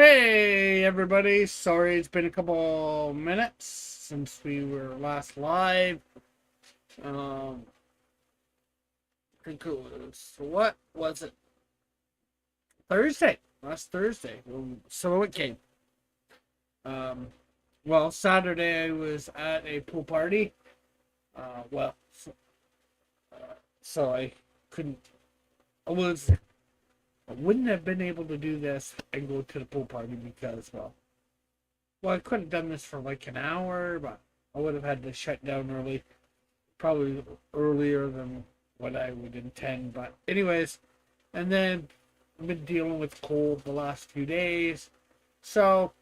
Hey everybody, sorry it's been a couple minutes since we were last live. Um, I think it was, what was it? Thursday, last Thursday. So it came. Um, well, Saturday I was at a pool party. Well, so I couldn't, I was, I wouldn't have been able to do this and go to the pool party because, well, I could have done this for like an hour, but I would have had to shut down early. Probably earlier than what I would intend. But anyways, and then I've been dealing with cold the last few days. So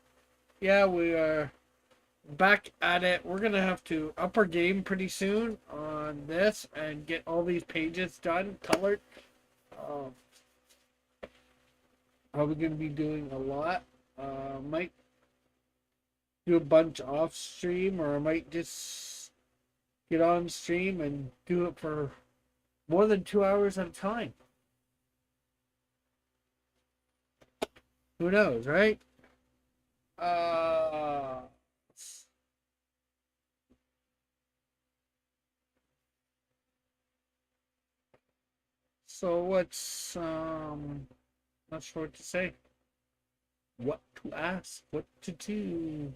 yeah, we are back at it. We're gonna have to up our game pretty soon on this and get all these pages done, colored. Um, Probably gonna be doing a lot. Might do a bunch off stream, or I might just get on stream and do it for more than 2 hours at a time. Who knows, right? Uh, so what's not sure what to say. What to ask, what to do.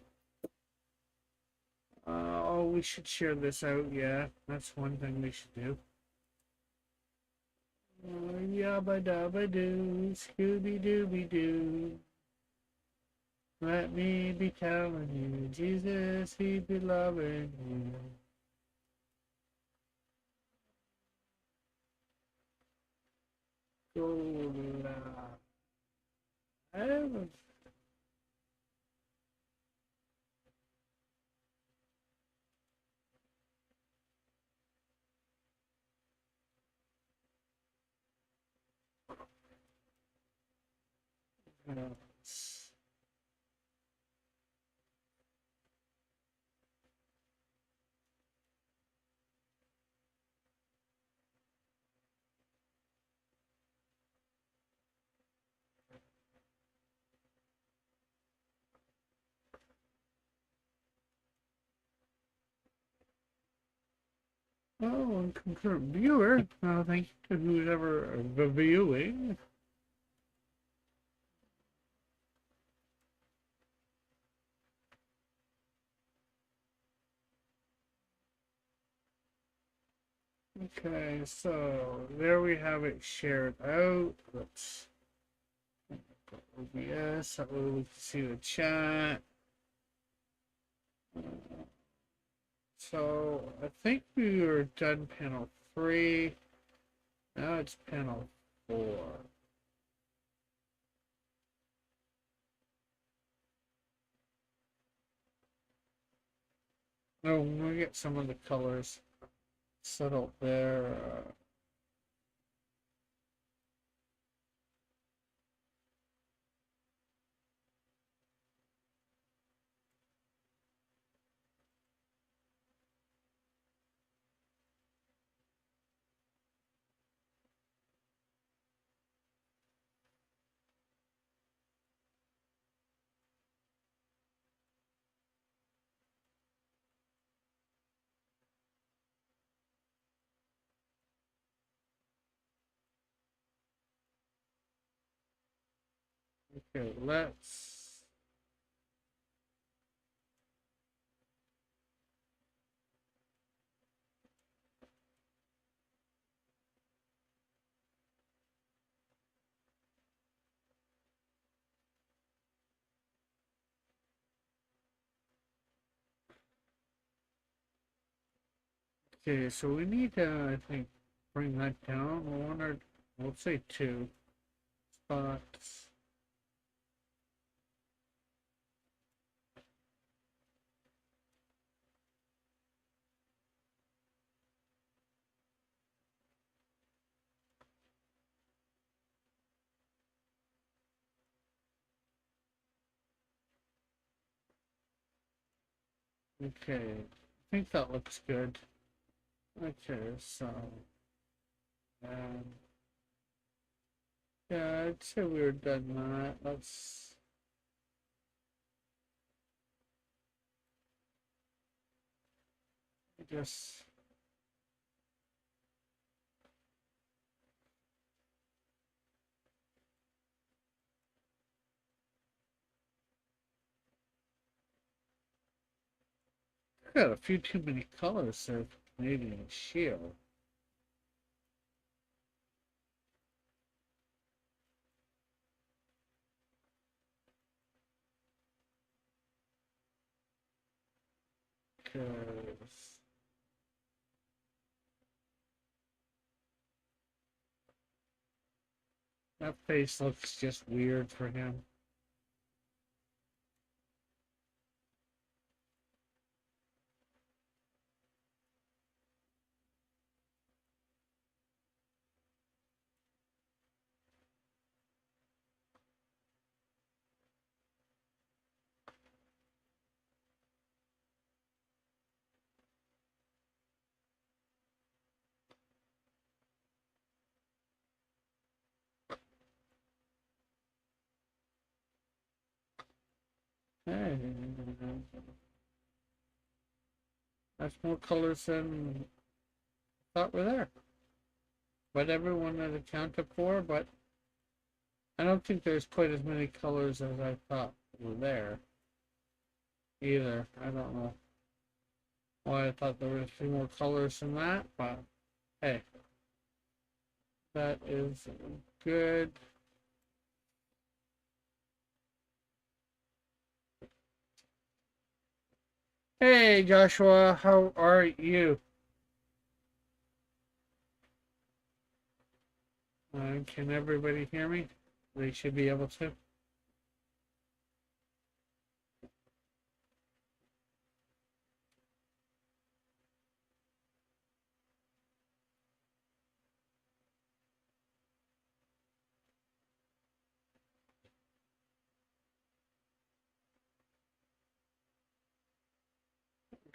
Oh, we should share this out. Yeah, that's one thing we should do. Yabba dabba doo, Scooby Dooby Doo. Let me be telling you, Jesus, he be loving you. Go live. Oh, and concurrent viewer. Thank you to who's ever viewing. Okay, so there we have it shared out. Let's put OBS. That way we can see the chat. So I think we are done panel 3. Now it's panel 4. Oh, we get some of the colors settled there. Okay, let's. Okay, so we need to, I think, bring that down one or, we'll say 2 spots. Okay, I think that looks good. Okay, so, um, yeah, I'd say we were done that. Let's just got a few too many colors there for Canadian Shield. Because that face looks just weird for him. Hey, that's more colors than I thought were there. But everyone is accounted for, but I don't think there's quite as many colors as I thought were there either. I don't know why I thought there were a few more colors than that, but hey, that is good. Hey Joshua, how are you? Can everybody hear me? They should be able to.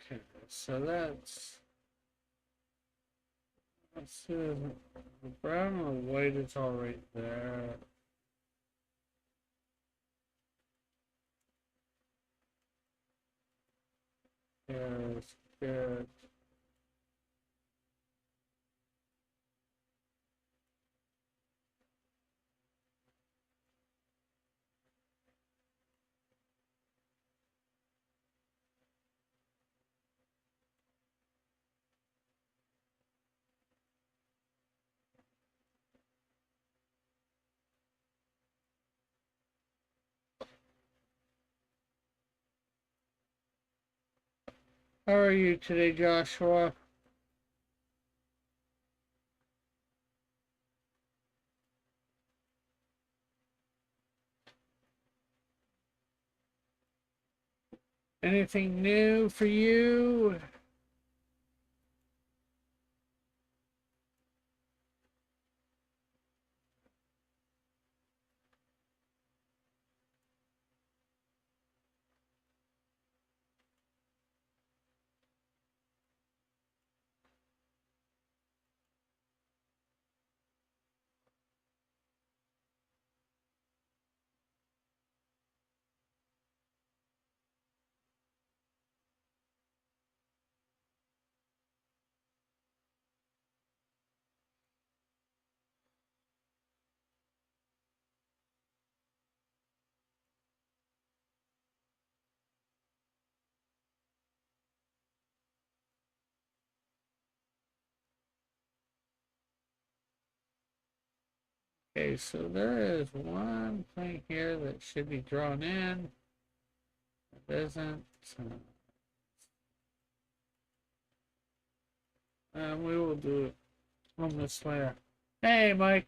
Okay, so let's see, the brown and the white is all right there. Yes, good. How are you today, Joshua? Anything new for you? Okay, so there is one thing here that should be drawn in. It isn't. And we will do it on this layer. Hey, Mike.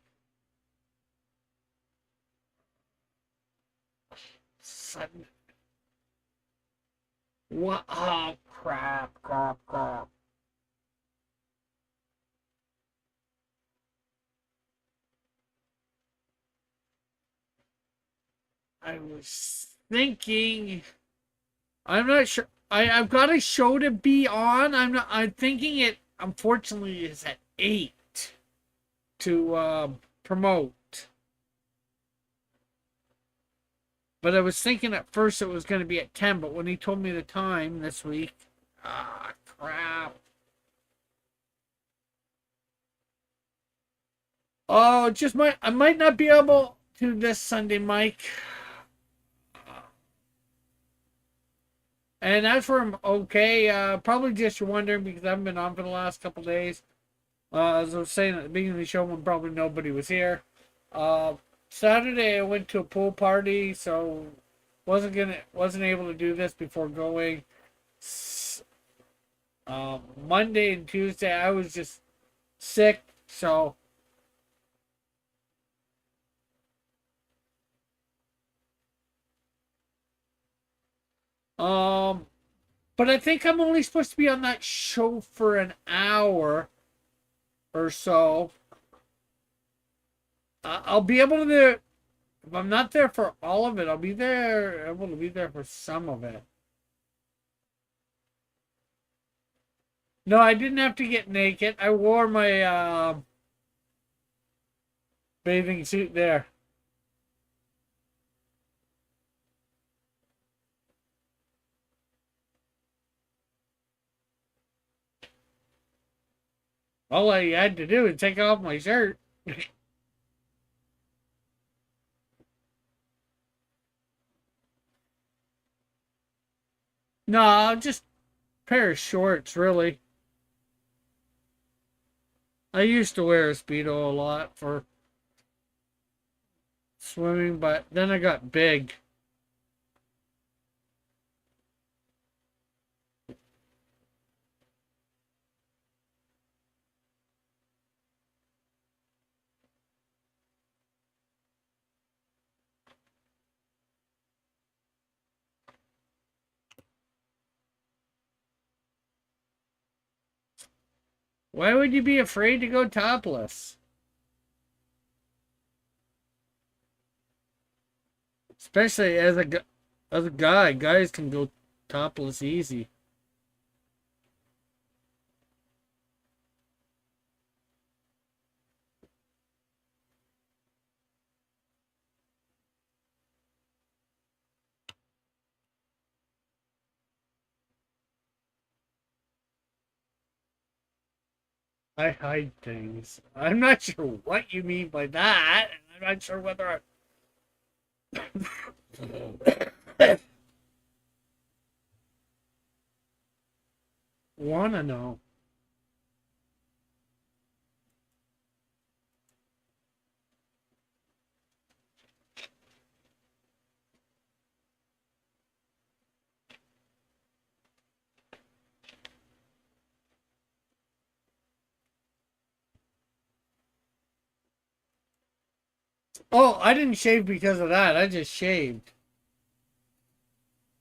Sudden. What? Oh, crap. I was thinking. I'm not sure. I've got a show to be on. I'm thinking it. Unfortunately, is at 8 to promote. But I was thinking at first it was going to be at 10. But when he told me the time this week, crap. Oh, I might not be able to this Sunday, Mike. And as for him, okay, probably just you're wondering because I haven't been on for the last couple days. As I was saying at the beginning of the show, when probably nobody was here. Uh, Saturday I went to a pool party, so wasn't able to do this before going. Monday and Tuesday I was just sick, so um. But I think I'm only supposed to be on that show for an hour or so. I'll be able to. If I'm not there for all of it, I'll be there. Able to be there for some of it. No, I didn't have to get naked. I wore my bathing suit there. All I had to do is take off my shirt. No, just a pair of shorts, really. I used to wear a Speedo a lot for swimming, but then I got big. Why would you be afraid to go topless? Especially as a guy, guys can go topless easy. I hide things. I'm not sure what you mean by that. I'm not sure whether I want to know. Oh, I didn't shave because of that. I just shaved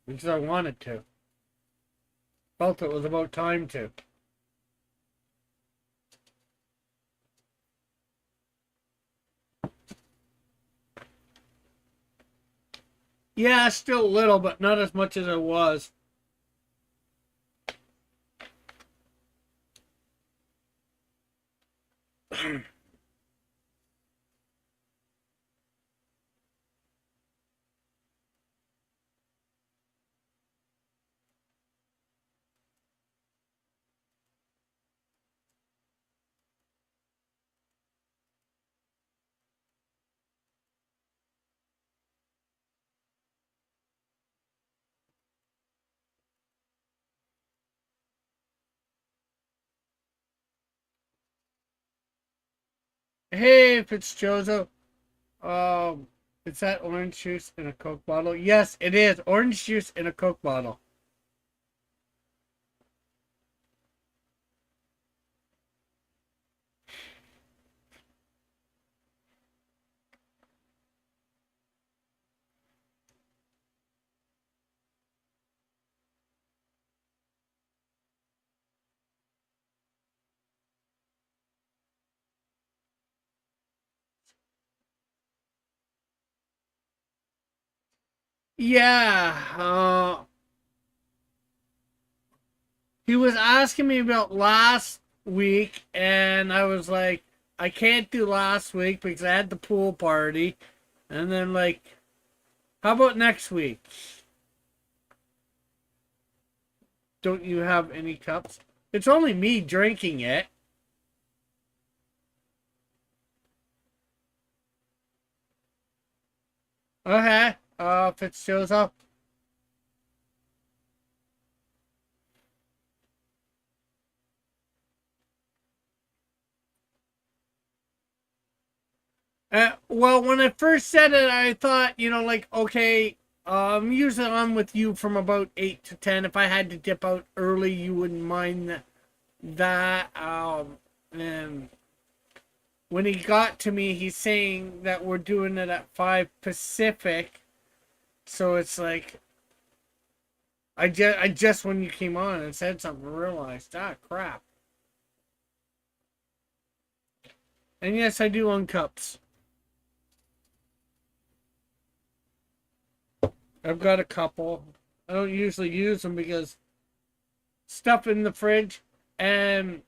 because I wanted to. Felt it was about time to. Yeah, still a little, but not as much as I was. Hey, Fitzjozo. Um, is that orange juice in a Coke bottle? Yes, it is. Orange juice in a Coke bottle. Yeah, he was asking me about last week, and I was like, I can't do last week because I had the pool party. And then, like, how about next week? Don't you have any cups? It's only me drinking it. Okay. If it shows up. Well, when I first said it, I thought, like, okay, usually I'm with you from about 8 to 10. If I had to dip out early, you wouldn't mind that. And when he got to me, he's saying that we're doing it at 5 Pacific. So it's like, I just when you came on and said something, realized, crap. And yes, I do own cups. I've got a couple. I don't usually use them because stuff in the fridge, and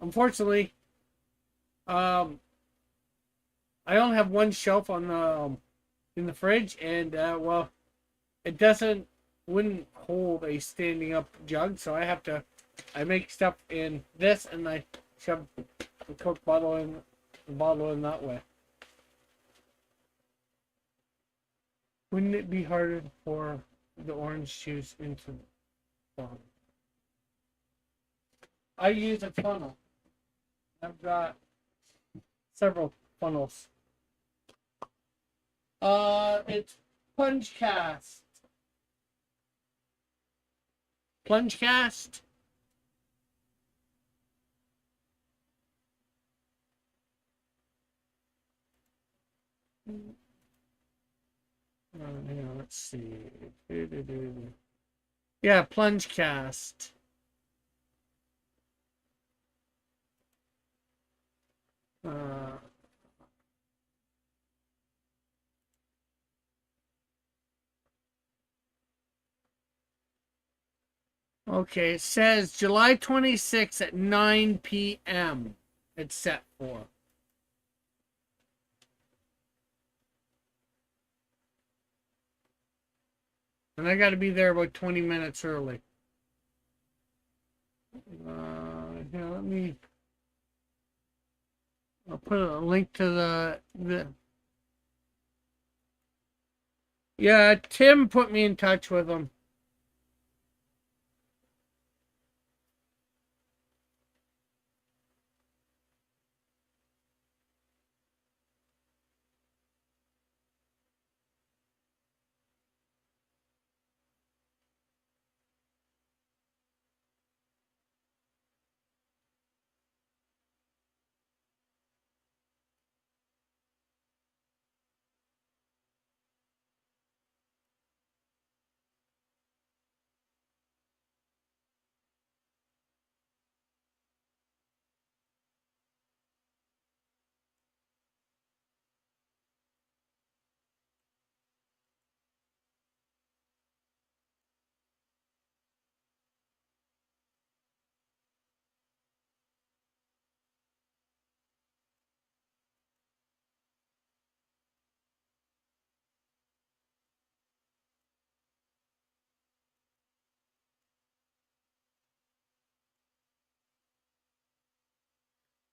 unfortunately, um, I only have one shelf on the in the fridge, and well, it wouldn't hold a standing up jug, so I make stuff in this, and I shove the Coke bottle in that way. Wouldn't it be harder to pour the orange juice into the bottle? I use a funnel. I've got several funnels. It's Plunge Cast. Plunge Cast. Let's see. Yeah, Plunge Cast. Okay, it says July 26th at 9 p.m. It's set for. And I got to be there about 20 minutes early. Here, I'll put a link to the. Yeah, Tim put me in touch with them.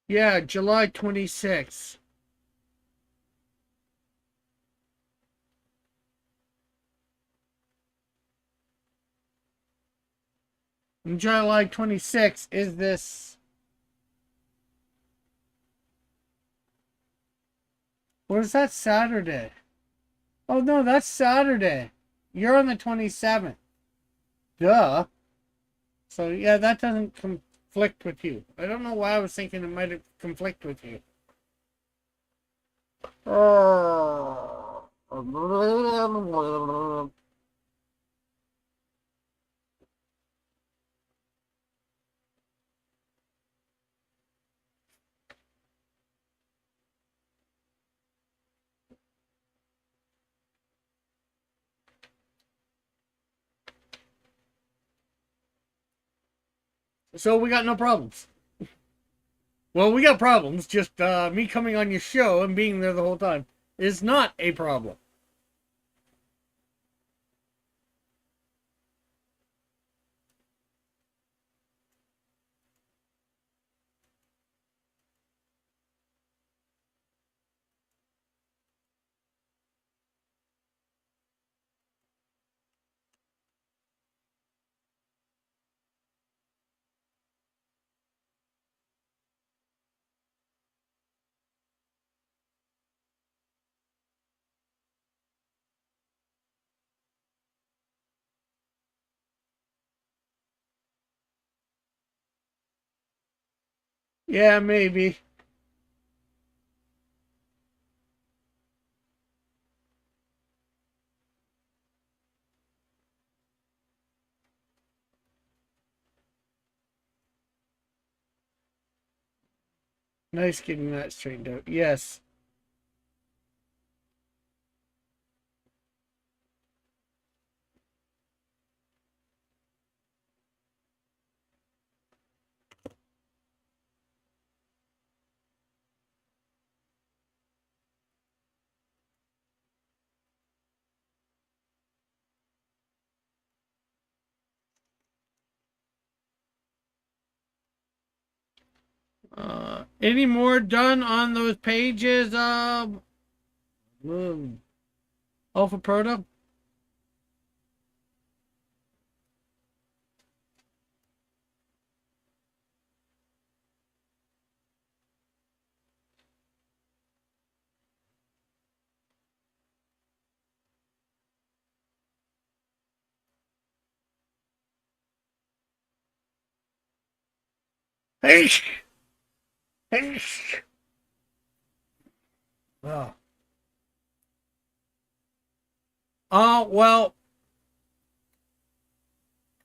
Yeah, July 26th. And July 26th is this. Or is that Saturday? Oh, no, that's Saturday. You're on the 27th. Duh. So, yeah, that doesn't conflict with you. I don't know why I was thinking it might have conflict with you. Oh. So we got no problems. Well, we got problems. Just me coming on your show and being there the whole time is not a problem. Yeah, maybe. Nice getting that straightened out. Yes. Any more done on those pages? Um, Alpha Proto? Hey! Hey! Oh. Well,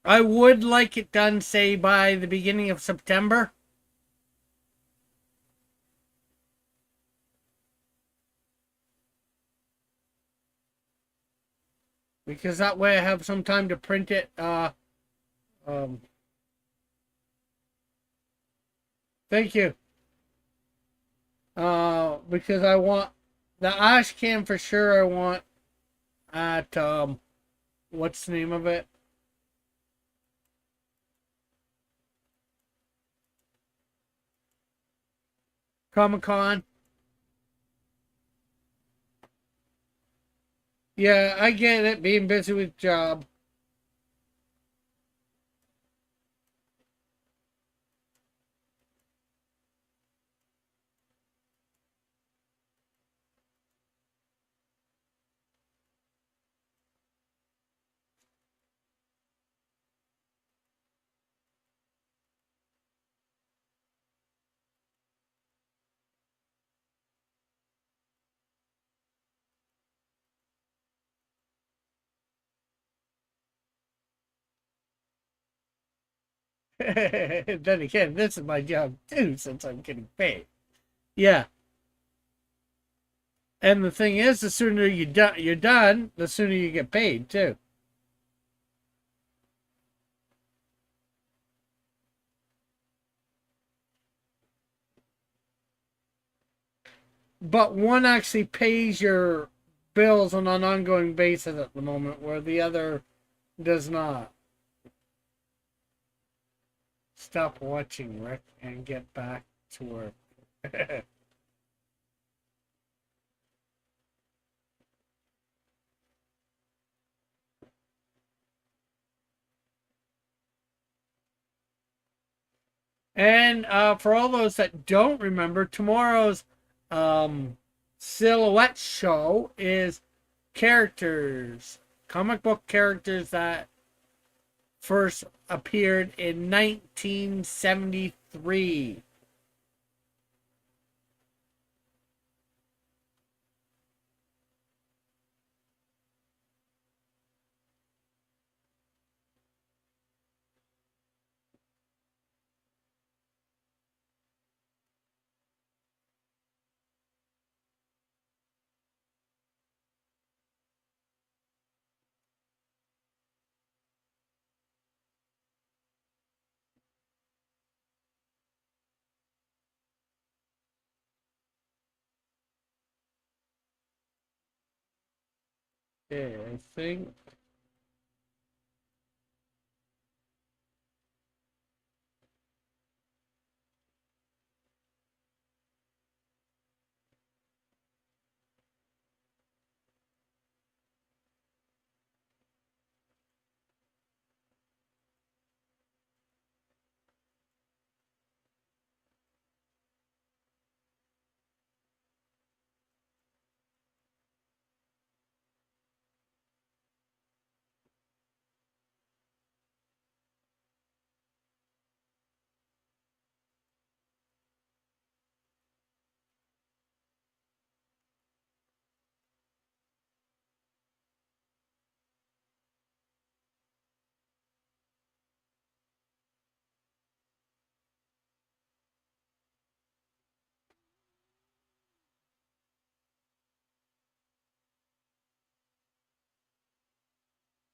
I would like it done, say, by the beginning of September. Because that way I have some time to print it. Um, Thank you. Because I want the Ash Cam for sure. I want at what's the name of it? Comic Con. Yeah, I get it. Being busy with job. Then again, this is my job too, since I'm getting paid. Yeah, and the thing is, the sooner you're done, the sooner you get paid too. But one actually pays your bills on an ongoing basis at the moment, where the other does not. Stop watching, Rick, and get back to work. And for all those that don't remember, tomorrow's um, silhouette show is characters, comic book characters that first appeared in 1973. Yeah, I think.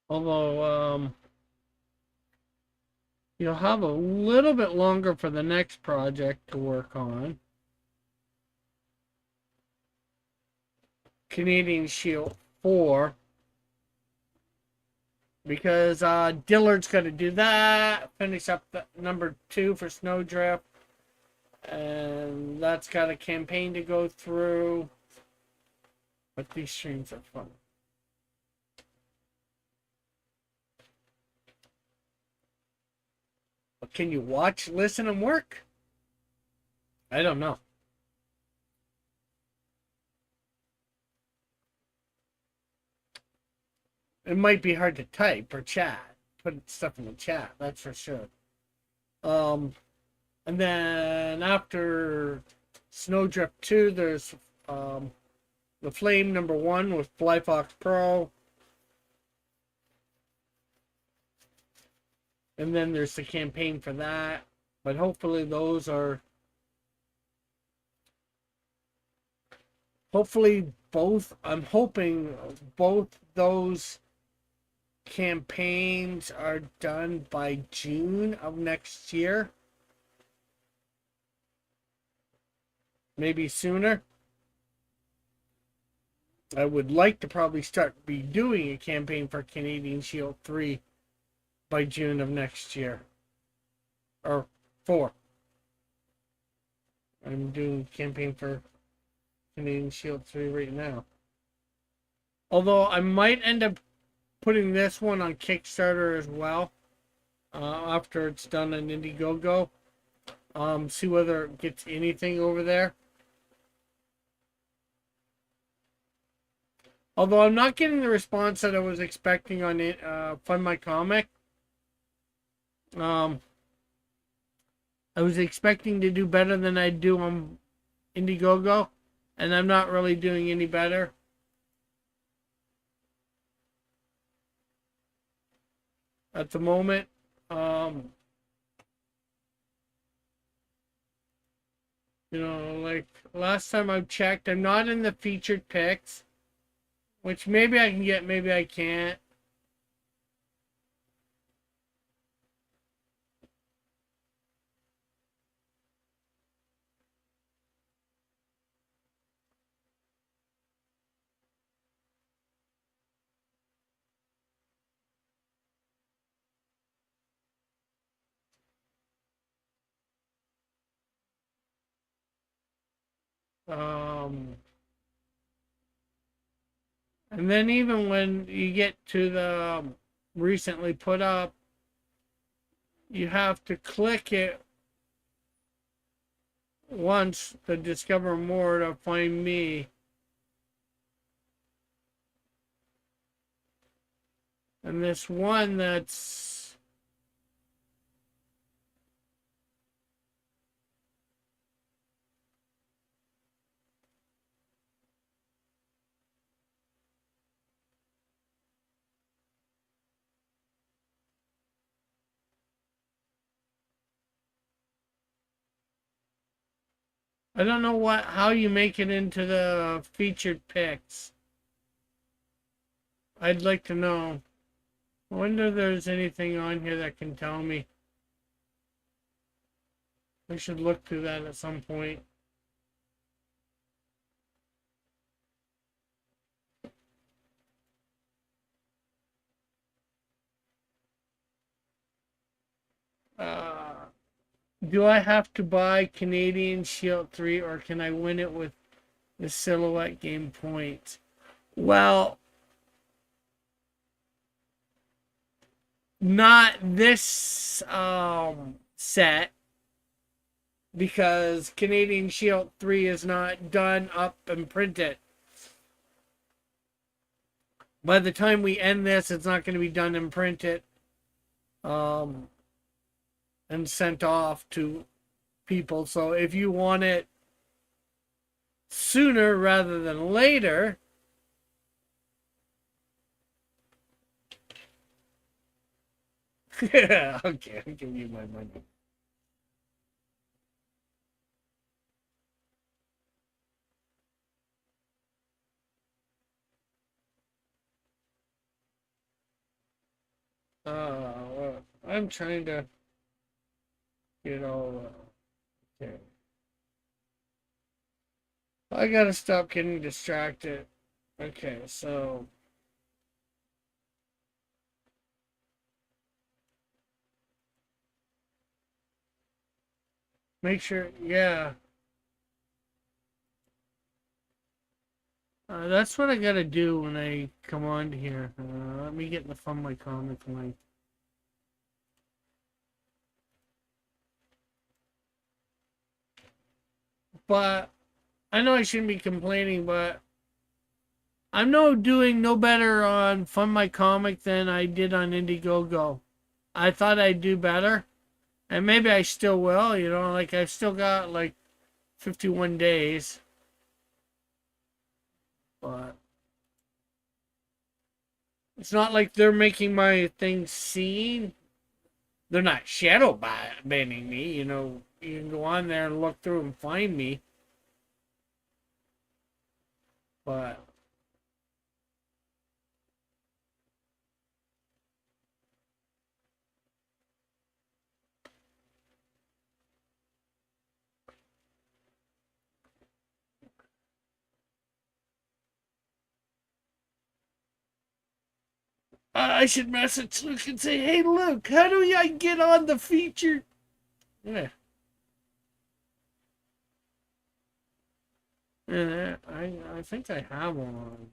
Although, you'll have a little bit longer for the next project to work on. Canadian Shield 4. Because Dillard's going to do that. Finish up the number 2 for Snowdrift. And that's got a campaign to go through. But these streams are fun. But can you watch, listen, and work? I don't know. It might be hard to type or chat. Put stuff in the chat, that's for sure. And then after Snowdrift 2, there's the Flame number 1 with Flyfox Pro. And then there's the campaign for that. But hopefully those are... Hopefully both... I'm hoping both those campaigns are done by June of next year. Maybe sooner. I would like to probably start be doing a campaign for Canadian Shield 3 by June of next year. Or 4. I'm doing a campaign for Canadian Shield 3 right now. Although I might end up putting this one on Kickstarter as well. After it's done on Indiegogo. See whether it gets anything over there. Although I'm not getting the response that I was expecting on it, Fund My Comic. I was expecting to do better than I do on Indiegogo, and I'm not really doing any better. At the moment, you know, like last time I checked, I'm not in the featured picks. Which maybe I can get, maybe I can't. And then even when you get to the recently put up, you have to click it once to discover more to find me. And this one that's I don't know how you make it into the featured picks. I'd like to know. I wonder if there's anything on here that can tell me. I should look through that at some point. Do I have to buy Canadian Shield 3 or can I win it with the Silhouette game points? Well, not this set because Canadian Shield 3 is not done up and printed. By the time we end this, it's not going to be done and printed and sent off to people. So if you want it sooner rather than later, okay, I'll give you my money. I'm trying to get all. Okay. I gotta stop getting distracted. Okay, so make sure, yeah. That's what I gotta do when I come on here. Let me get in the Fun My Comic link. But I know I shouldn't be complaining, but I'm doing no better on Fun My Comic than I did on Indiegogo. I thought I'd do better, and maybe I still will. You know, like I've still got like 51 days, but it's not like they're making my thing seen. They're not shadow banning me. You know, you can go on there and look through and find me, but I should message Luke and say, "Hey, Luke, how do I get on the feature?" Yeah, yeah, I think I have one on.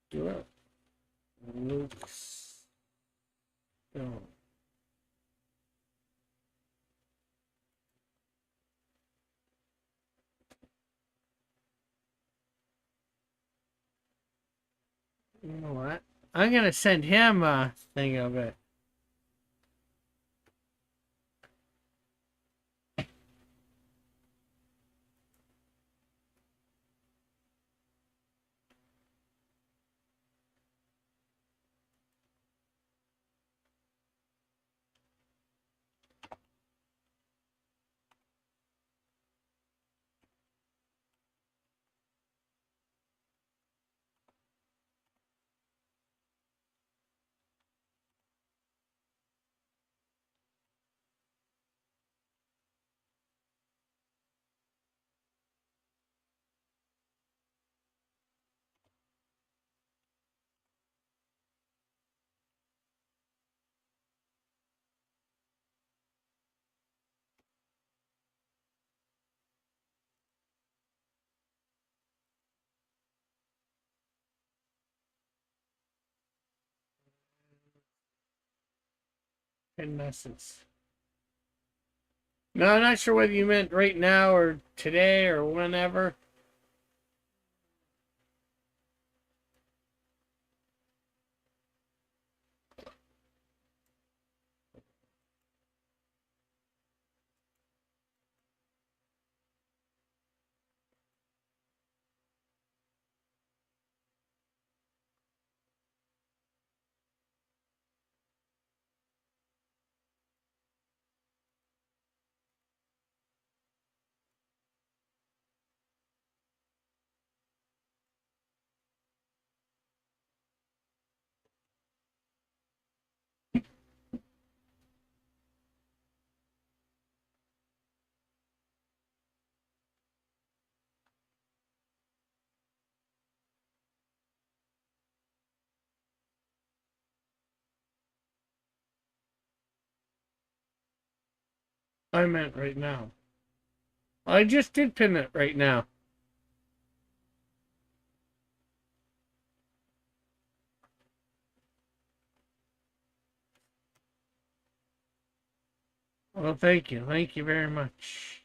Do it, Luke's. Oh. You know what? I'm gonna send him a thing of it. In message. No, I'm not sure whether you meant right now or today or whenever. I meant right now. I just did pin it right now. Well, thank you. Thank you very much.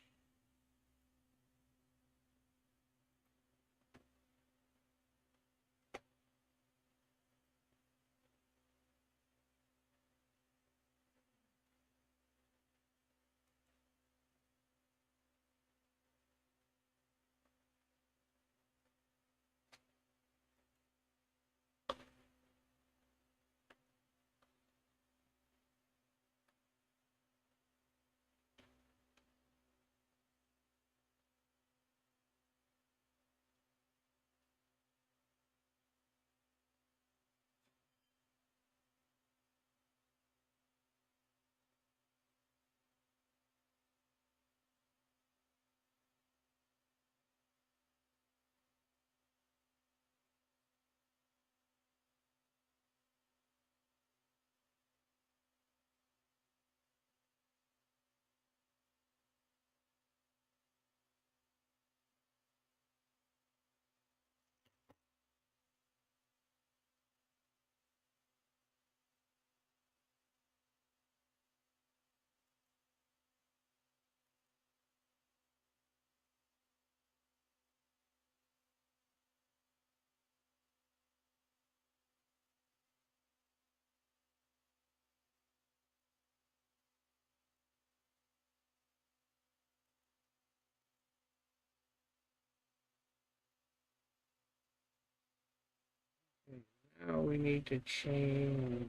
Now we need to change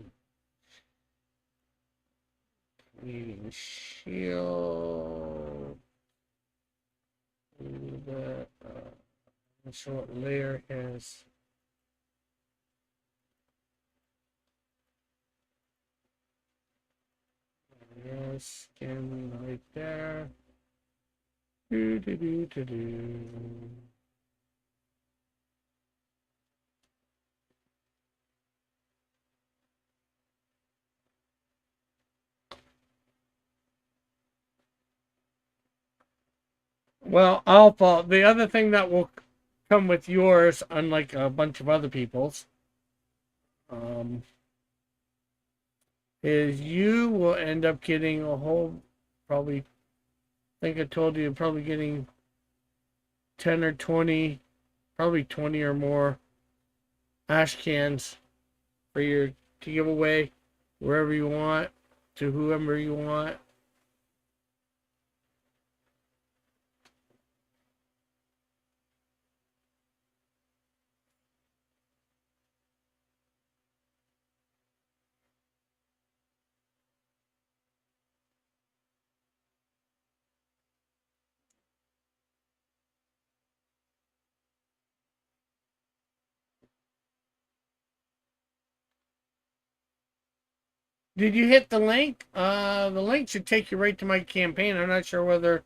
bleeding shield. Do that. So what layer is? Yes, skin right there. Do do do do do. Well, Alpha, the other thing that will come with yours, unlike a bunch of other people's, um, is you will end up getting a whole, probably, I think I told you, probably getting 10 or 20, probably 20 or more ash cans for your to give away wherever you want, to whoever you want. Did you hit the link? The link should take you right to my campaign. I'm not sure whether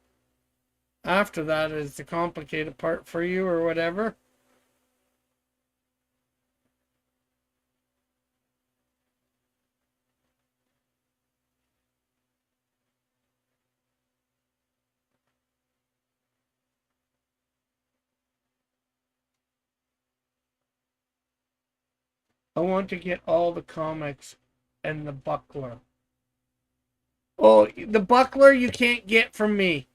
after that is the complicated part for you or whatever. I want to get all the comics and the buckler. Oh, the buckler you can't get from me.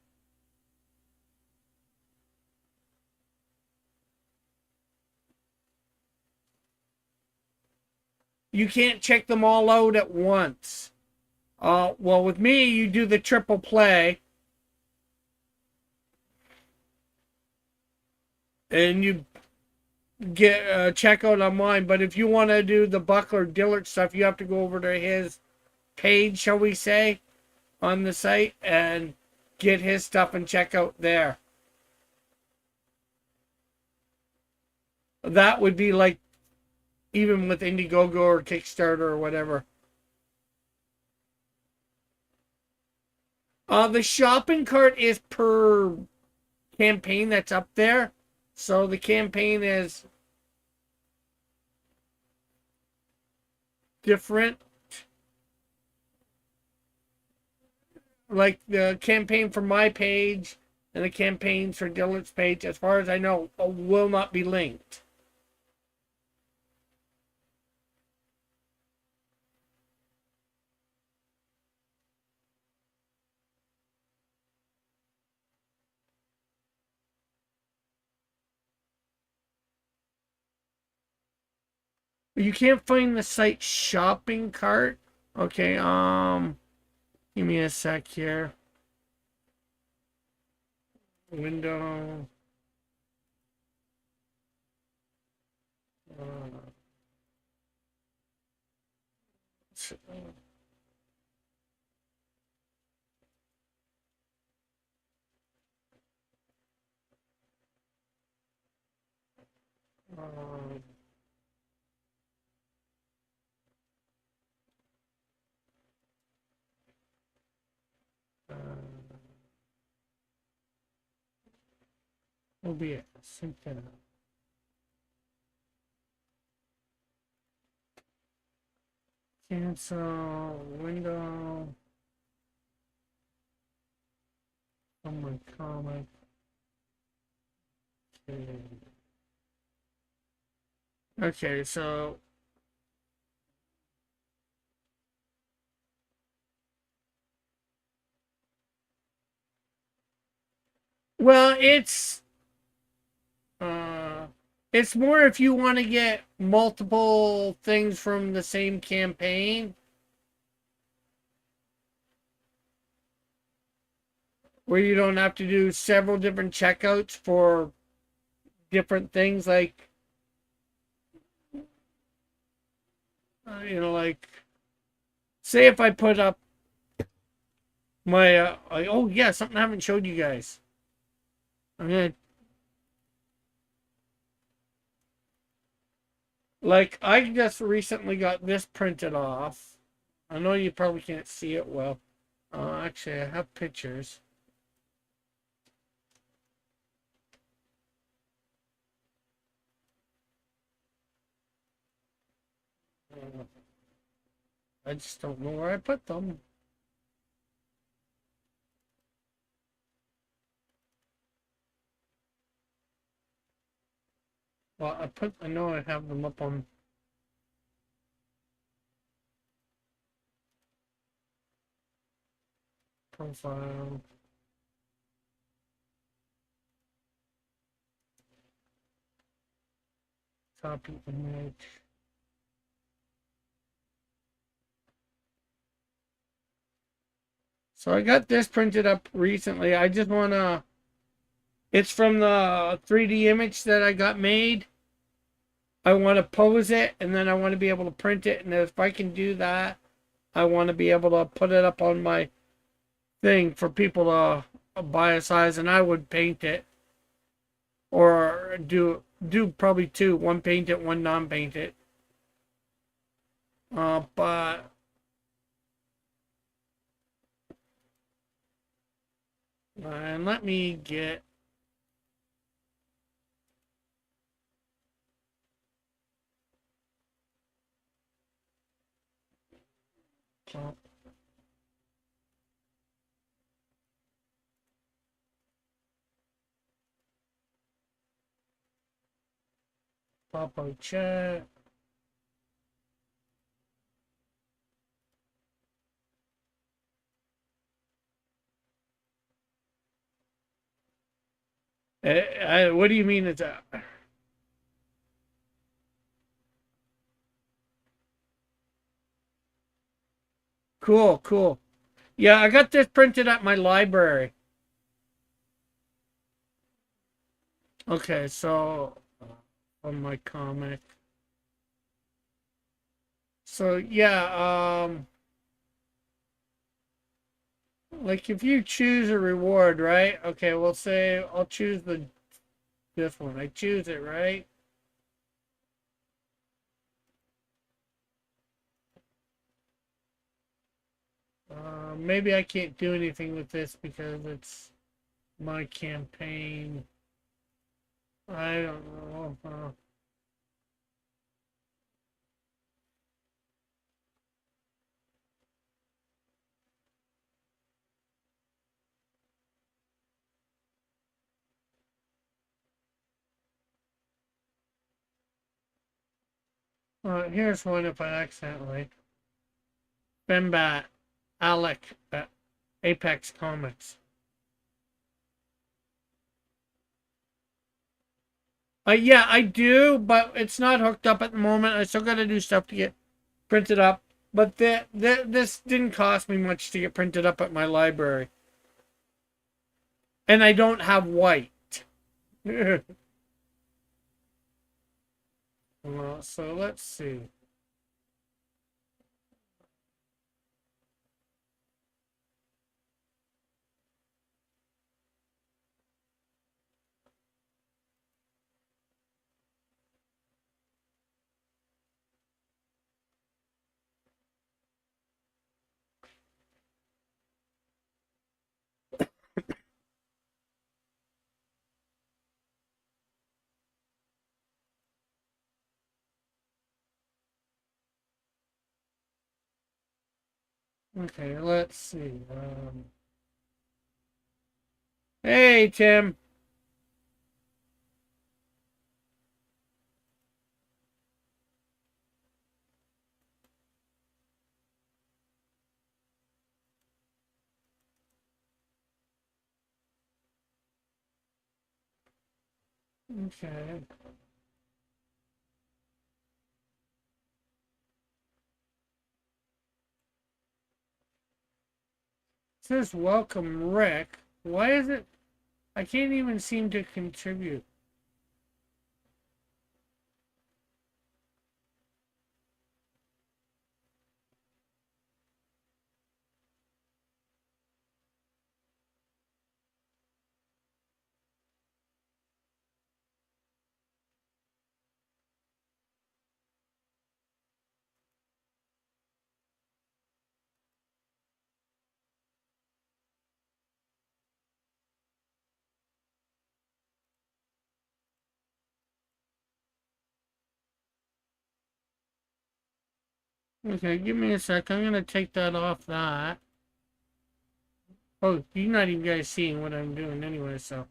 You can't check them all out at once. Well, with me, you do the triple play, and you get check out on mine. But if you want to do the Buckler Dillard stuff, you have to go over to his page, shall we say, on the site and get his stuff and check out there. That would be like even with Indiegogo or Kickstarter or whatever. The shopping cart is per campaign that's up there. So the campaign is different. Like the campaign for my page and the campaigns for Dillard's page, as far as I know, will not be linked. You can't find the site shopping cart. Okay, give me a sec here. Window. Uh, uh, uh, will be it. Something. Cancel window. Someone comic. Okay, so well, uh it's more if you want to get multiple things from the same campaign where you don't have to do several different checkouts for different things like like, say if I put up my, oh yeah, something I haven't showed you guys. I'm gonna, like, I just recently got this printed off. I know you probably can't see it well. Actually, I have pictures. I just don't know where I put them. Well, I know I have them up on profile. Copy image. So I got this printed up recently. I just want to, it's from the 3D image that I got made. I want to pose it and then I want to be able to print it. And if I can do that, I want to be able to put it up on my thing for people to buy a size, and I would paint it or do probably two, one paint it, one non-paint it. But and let me get pop. Pop chat. What do you mean it's a cool, cool. Yeah, I got this printed at my library. Okay, so on my comic. So yeah, like if you choose a reward, right? Okay, we'll say I'll choose this one. I choose it, right? Maybe I can't do anything with this because it's my campaign. I don't know. Here's one if I accidentally. Benbat, Alec, Apex Comics. Yeah, I do, but it's not hooked up at the moment. I still got to do stuff to get printed up. But this didn't cost me much to get printed up at my library. And I don't have white. So let's see. Okay, let's see. Hey, Tim. Okay. It says welcome, Rick. Why is it? I can't even seem to contribute. Okay, give me a sec. I'm gonna take that off that. Oh, you're not even guys seeing what I'm doing anyway, so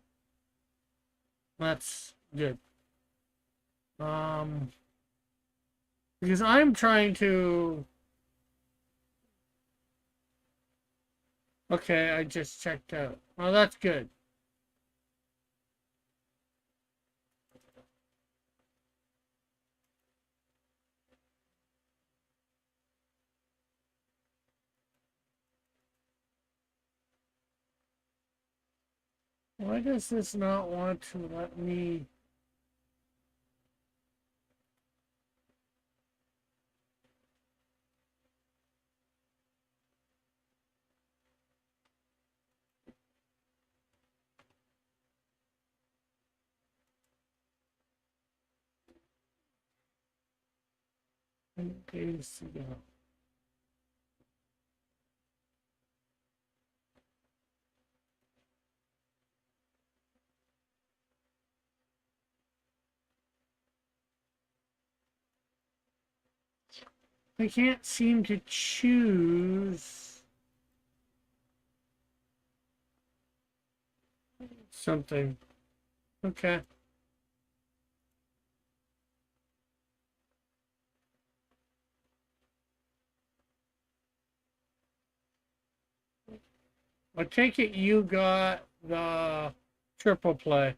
that's good. Um, because I'm trying to. Okay, I just checked out. Oh, that's good. Why does this not want to let me? Okay, so, I can't seem to choose something. Okay. I take it you got the triple play.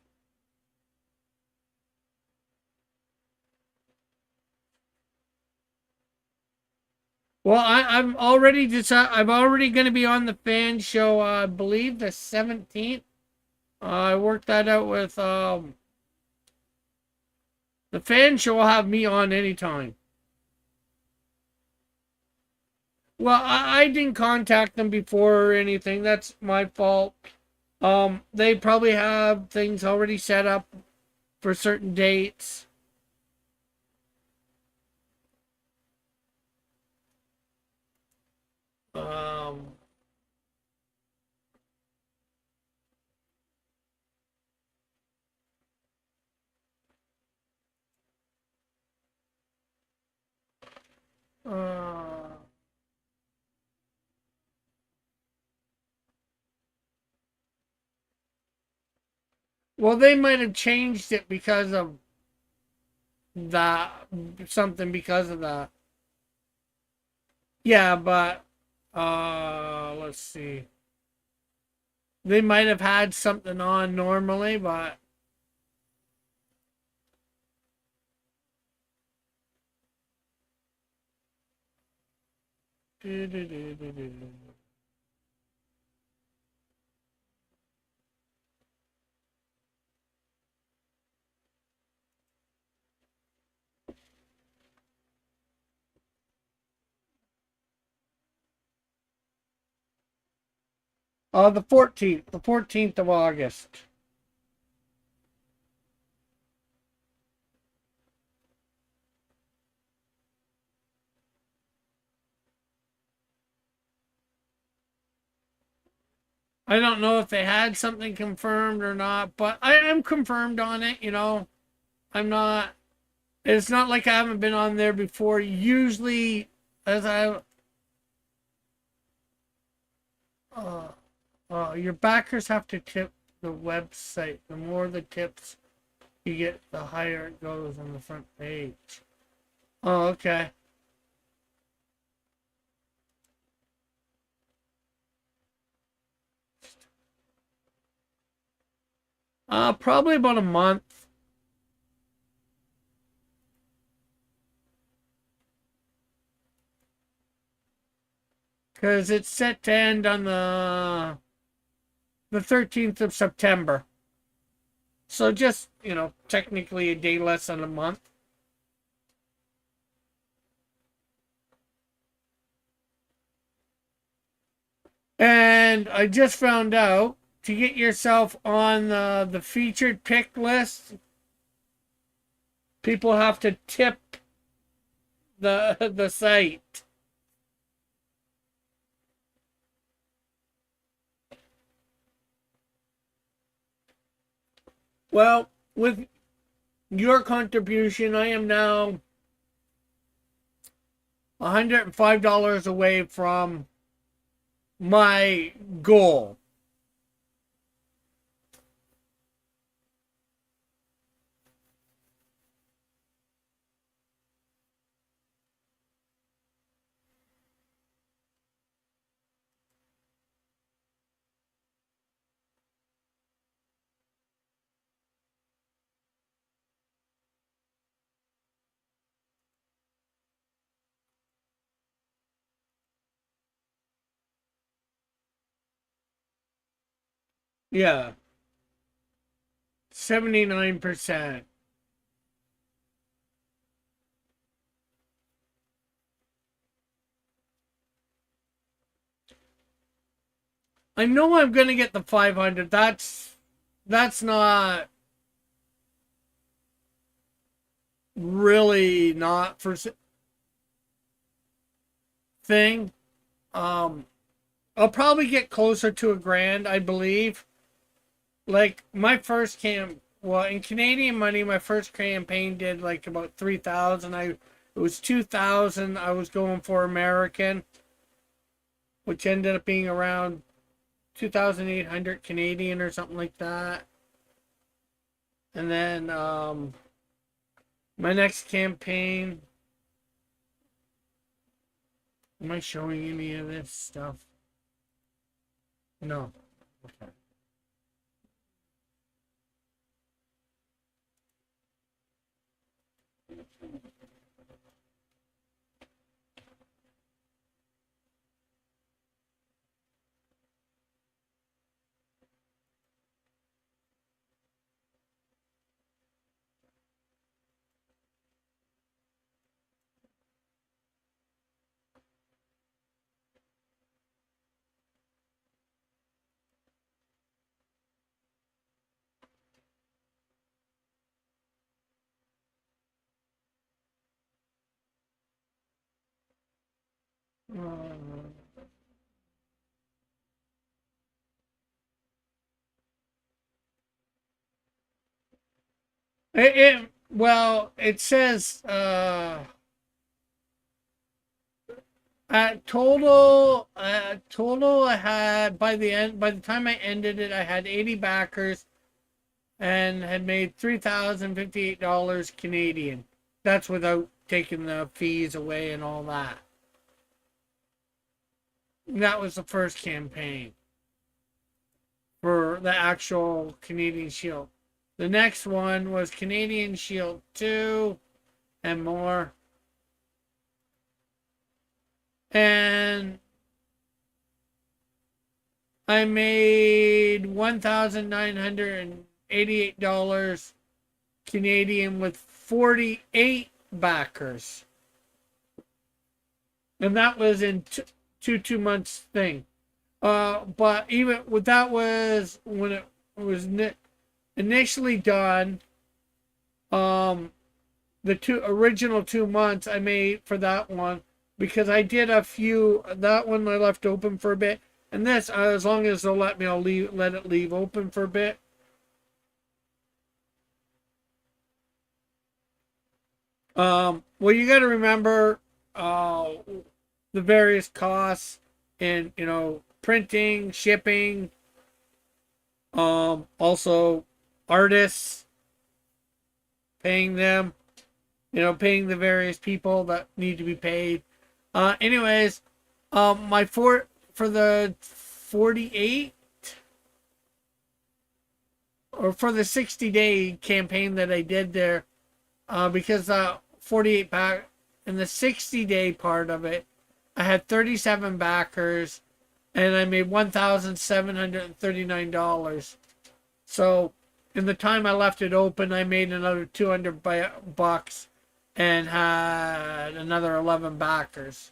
Well, I'm already I'm already going to be on the fan show. I believe the 17th. I worked that out with the fan show. Will have me on anytime. Well, I didn't contact them before or anything. That's my fault. They probably have things already set up for certain dates. Um, uh, well, they might have changed it because of the something because of the yeah, but let's see. They might have had something on normally, but the 14th of August. I don't know if they had something confirmed or not, but I am confirmed on it. I'm not. It's not like I haven't been on there before. Usually, as uh, your backers have to tip the website. The more the tips you get, the higher it goes on the front page. Oh, okay. Probably about a month. Because it's set to end on the 13th of September. So just, technically a day less than a month. And I just found out to get yourself on the featured pick list, people have to tip the site. Well, with your contribution, I am now $105 away from my goal. Yeah, 79%. I know I'm gonna get the 500. That's not really not for thing. Um, I'll probably get closer to a grand, I believe. Like my first well, in Canadian money, my first campaign did like about 3,000. It was 2,000. I was going for American, which ended up being around 2,800 Canadian or something like that. And then my next campaign. Am I showing any of this stuff? No. Okay. Uh, well, it says total I had by the time I ended it I had 80 backers and had made $3,058 Canadian. That's without taking the fees away and all that. And that was the first campaign for the actual Canadian Shield. The next one was Canadian Shield 2 and more. And I made $1,988 Canadian with 48 backers. And that was in 2 months thing. But even with that was when it was initially done. The original 2 months I made for that one because I did a few. That one I left open for a bit, and this as long as they'll let me, I'll let it leave open for a bit. Well, you got to remember the various costs in printing, shipping, also artists, paying them, paying the various people that need to be paid. Anyways, my for the 48 or for the 60-day campaign that I did there, because 48 back in the 60-day part of it, I had 37 backers and I made $1,739. So in the time I left it open, I made another 200 bucks and had another 11 backers.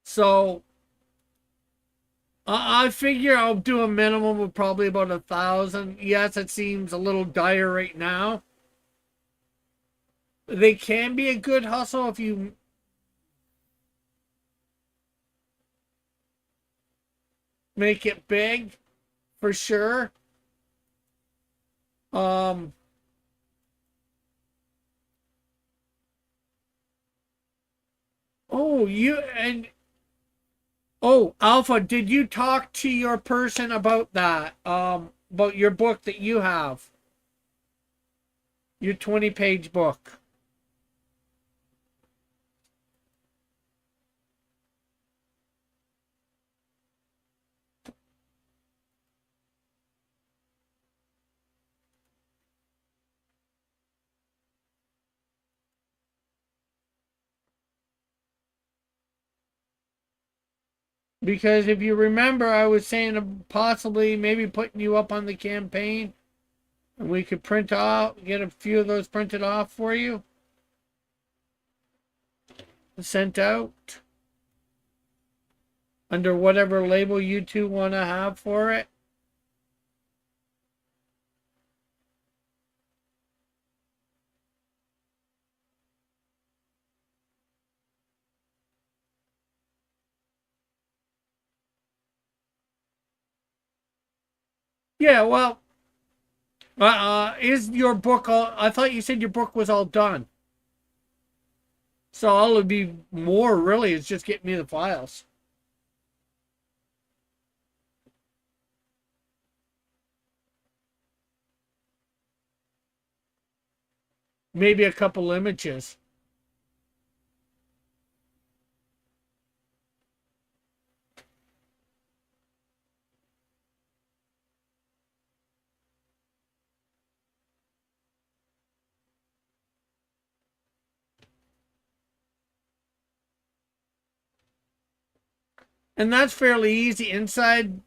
So I figure I'll do a minimum of probably about 1,000. Yes, it seems a little dire right now. They can be a good hustle if you. make it big for sure. Um, oh, you and oh, Alpha, did you talk to your person about that? About your book that you have, your 20-page book. Because if you remember, I was saying possibly maybe putting you up on the campaign and we could print off, get a few of those printed off for you, sent out under whatever label you two want to have for it. Yeah, well, is your book all? I thought you said your book was all done. So all it would be more really is just get me the files. Maybe a couple images. And that's fairly easy. Inside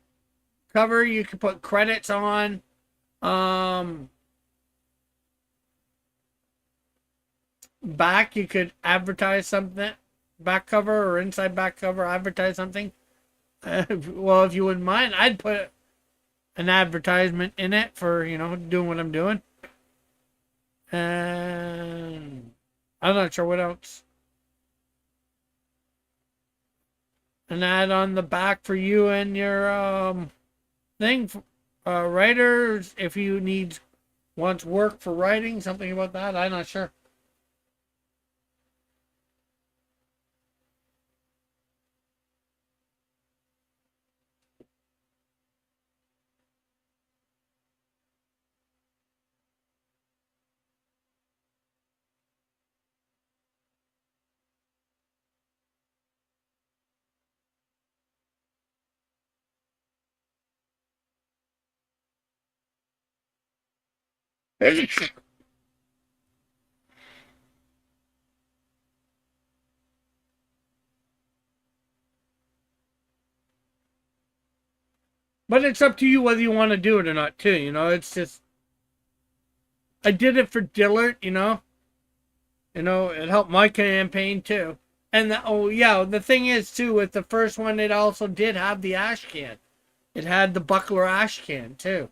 cover, you can put credits on. Um, Back, you could advertise something. Back cover or inside back cover, advertise something. Well, if you wouldn't mind, I'd put an advertisement in it for, doing what I'm doing. And I'm not sure what else. An ad on the back for you and your thing. Writers, if you need wants work for writing, something about that. I'm not sure. But it's up to you whether you want to do it or not, too. It's just I did it for Dillard. It helped my campaign too. And oh yeah, the thing is too with the first one, it also did have the ash can. It had the buckler ash can too.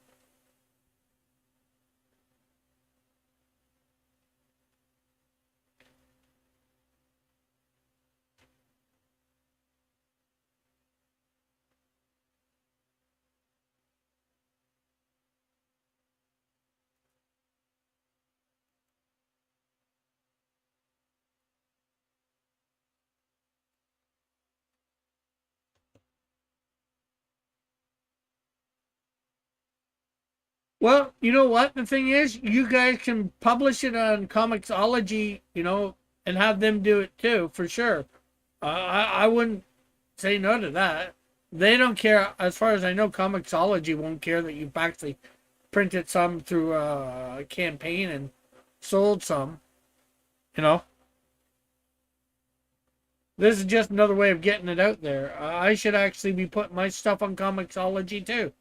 Well, you know what? The thing is, you guys can publish it on Comixology, and have them do it too, for sure. I wouldn't say no to that. They don't care, as far as I know. Comixology won't care that you've actually printed some through a campaign and sold some. You know, this is just another way of getting it out there. I should actually be putting my stuff on Comixology too.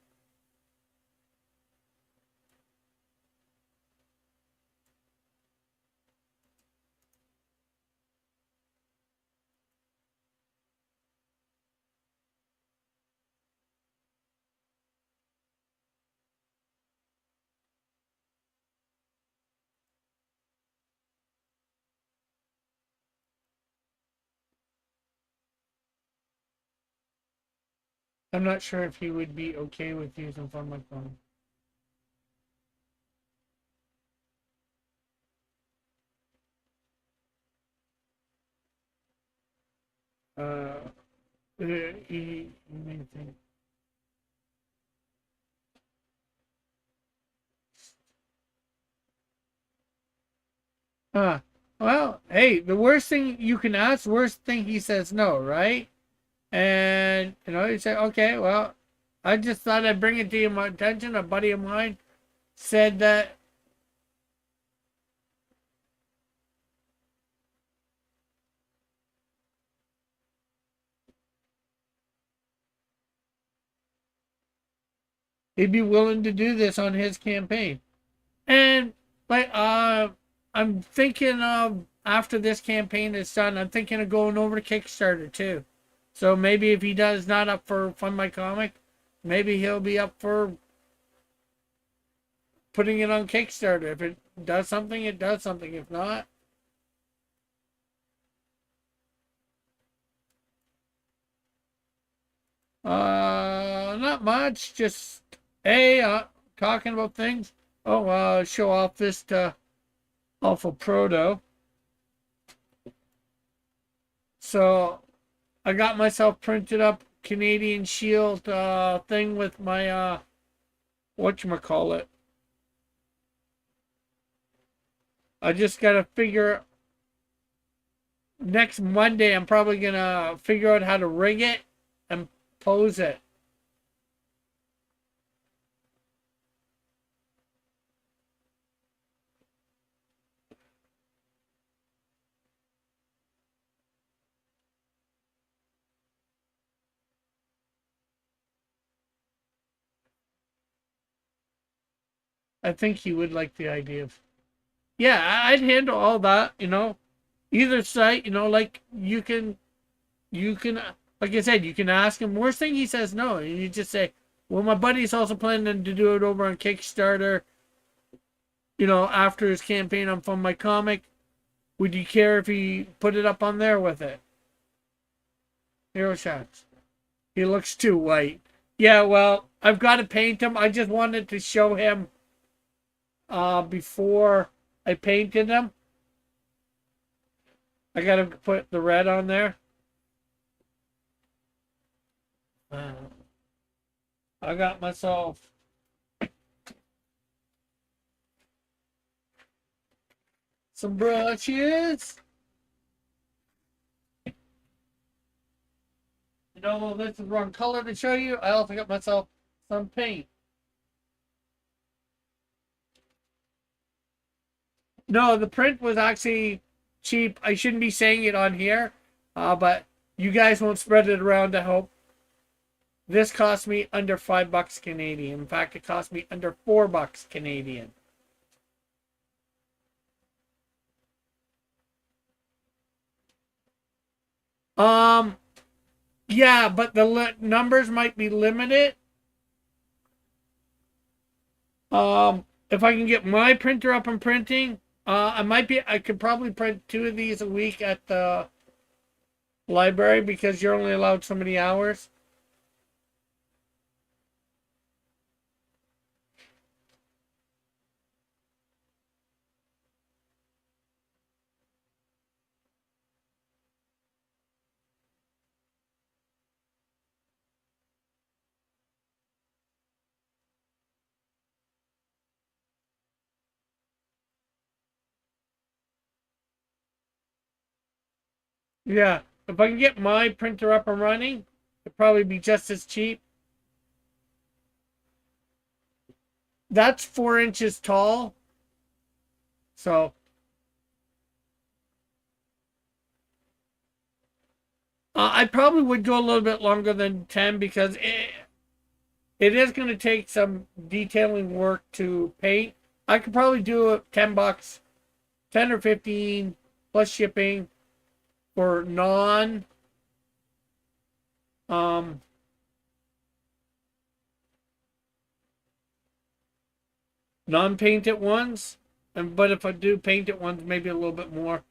I'm not sure if he would be okay with using Fun My Phone. Uh, he may think. Well, hey, the worst thing you can ask, worst thing he says no, right? And, you say, okay, well, I just thought I'd bring it to your attention. A buddy of mine said that he'd be willing to do this on his campaign. And, like, I'm thinking of, after this campaign is done, I'm thinking of going over to Kickstarter too. So maybe if he does not up for Fund My Comic, maybe he'll be up for putting it on Kickstarter. If it does something, it does something. If not, not much. Just talking about things. Oh, show off this to Alpha Proto. So I got myself printed up Canadian Shield thing with my whatchamacallit. I just gotta figure next Monday I'm probably gonna figure out how to rig it and pose it. I think he would like the idea of. Yeah, I'd handle all that, Either site, like you can like I said, you can ask him. Worst thing he says no. And you just say, well, my buddy's also planning to do it over on Kickstarter, after his campaign on Fund My Comic. Would you care if he put it up on there with it? Hero shots. He looks too white. Yeah, well, I've got to paint him. I just wanted to show him before I painted him. I got to put the red on there. I got myself some brushes. This is the wrong color to show you. I also got myself some paint. No, the print was actually cheap. I shouldn't be saying it on here, but you guys won't spread it around, I hope. This cost me under $5 Canadian. In fact, it cost me under $4 Canadian. Yeah, but the numbers might be limited. If I can get my printer up and printing, I could probably print 2 of these a week at the library because you're only allowed so many hours. Yeah, if I can get my printer up and running, it'd probably be just as cheap. That's 4 inches tall. So I probably would go a little bit longer than 10 because it is going to take some detailing work to paint. I could probably do it $10, 10 or 15 plus shipping for um non-painted ones. But if I do painted ones, maybe a little bit more.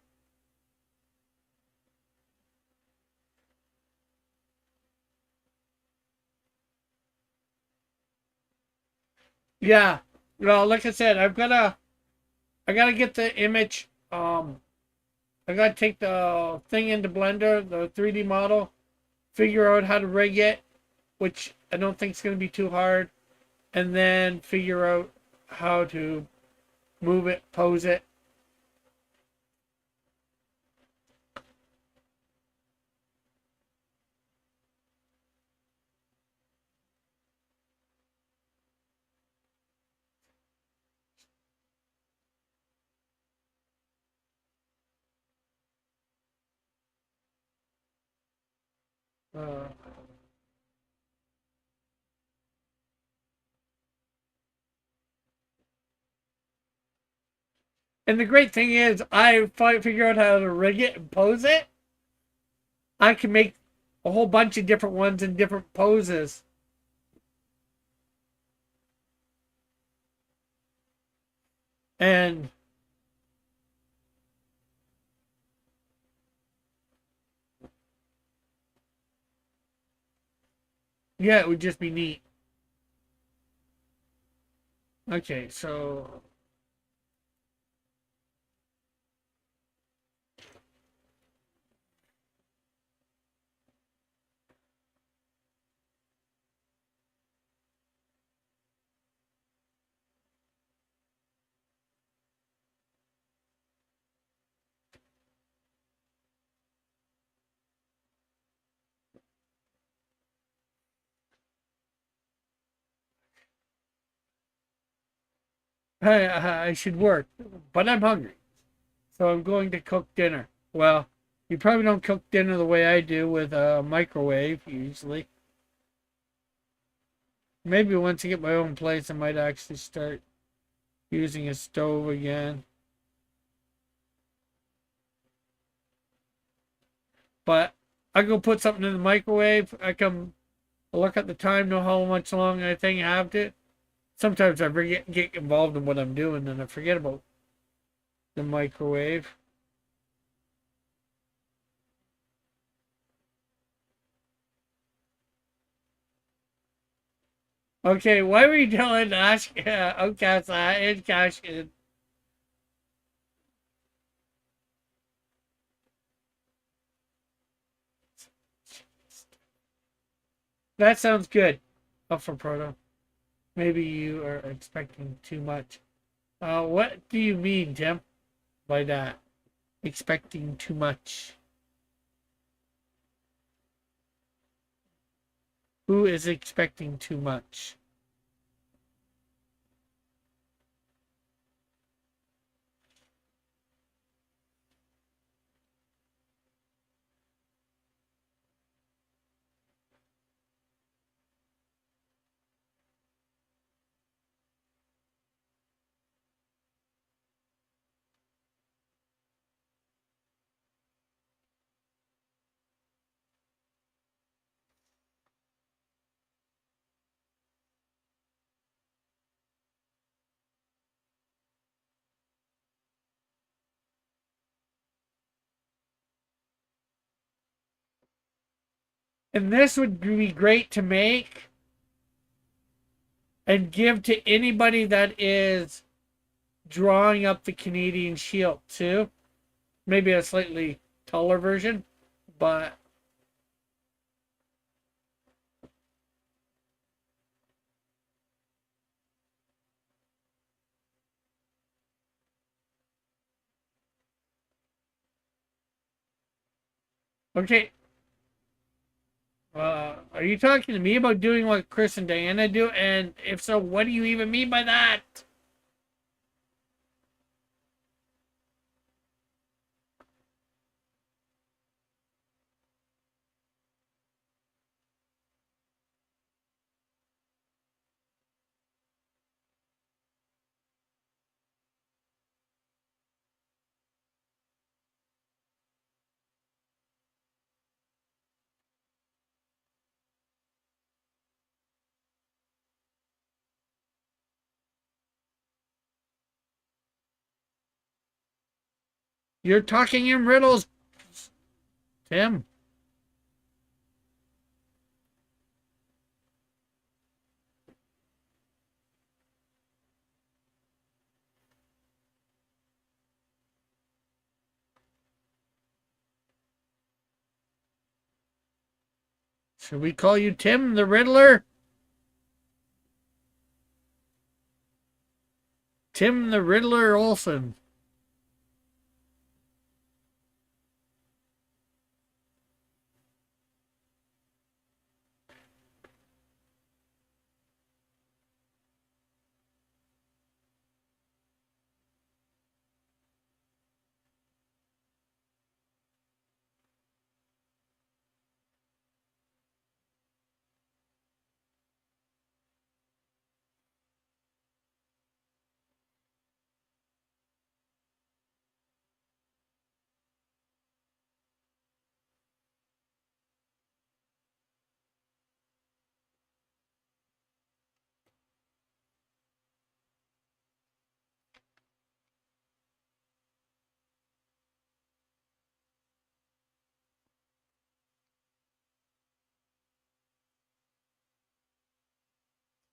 Yeah. Well, like I said, I gotta get the image. I gotta take the thing into Blender, the 3D model, figure out how to rig it, which I don't think is gonna be too hard, and then figure out how to move it, pose it. Uh, and the great thing is, I figure out how to rig it and pose it. I can make a whole bunch of different ones in different poses. And yeah, it would just be neat. Okay, so I should work, but I'm hungry. So I'm going to cook dinner. Well, you probably don't cook dinner the way I do with a microwave usually. Maybe once I get my own place, I might actually start using a stove again. But I go put something in the microwave. I come look at the time, know how much longer I think I have it. Sometimes I forget, get involved in what I'm doing and I forget about the microwave. Okay, why were you telling Ash, Outcast, and Cash? That sounds good. Up for Proto. Maybe you are expecting too much. What do you mean, Tim, by that? Expecting too much. Who is expecting too much? And this would be great to make and give to anybody that is drawing up the Canadian Shield too. Maybe a slightly taller version, but okay. Are you talking to me about doing what Chris and Diana do? And if so, what do you even mean by that? You're talking in riddles, Tim. Should we call you Tim the Riddler? Tim the Riddler Olsen.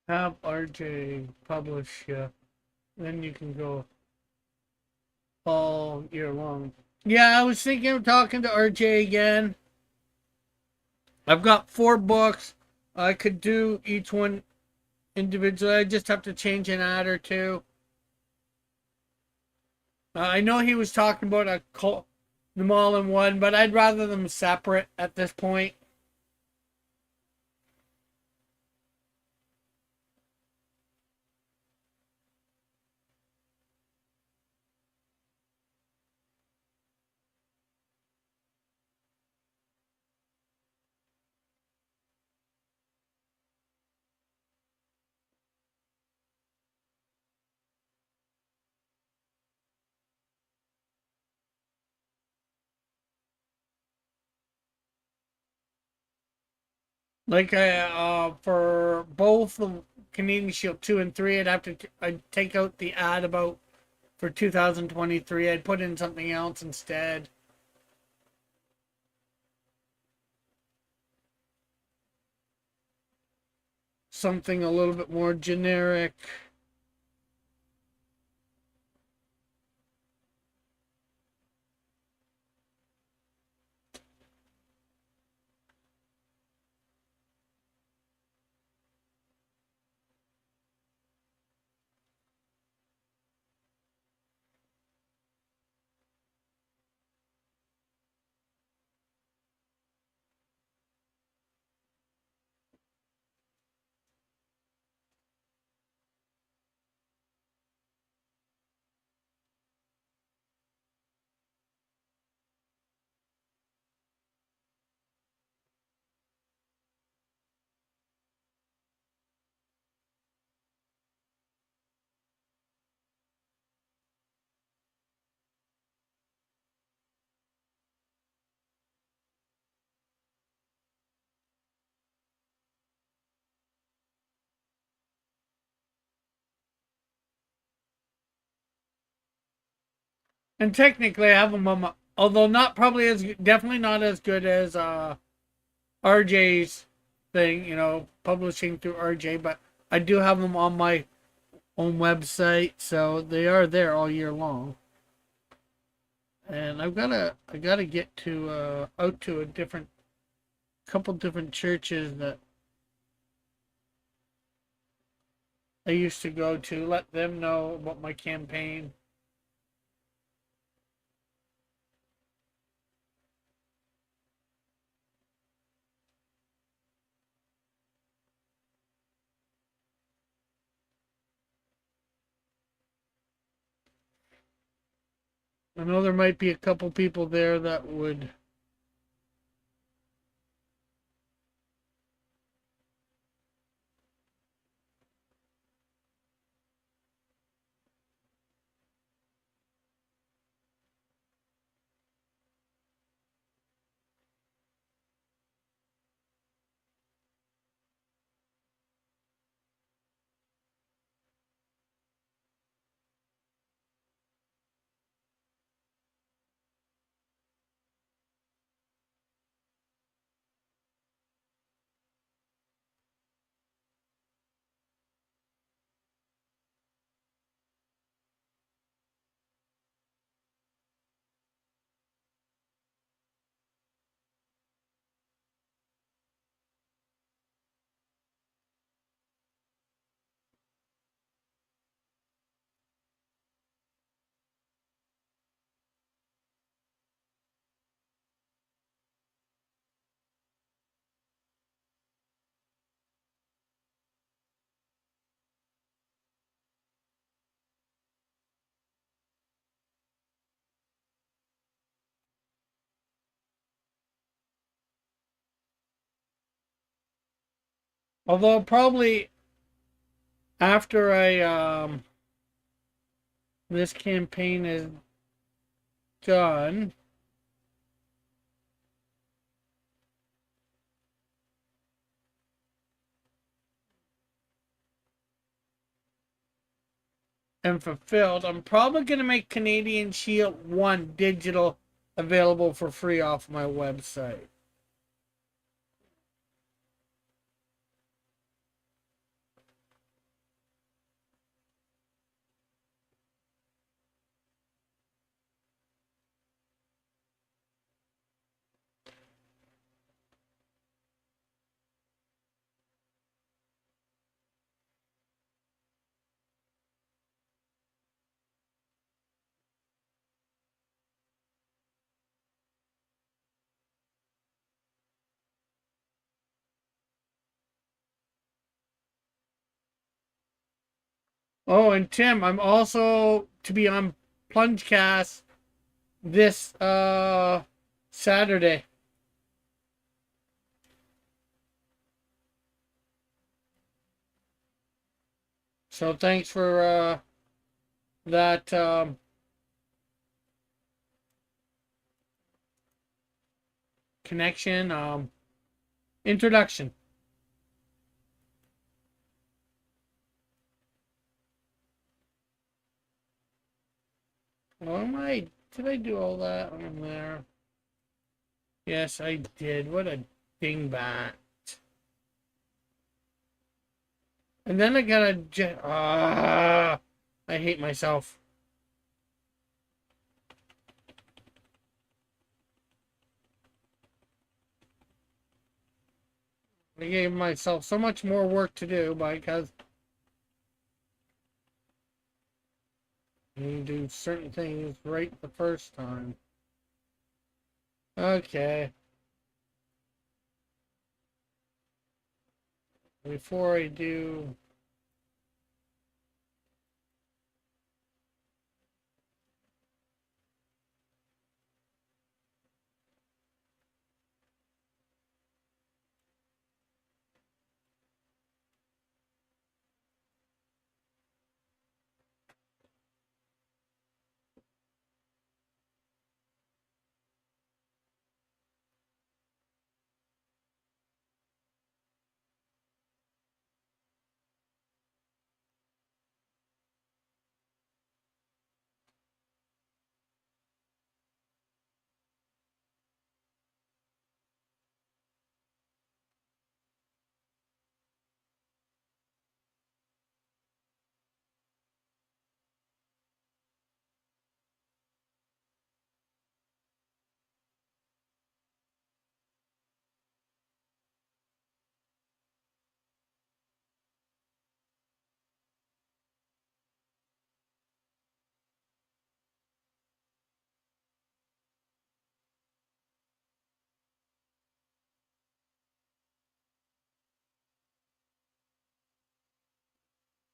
Have RJ publish you. Then you can go all year long. Yeah, I was thinking of talking to RJ again. I've got 4 books. I could do each one individually. I just have to change an ad or two. I know he was talking about them all in one, but I'd rather them separate at this point. Like for both the Canadian Shield 2 and 3, I'd take out the ad about for 2023. I'd put in something else instead. Something a little bit more generic. And technically, I have them on my, although not probably as definitely not as good as RJ's thing, publishing through RJ, but I do have them on my own website, so they are there all year long. And I gotta get to out to a different couple different churches that I used to go to, let them know about my campaign. I know there might be a couple people there that would. Although probably after I this campaign is done and fulfilled, I'm probably gonna make Canadian Shield 1 digital available for free off my website. Oh, and Tim, I'm also to be on Plungecast this Saturday. So thanks for that connection introduction. Oh, am I? Did I do all that on there? Yes, I did. What a dingbat. And then I gotta I hate myself. I gave myself so much more work to do because you do certain things right the first time. Okay. Before I do.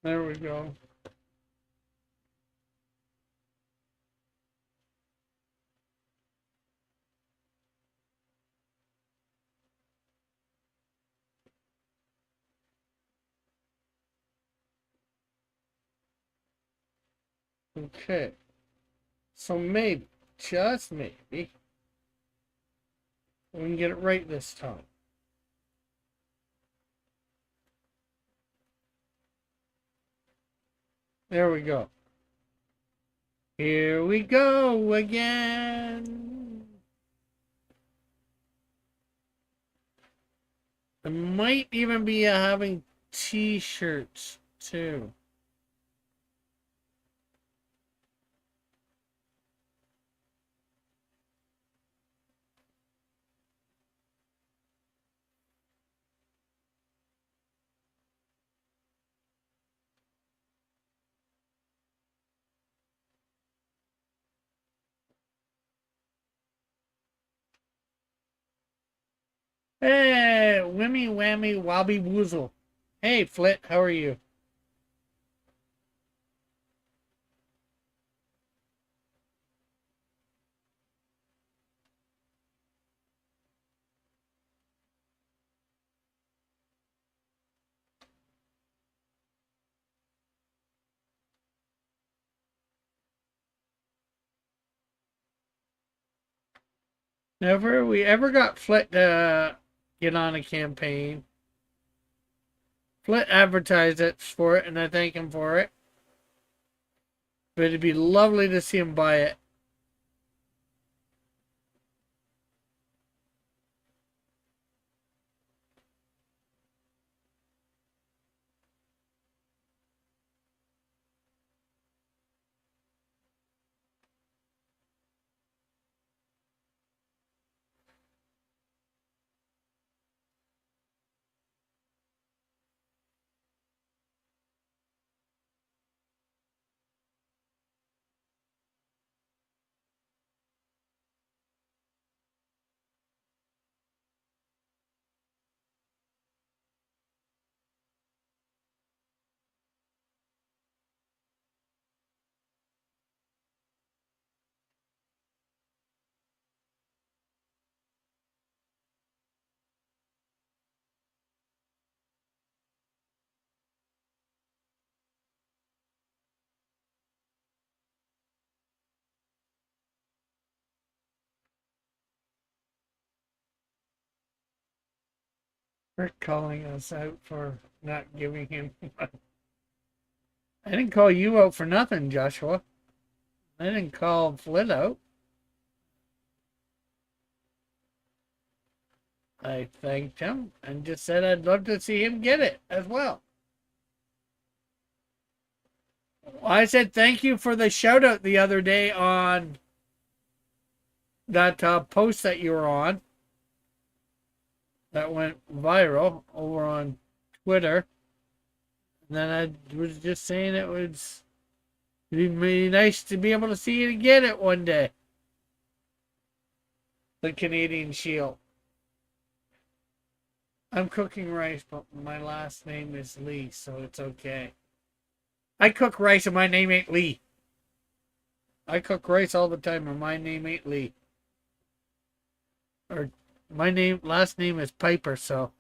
There we go. Okay. So maybe, just maybe, we can get it right this time. There we go. Here we go again. I might even be having t-shirts too. Hey, whammy whammy wobby woozle. Hey, Flit, how are you? Never we ever got Flit to get on a campaign. Flit advertised it for it, and I thank him for it. But it'd be lovely to see him buy it. Rick calling us out for not giving him. I didn't call you out for nothing, Joshua. I didn't call Flit out. I thanked him and just said I'd love to see him get it as well. I said thank you for the shout out the other day on that post that you were on that went viral over on Twitter. And then I was just saying it'd be nice to be able to see you get it one day. The Canadian Shield. I'm cooking rice, but my last name is Lee, so it's okay. I cook rice and my name ain't Lee. I cook rice all the time and my name ain't Lee. Or my last name is Piper, so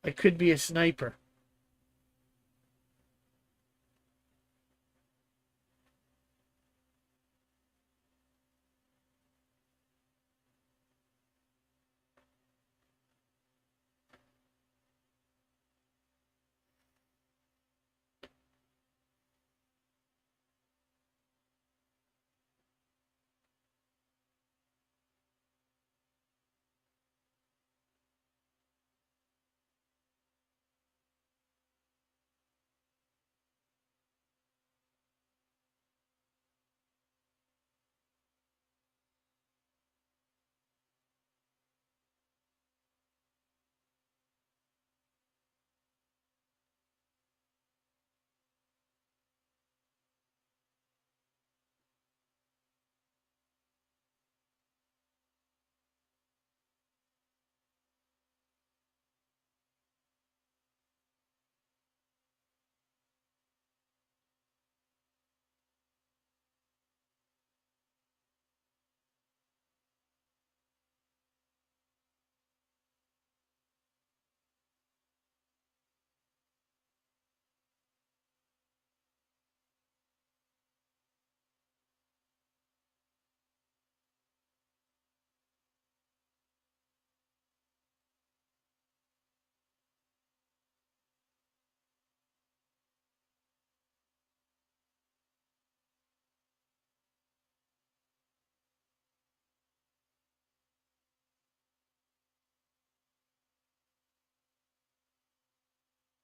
I could be a sniper.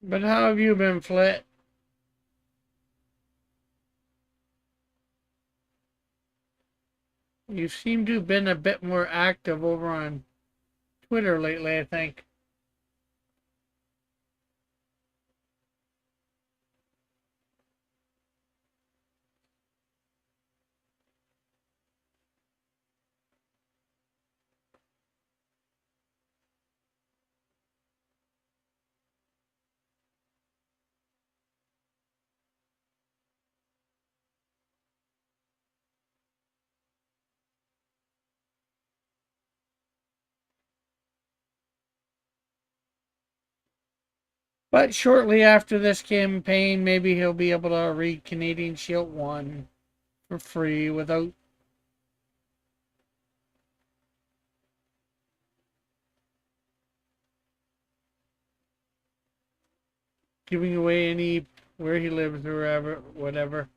But how have you been, Flit? You seem to have been a bit more active over on Twitter lately, I think. But shortly after this campaign, maybe he'll be able to read Canadian Shield 1 for free without giving away any where he lives or wherever, whatever.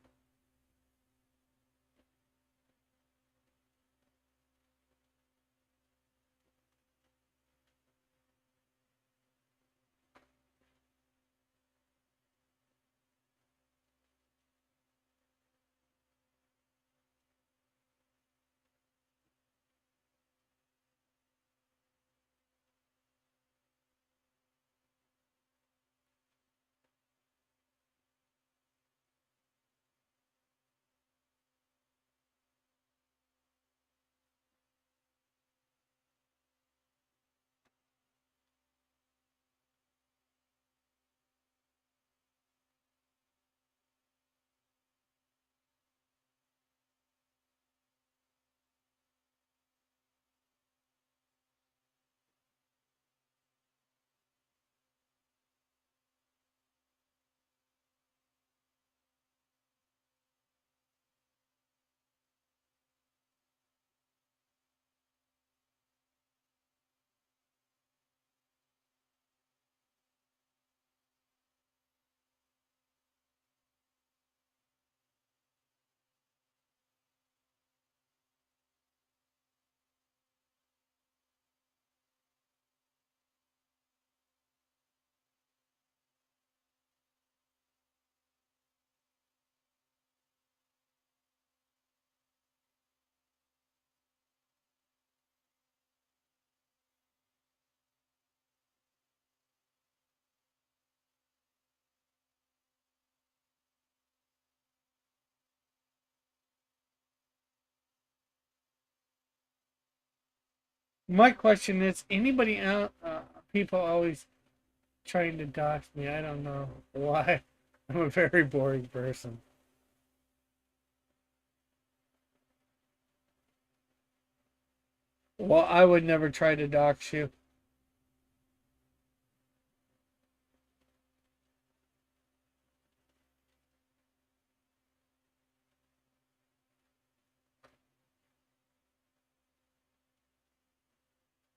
My question is, anybody out? People always trying to dox me. I don't know why. I'm a very boring person. Well, I would never try to dox you.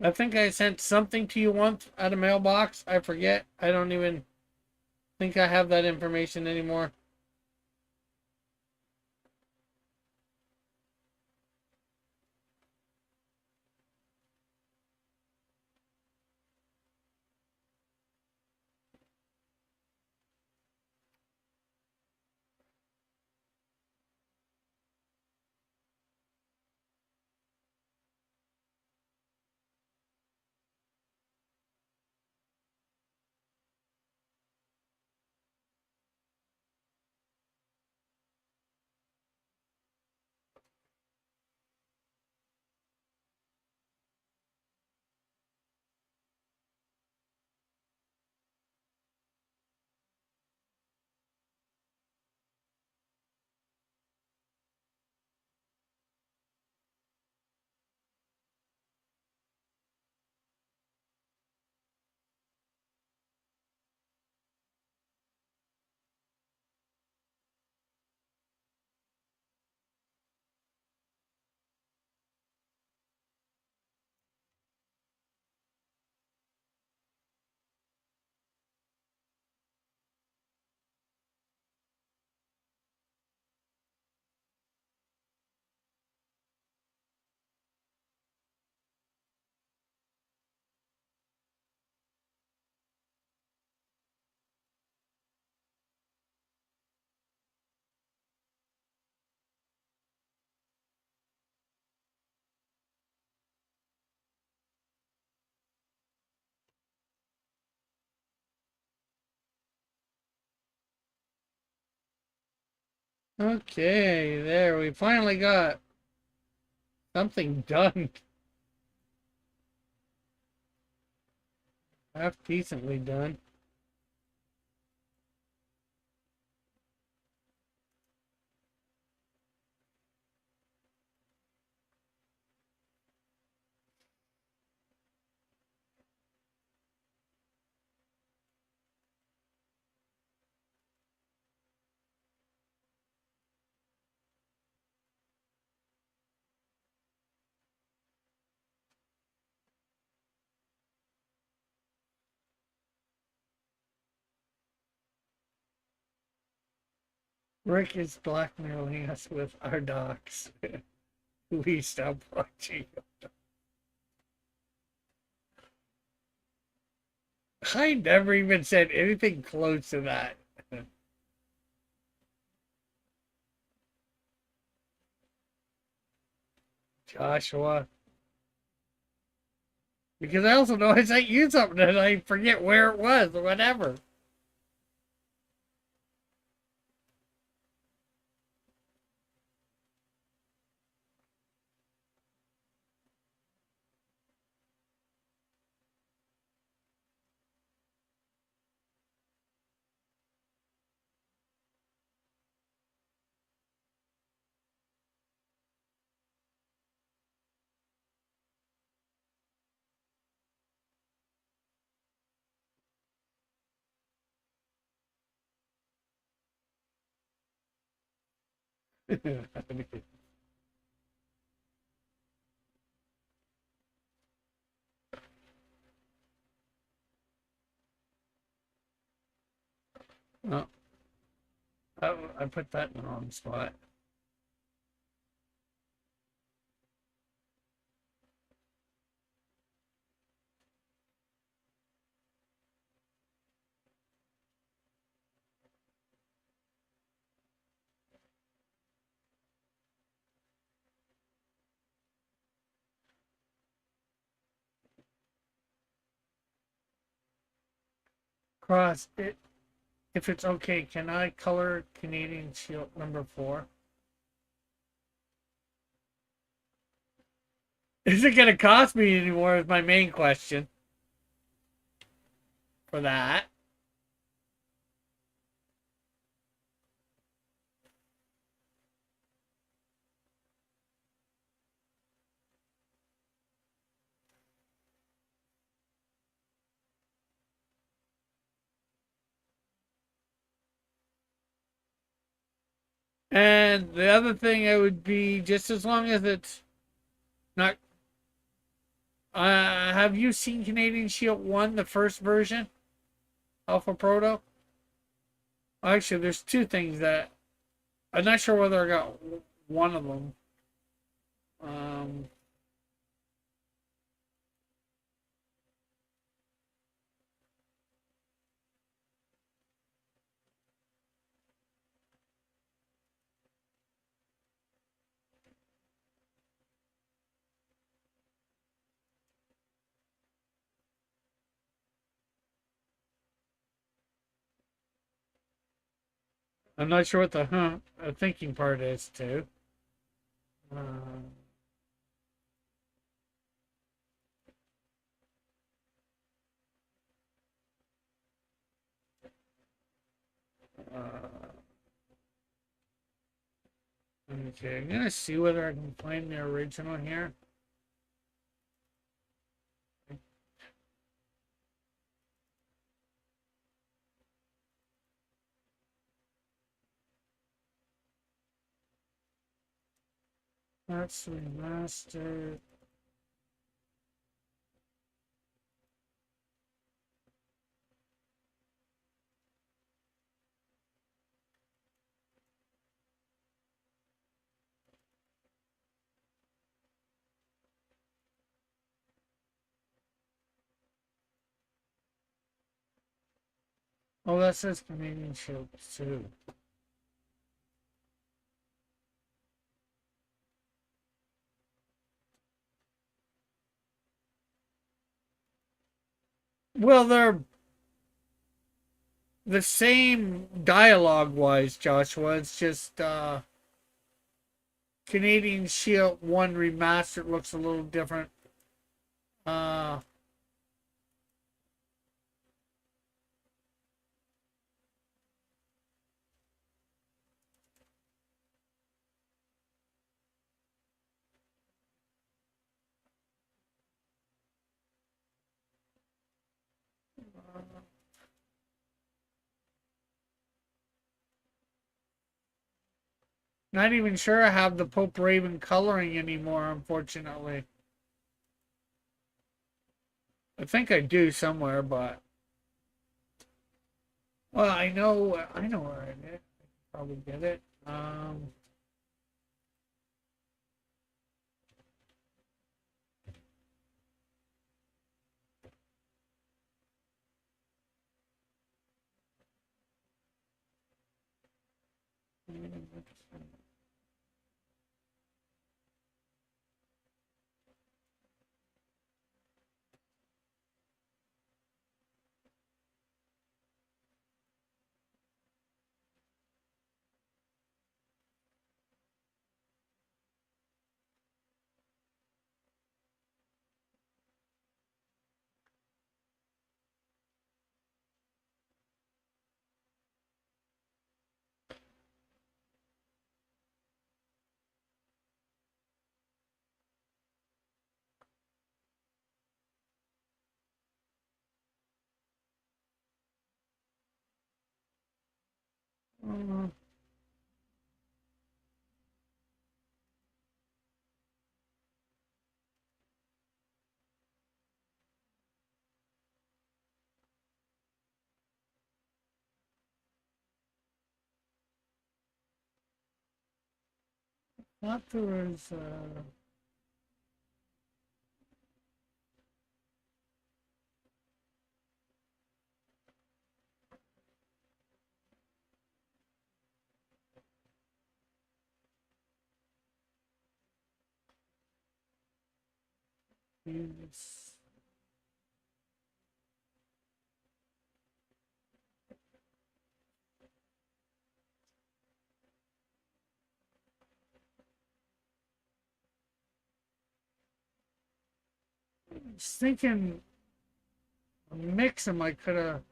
I think I sent something to you once at a mailbox. I forget. I don't even think I have that information anymore. Okay, there. We finally got something done. Half decently done. Rick is blackmailing us with our docs. We stop watching. I never even said anything close to that. Joshua. Because I also know I sent you something and I forget where it was or whatever. Oh, I put that in the wrong spot. Cross it. If it's okay, can I color Canadian Shield number 4? Is it going to cost me anymore? Is my main question for that. And the other thing, I would be just as long as it's not. Have you seen Canadian Shield 1, the first version? Alpha Proto? Actually, there's two things that. I'm not sure whether I got one of them. Um, I'm not sure what the thinking part is, too. Uh, uh, okay, I'm going to see whether I can find the original here. That's remastered. Oh, that says Canadian Shield 2. Well, they're the same dialogue wise, Joshua. It's just Canadian Shield 1 remastered looks a little different. Uh, Not even sure I have the Pope Raven coloring anymore, unfortunately. I think I do somewhere, but well, I know where it is. probably get it. Uh, thought there was these- I was thinking a mix of I could have.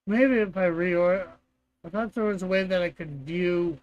Maybe if I reorder, I thought there was a way that I could view.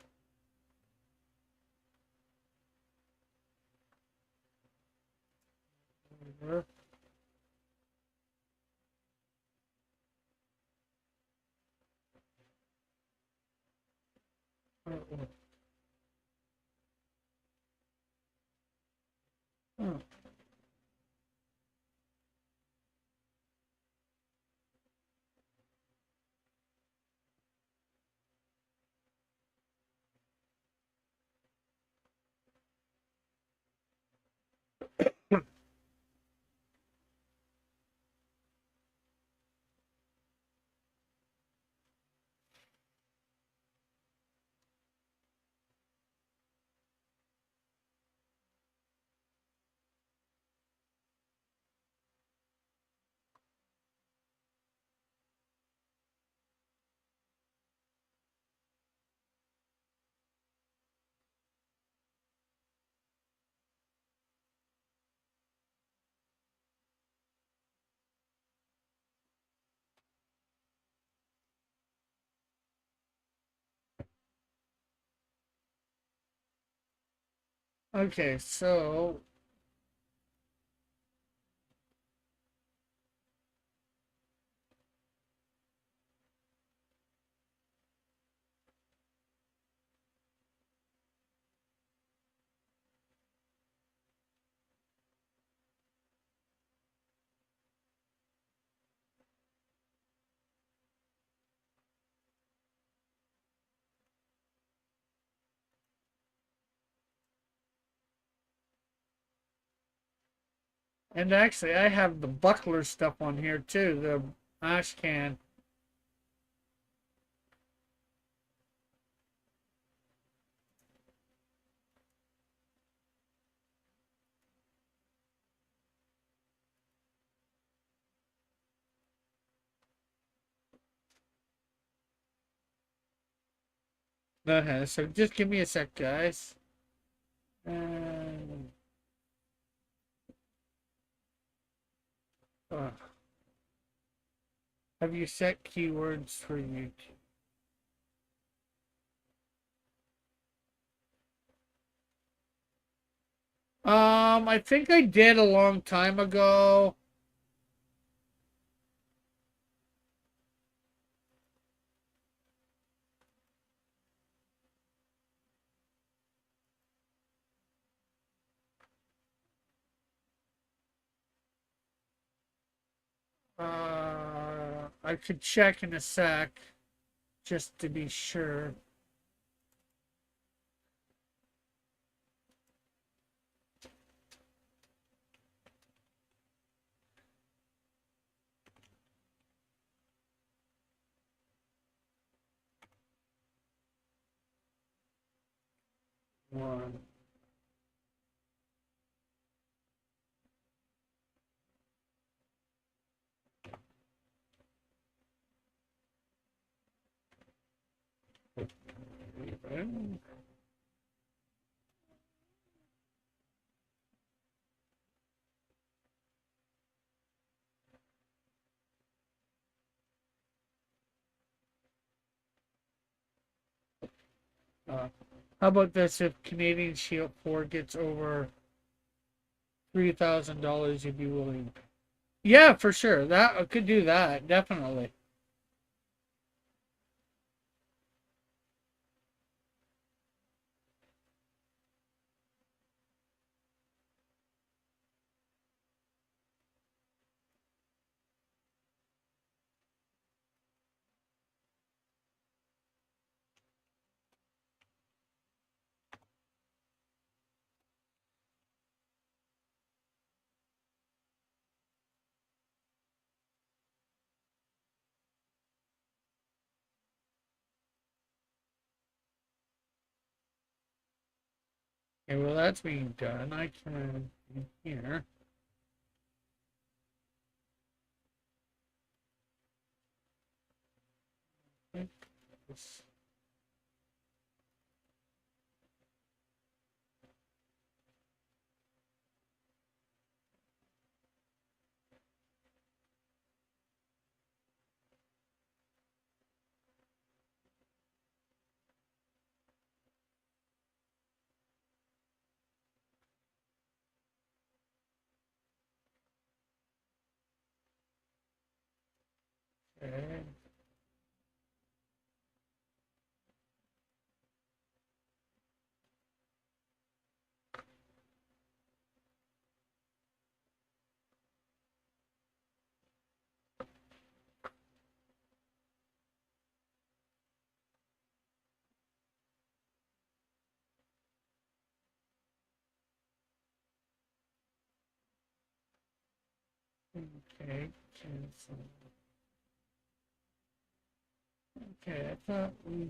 Okay, so and actually I have the buckler stuff on here too. The ash can. Okay, so just give me a sec, guys. And, uh, Have you set keywords for YouTube? I think I did a long time ago. I could check in a sec just to be sure. One. How about this? If Canadian Shield 4 gets over $3,000, you'd be willing. Yeah, for sure. That I could do that. Definitely. Okay, well, that's being done. I can in here. Okay. Okay. Cancel. Okay, I thought we.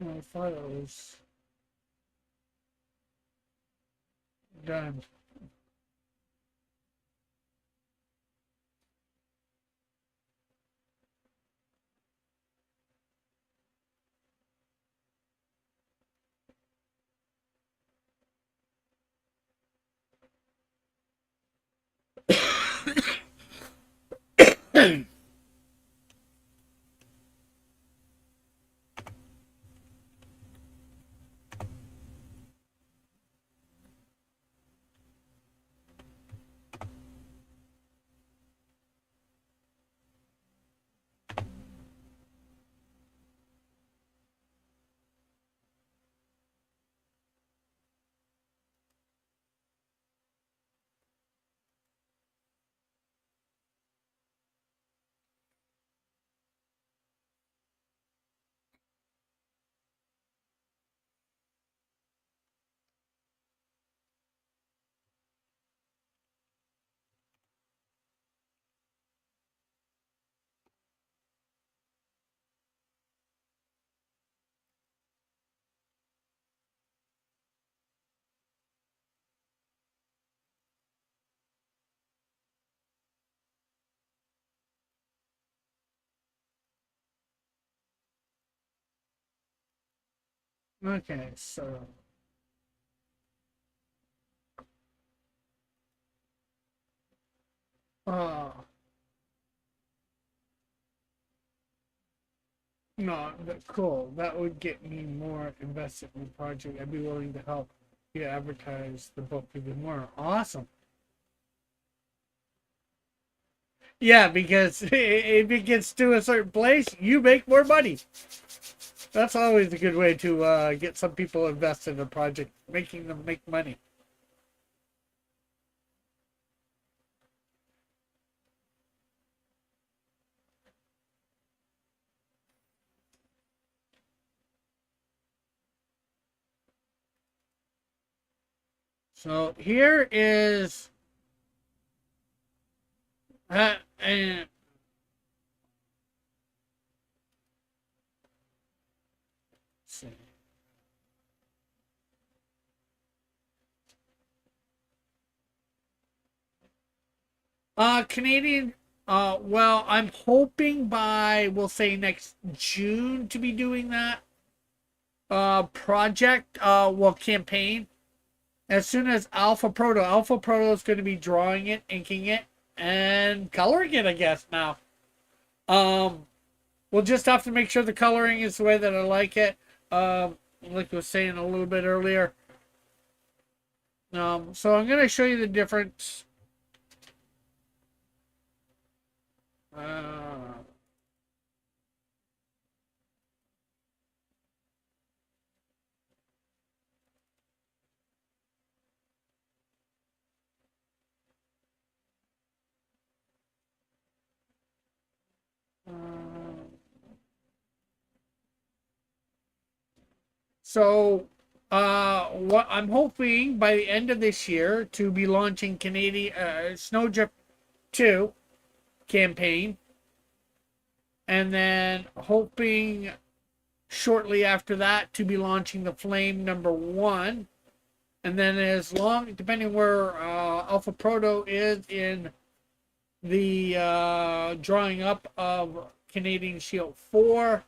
I thought it was done. Okay, so Oh, no, cool. That would get me more invested in the project. I'd be willing to help you advertise the book even more. Awesome. Yeah, because if it gets to a certain place, you make more money. That's always a good way to get some people invested in a project, making them make money. So here is and see. Canadian. Well, I'm hoping by we'll say next June to be doing that project. Well, campaign. As soon as Alpha Proto is going to be drawing it, inking it, and coloring it. I guess now. Um, we'll just have to make sure the coloring is the way that I like it. Like I was saying a little bit earlier. So I'm going to show you the difference. Uh, uh, so, what I'm hoping by the end of this year to be launching Canadian Snowdrift 2 campaign, and then hoping shortly after that to be launching the Flame number 1. And then, as long depending where Alpha Proto is in the drawing up of Canadian Shield 4,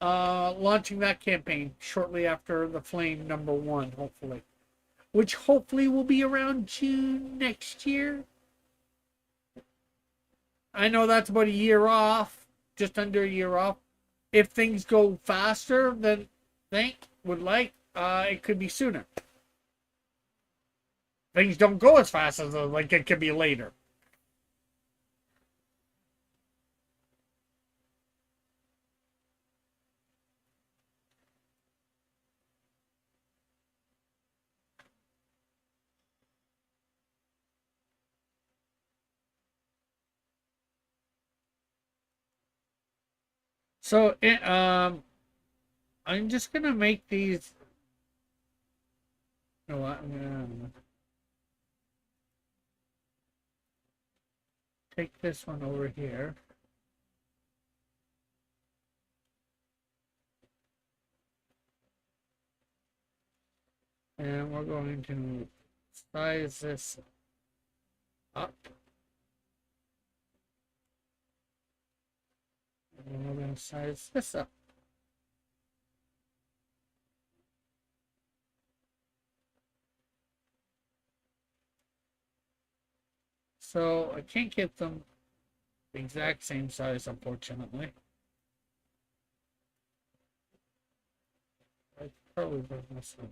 launching that campaign shortly after the Flame number 1, hopefully. Which hopefully will be around June next year. I know that's about a year off, just under a year off. If things go faster than would like, it could be sooner. Things don't go as fast as like it could be later. So I'm just gonna make these. You know what? I'm gonna take this one over here. And we're going to size this up. And we're going to size this up. So I can't get them the exact same size, unfortunately. I probably put this one.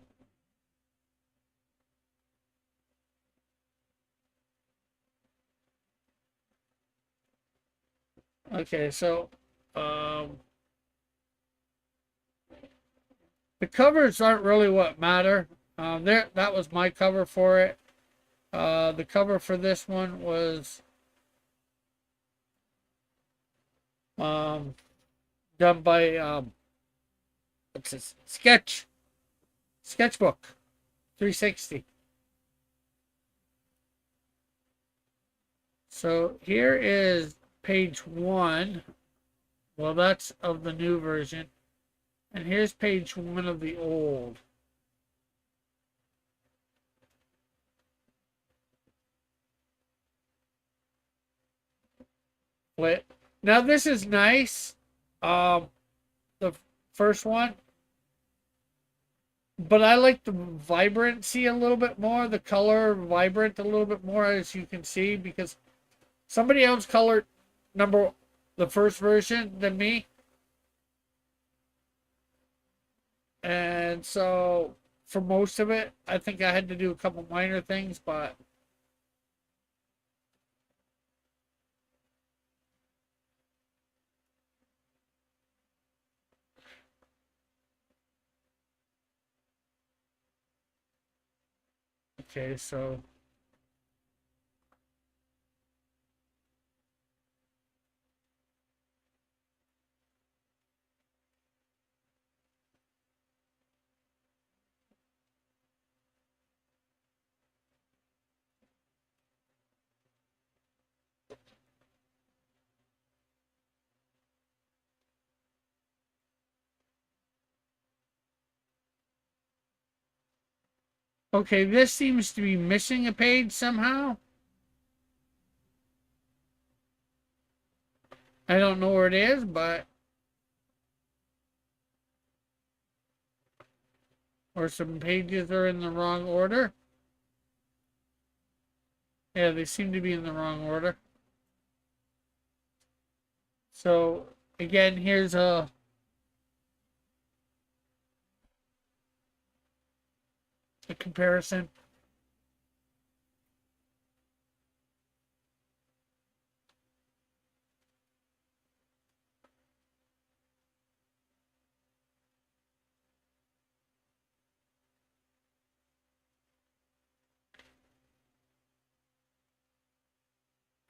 Okay, so um, the covers aren't really what matter. That was my cover for it. The cover for this one was um, done by what's this? Sketchbook 360. So here is page 1. Well, that's of the new version. And here's page 1 of the old. Split. Now this is nice. The first one. But I like the vibrancy a little bit more, the color vibrant a little bit more, as you can see, because somebody else colored number the first version than me, and so for most of it, I think I had to do a couple minor things, but okay, so okay, this seems to be missing a page somehow. I don't know where it is, but or some pages are in the wrong order. Yeah, they seem to be in the wrong order. So again, here's a comparison.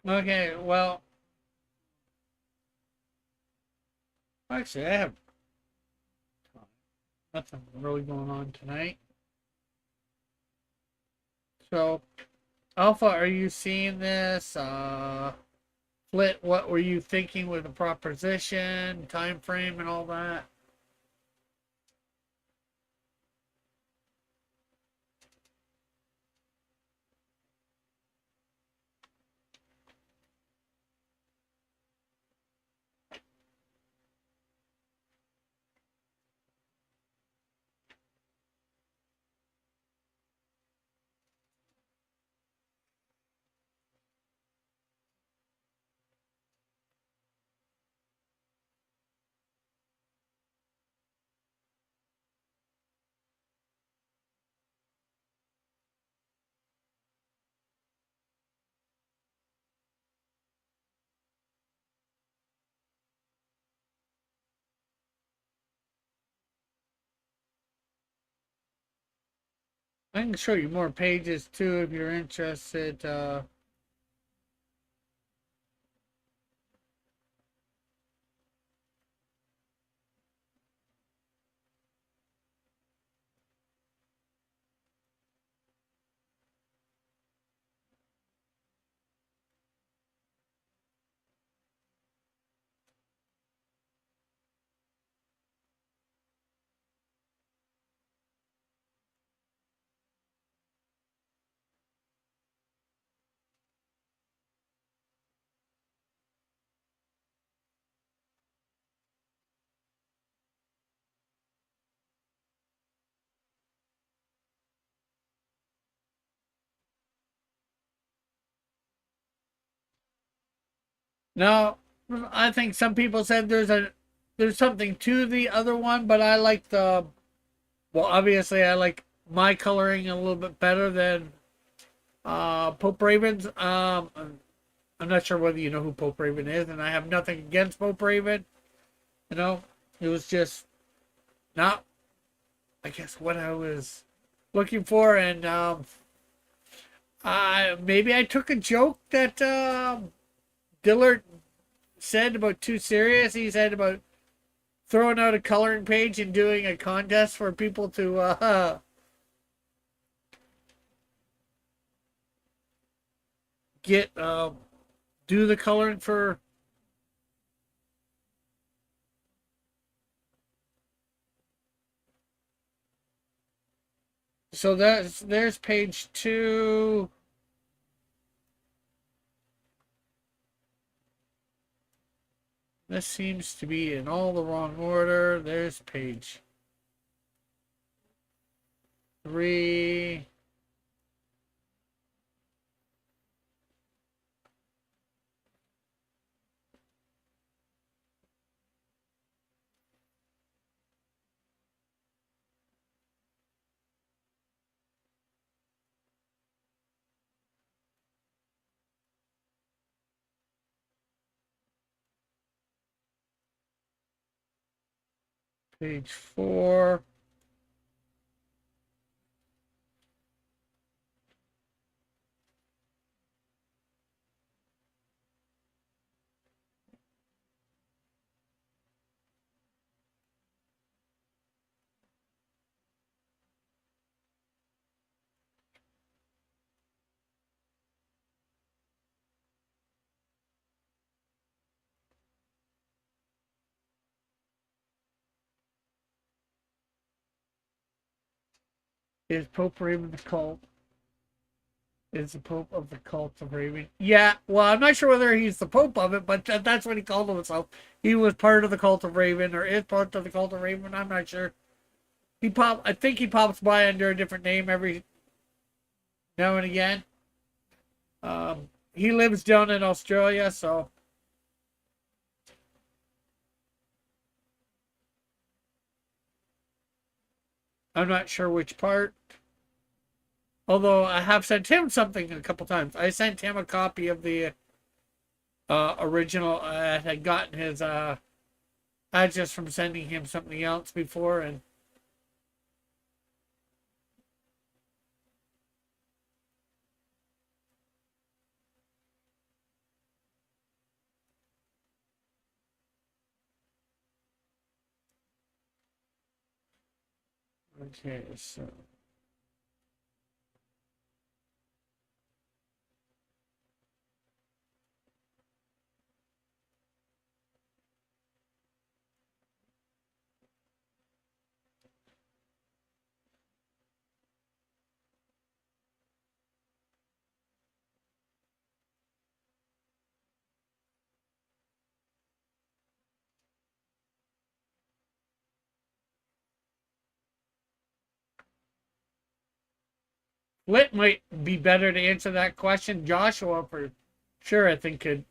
Okay, well, actually, I have nothing really going on tonight. So, Alpha, are you seeing this? Flit, what were you thinking with the proposition, time frame, and all that? I can show you more pages too if you're interested. Now, I think some people said there's something to the other one, but I like the well, obviously I like my coloring a little bit better than Pope Raven's. I'm not sure whether you know who Pope Raven is, and I have nothing against Pope Raven. You know, it was just not, I guess, what I was looking for, and maybe I took a joke that Dillard said about Too Serious. He said about throwing out a coloring page and doing a contest for people to get do the coloring for. So there's page two. This seems to be in all the wrong order. There's page 3. Page 4. Is Pope Raven the cult? Is the Pope of the cult of Raven? Yeah, well, I'm not sure whether he's the Pope of it, but that's what he called himself. He was part of the cult of Raven, or is part of the cult of Raven. I'm not sure. I think he pops by under a different name every now and again. He lives down in Australia, so I'm not sure which part. Although I have sent him something a couple times. I sent him a copy of the original. I had gotten his address from sending him something else before, and okay, so Lit might be better to answer that question. Joshua, for sure, I think could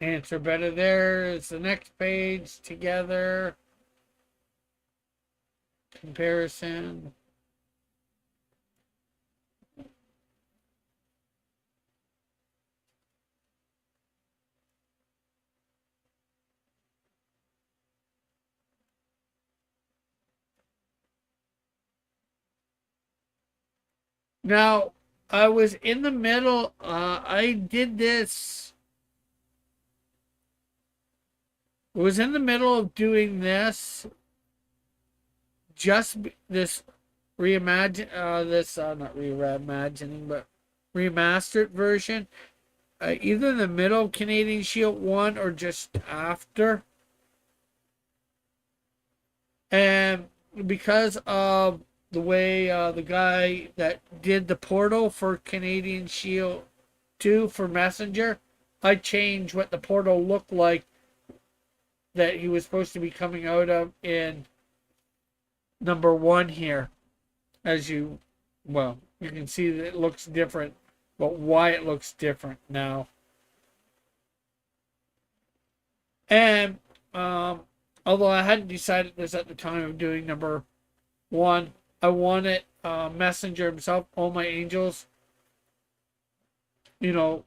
answer better. There's the next page together. Comparison. Now, I was in the middle. I did this. I was in the middle of doing this. Just this not reimagining, but remastered version. Either the middle Canadian Shield 1 or just after. And because of the way the guy that did the portal for Canadian Shield 2 for Messenger, I changed what the portal looked like that he was supposed to be coming out of in number 1 here. As you, well, you can see that it looks different, but why it looks different now. And although I hadn't decided this at the time of doing number 1, I wanted Messenger himself, All My Angels. You know,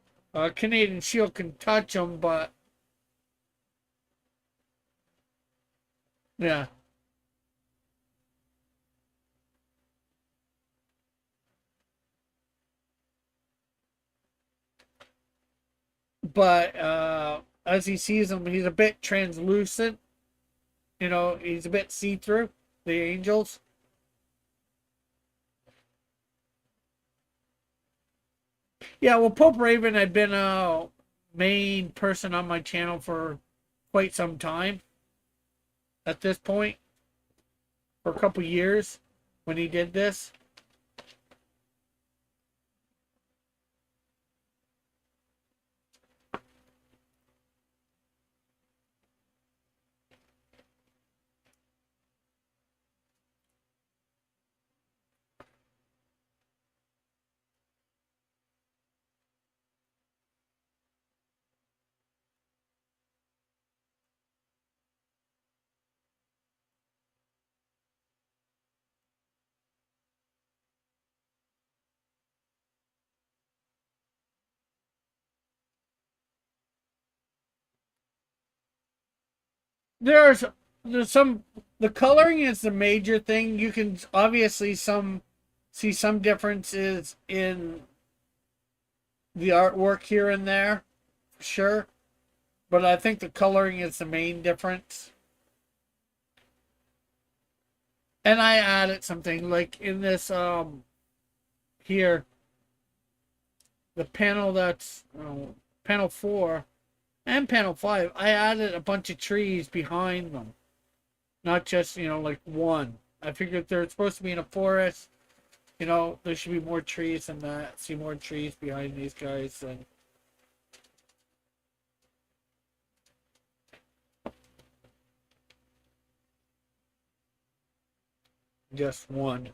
Canadian Shield can touch them, but yeah. But as he sees them, he's a bit translucent. You know, he's a bit see through, the angels. Yeah, well, Pope Raven had been a main person on my channel for quite some time at this point, for a couple years when he did this. there's there's some the coloring is the major thing. You can obviously some see some differences in the artwork here and there, for sure. But I think the coloring is the main difference. And I added something like in this here, the panel that's panel 4 and panel 5, I added a bunch of trees behind them, not just like one. I figured they're supposed to be in a forest. There should be more trees than that. See more trees behind these guys than just one.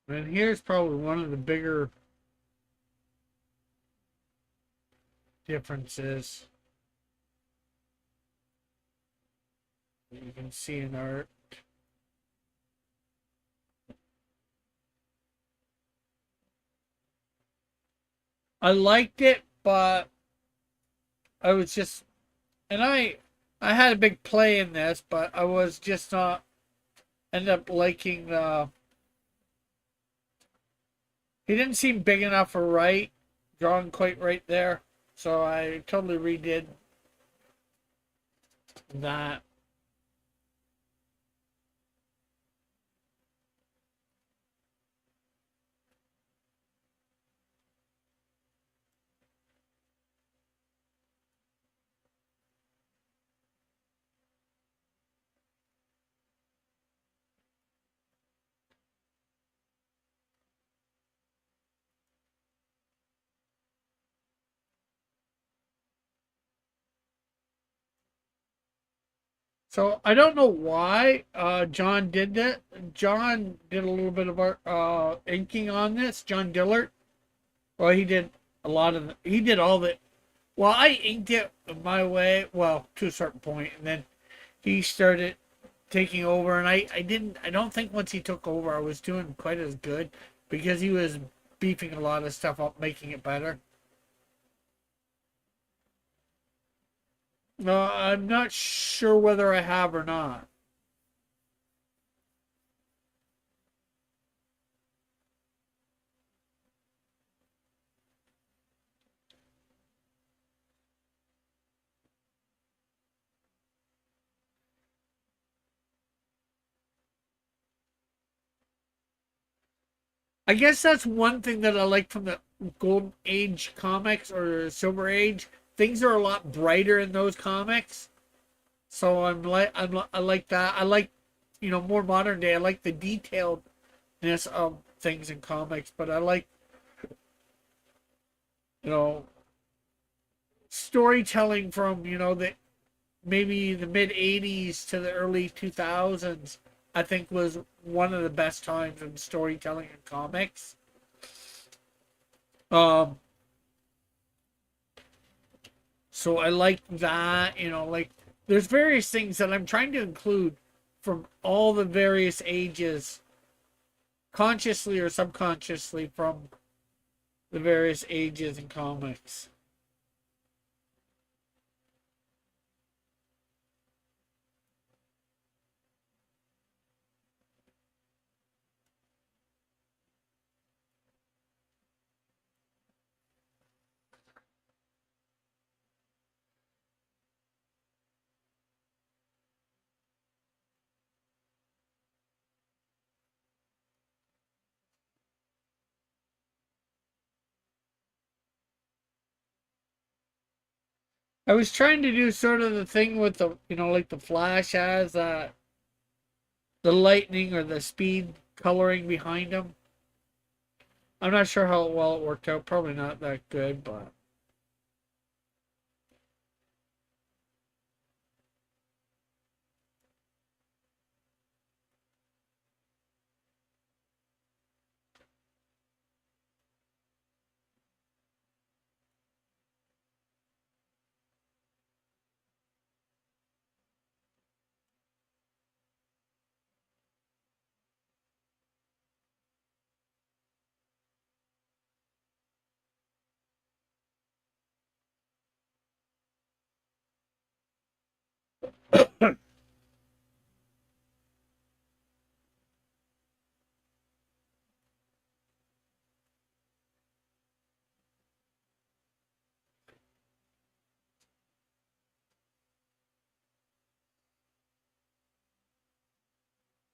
And here's probably one of the bigger differences that you can see in art. I liked it, but I was just, and I had a big play in this, but I was just not end up liking the. He didn't seem big enough or right, drawn quite right there, so I totally redid that. So I don't know why John did that. John did a little bit of art, inking on this. John Dillard. Well, he did a lot of. He did all the. Well, I inked it my way. Well, to a certain point, and then he started taking over, and I didn't. I don't think once he took over, I was doing quite as good because he was beefing a lot of stuff up, making it better. No, I'm not sure whether I have or not. I guess that's one thing that I like from the Golden Age comics or Silver Age. Things are a lot brighter in those comics, so I like that. I like more modern day. I like the detailedness of things in comics, but I like you know storytelling from the maybe the mid '80s to the early 2000s. I think was one of the best times in storytelling in comics. Um, So I like that, like there's various things that I'm trying to include from all the various ages, consciously or subconsciously from the various ages in comics. I was trying to do sort of the thing with the, like the Flash has the lightning or the speed coloring behind him. I'm not sure how well it worked out. Probably not that good, but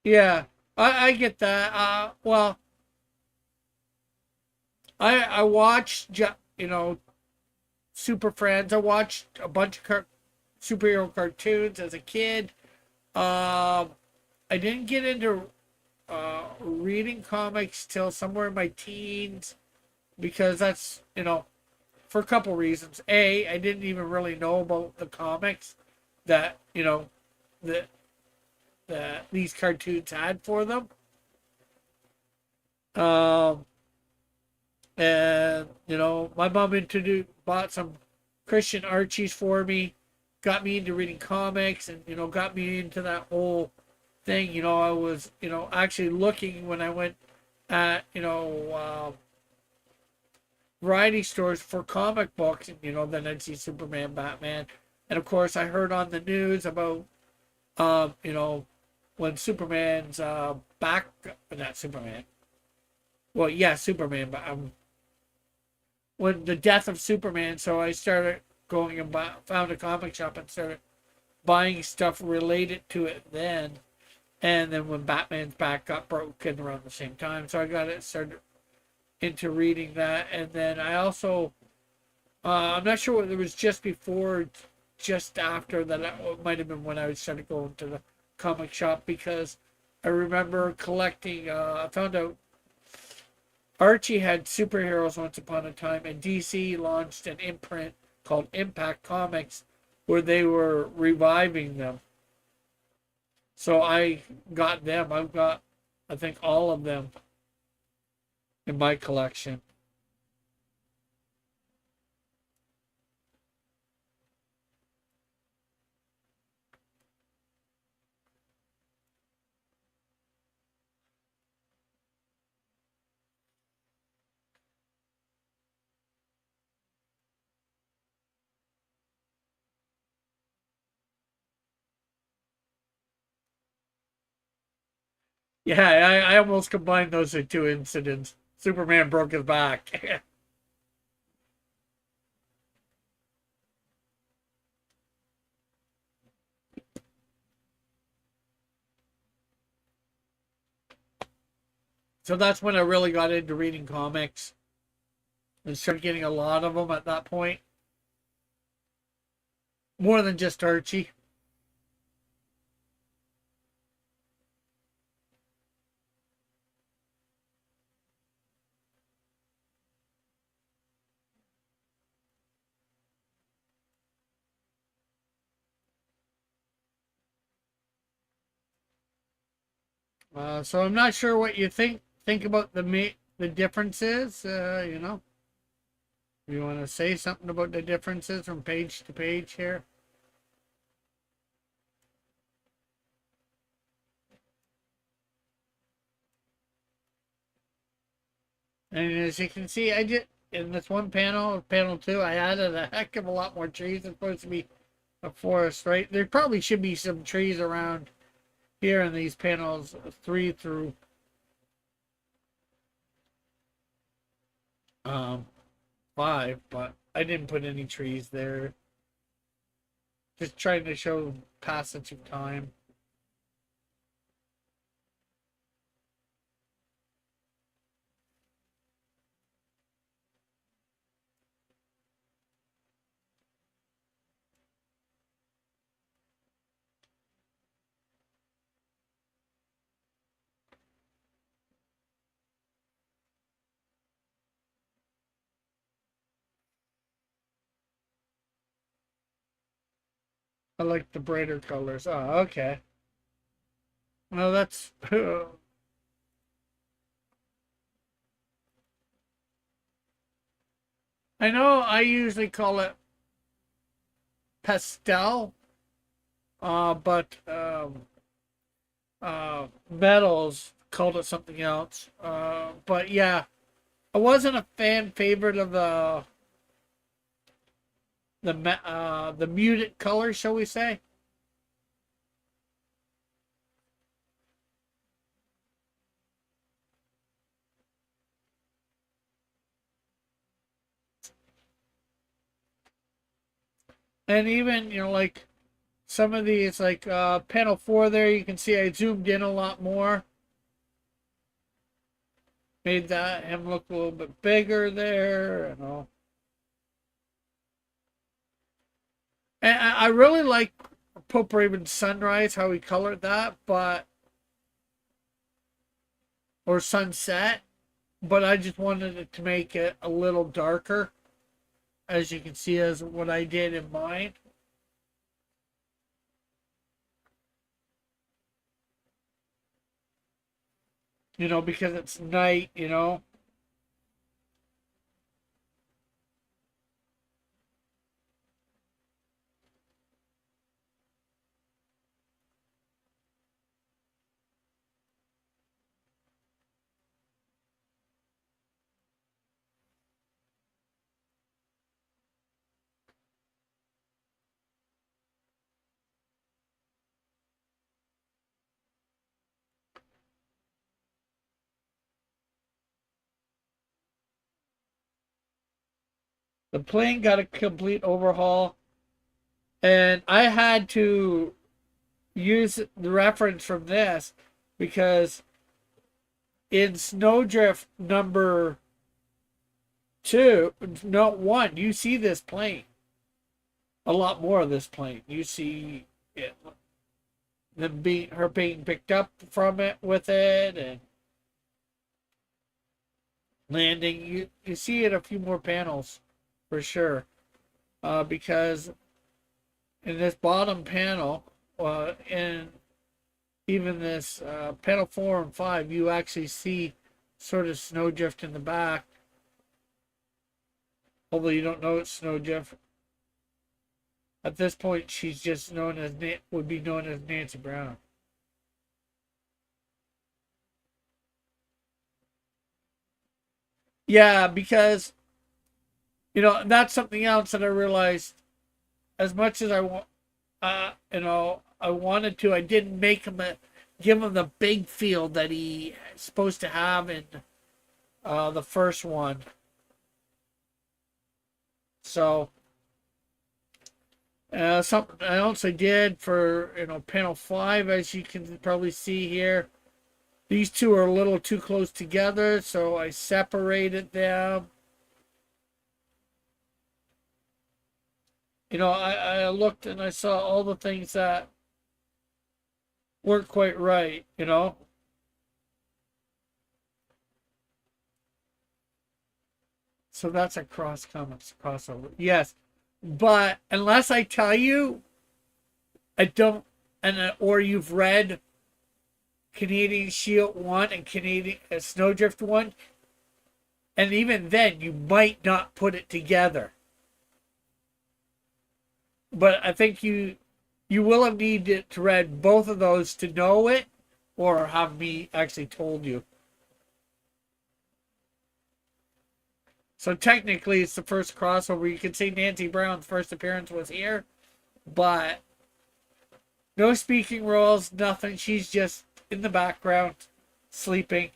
Yeah, I get that. Well, I watched Super Friends. I watched a bunch of superhero cartoons as a kid. Um, I didn't get into reading comics till somewhere in my teens because that's for a couple reasons. A, I didn't even really know about the comics that that that these cartoons had for them. Um, and my mom introduced bought some Christian Archies for me, got me into reading comics, and got me into that whole thing. I was actually looking when I went at variety stores for comic books, and then I'd see Superman, Batman, and of course I heard on the news about when Superman's back, not Superman. Well, yeah, Superman, but when the death of Superman. So I started going and found a comic shop and started buying stuff related to it then. And then when Batman's back got broken around the same time, so I got it started into reading that. And then I also, I'm not sure whether it was just before, just after that. It might have been when I started going to the comic shop because I remember collecting. I found out Archie had superheroes once upon a time, and DC launched an imprint called Impact Comics where they were reviving them. So I got them. I've got, I think, all of them in my collection. Yeah, I almost combined those two incidents. Superman broke his back. So that's when I really got into reading comics and started getting a lot of them at that point. More than just Archie. So I'm not sure what you think about the differences. You want to say something about the differences from page to page here? And as you can see, I did in this one panel, panel two, I added a heck of a lot more trees. It's supposed to be a forest, right? There probably should be some trees around here in these panels three through um five, but I didn't put any trees there. Just trying to show passage of time. I like the brighter colors. Oh, okay. Well, that's. I know I usually call it pastel, but Metals called it something else. But yeah, I wasn't a fan favorite of the muted color, shall we say? And even, like some of these, like panel 4 there, you can see I zoomed in a lot more. Made that him look a little bit bigger there and all. And I really like Pope Raven's Sunrise, how he colored that, but or Sunset, but I just wanted it to make it a little darker, as you can see as what I did in mine. Because it's night. The plane got a complete overhaul, and I had to use the reference from this because in Snowdrift number 2, no 1, you see this plane. A lot more of this plane. You see it, her being picked up from it with it and landing. You see it a few more panels for sure. Because in this bottom panel, and even this panel 4 and 5, you actually see sort of Snowdrift in the back. Although you don't know it's Snowdrift. At this point, she's just would be known as Nancy Brown. Yeah, because that's something else that I realized. As much as I want, I wanted to, I didn't give him the big field that he's supposed to have in the first one. So something else I did for panel 5, as you can probably see here, these two are a little too close together, so I separated them. I looked and I saw all the things that weren't quite right. So that's a crossover. Yes. But unless I tell you, I don't, or you've read Canadian Shield 1 and Canadian Snowdrift 1, and even then you might not put it together. But I think you will have needed to read both of those to know it, or have me actually told you. So technically, it's the first crossover. You can say Nancy Brown's first appearance was here, but no speaking roles, nothing. She's just in the background, sleeping,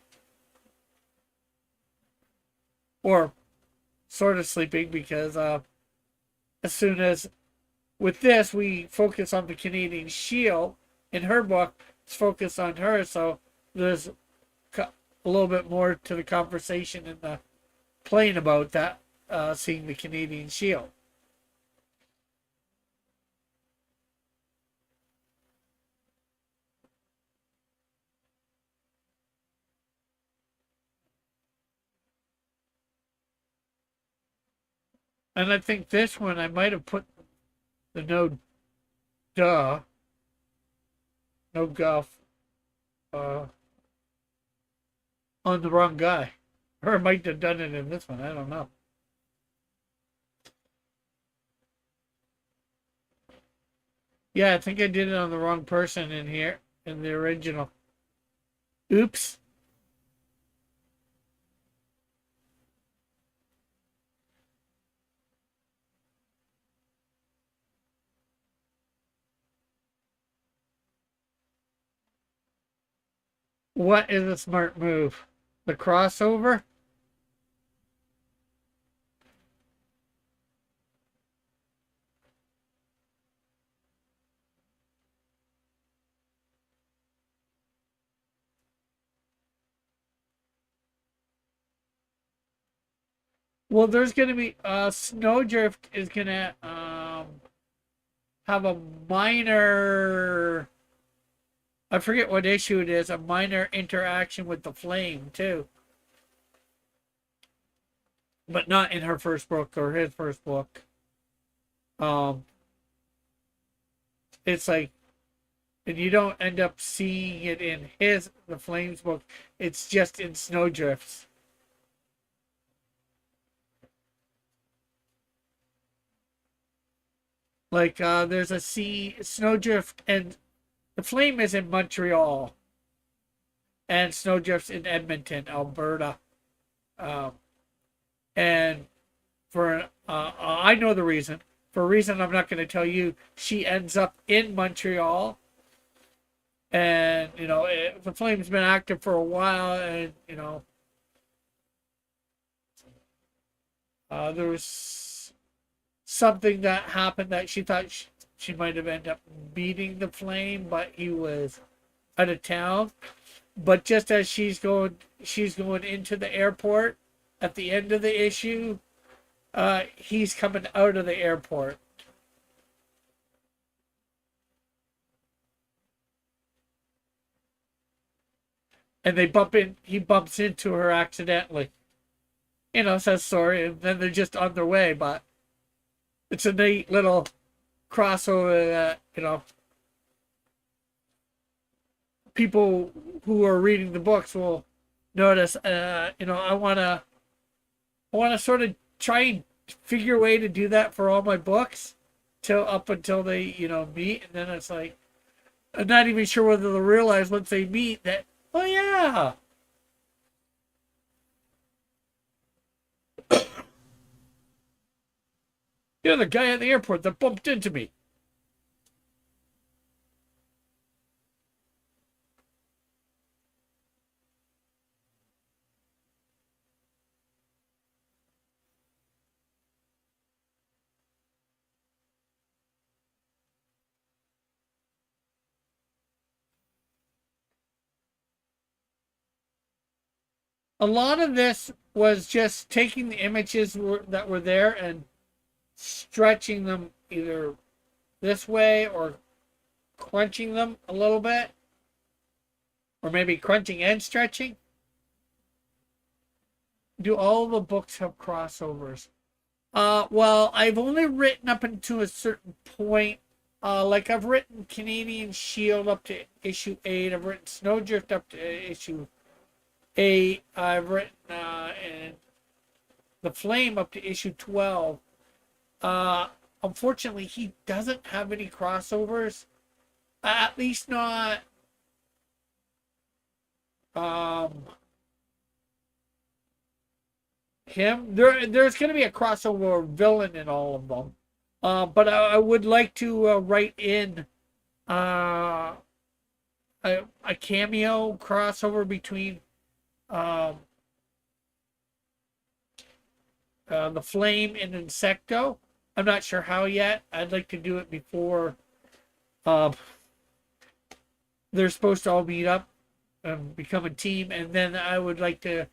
or sort of sleeping, because as soon as with this we focus on the Canadian Shield, in her book it's focused on her, so there's a little bit more to the conversation in the plane about that, seeing the Canadian Shield. And I think this one I might have put the duh, no guff, uh, on the wrong guy. Or I might have done it in this one. I don't know. Yeah, I think I did it on the wrong person in here, in the original. Oops. What is a smart move? The crossover? Well, there's gonna be Snowdrift is gonna have a minor, I forget what issue it is, a minor interaction with the Flame too, but not in her first book or his first book. Um, it's like, and you don't end up seeing it in the Flames book. It's just in Snowdrift's. Like there's a Snowdrift, and the Flame is in Montreal, and Snowdrift's in Edmonton, Alberta. Um, and for I know the reason. For a reason I'm not going to tell you, she ends up in Montreal, and the Flame's been active for a while, and there was something that happened that she thought she might have ended up beating the Flame, but he was out of town. But just as she's going into the airport at the end of the issue, he's coming out of the airport. And he bumps into her accidentally. Says sorry, and then they're just on their way, but it's a neat little crossover that, people who are reading the books will notice. I want to sort of try and figure a way to do that for all my books till up until they, meet. And then it's like, I'm not even sure whether they'll realize once they meet that, oh yeah. You're the guy at the airport that bumped into me. A lot of this was just taking the images that were there and stretching them either this way or crunching them a little bit, or maybe crunching and stretching. Do all the books have crossovers? Well, I've only written up until a certain point. Like I've written Canadian Shield up to issue 8. I've written Snowdrift up to issue 8. I've written and the Flame up to issue 12. Unfortunately, he doesn't have any crossovers. At least not. Him. There's going to be a crossover villain in all of them. But I would like to write in a cameo crossover between the Flame and Insecto. I'm not sure how yet. I'd like to do it before they're supposed to all meet up and become a team, and then I would like to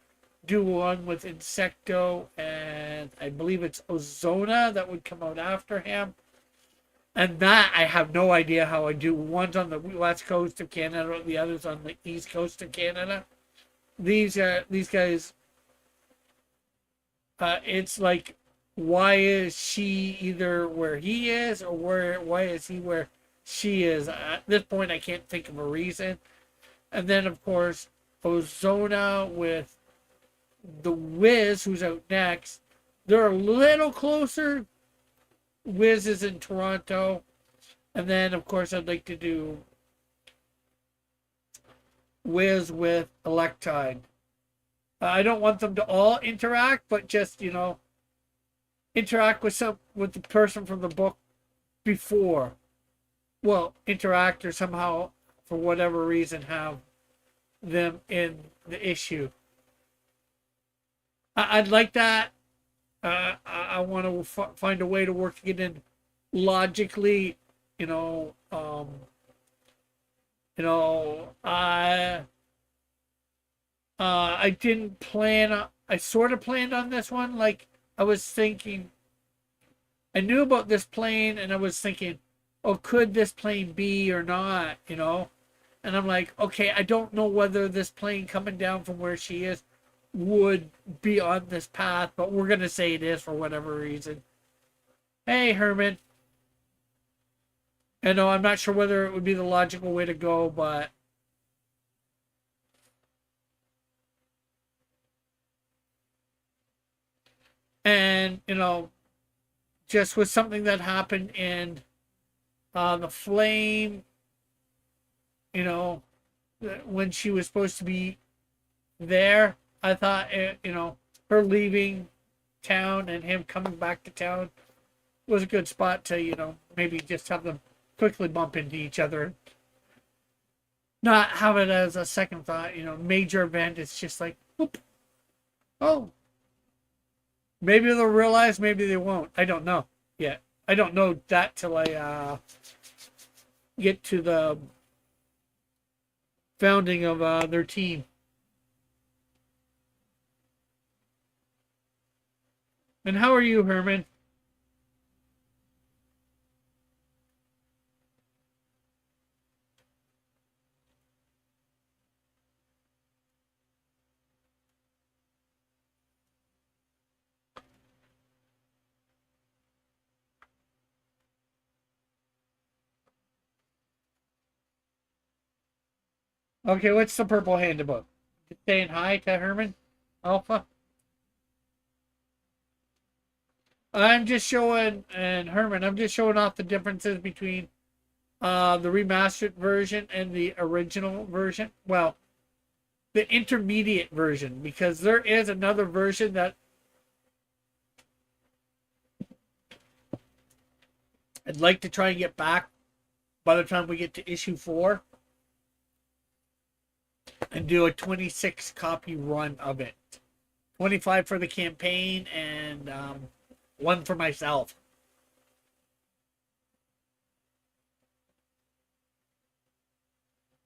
do one with Insecto, and I believe it's Ozona that would come out after him. And that I have no idea how I do. One's on the west coast of Canada, the other's on the east coast of Canada. These guys. It's like, why is she either where he is, or why is he where she is? At this point, I can't think of a reason. And then, of course, Ozona with the Wiz, who's out next. They're a little closer. Wiz is in Toronto. And then, of course, I'd like to do Wiz with Electine. I don't want them to all interact, but just, interact with the person from the book before. Well, interact or somehow, for whatever reason, have them in the issue. I'd like that. I want to find a way to work it in logically. I didn't plan. I sort of planned on this one. Like I was thinking, I knew about this plane, and I was thinking, oh, could this plane be or not, you know? And I'm like, okay, I don't know whether this plane coming down from where she is would be on this path, but we're going to say it is for whatever reason. Hey, Herman. I know I'm not sure whether it would be the logical way to go, but and just with something that happened in the flame, you know, when she was supposed to be there, I thought her leaving town and him coming back to town was a good spot to maybe just have them quickly bump into each other, not have it as a second thought, major event. It's just like, whoop, oh, maybe they'll realize, maybe they won't. I don't know yet. I don't know that till I get to the founding of their team. And how are you, Herman? Okay, what's the purple hand about? Just saying hi to Herman Alpha. I'm just showing, and Herman, I'm just showing off the differences between the remastered version and the original version. Well, the intermediate version, because there is another version that I'd like to try and get back by the time we get to issue 4 and do a 26 copy run of it. 25 for the campaign and one for myself.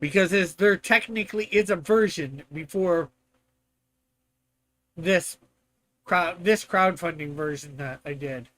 Because there technically is a version before this crowdfunding version that I did.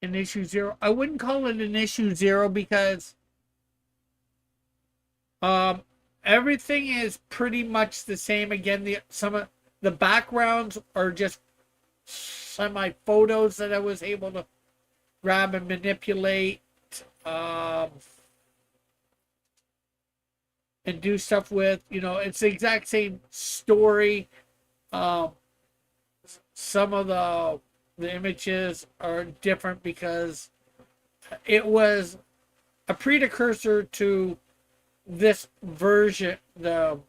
An issue 0. I wouldn't call it an issue 0 because um everything is pretty much the same. Again, some of the backgrounds are just semi photos that I was able to grab and manipulate um and do stuff with. It's the exact same story. Um some of the images are different because it was a precursor to this version, the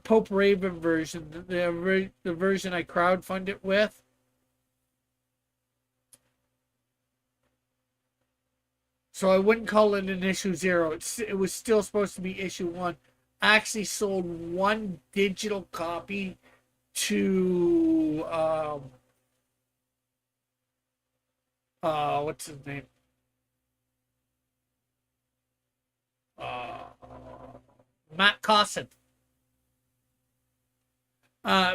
Pope Raven version, the version I crowdfunded with. So I wouldn't call it an issue 0. It was still supposed to be issue 1. I actually sold one digital copy to what's his name? Uh, Matt Cosson.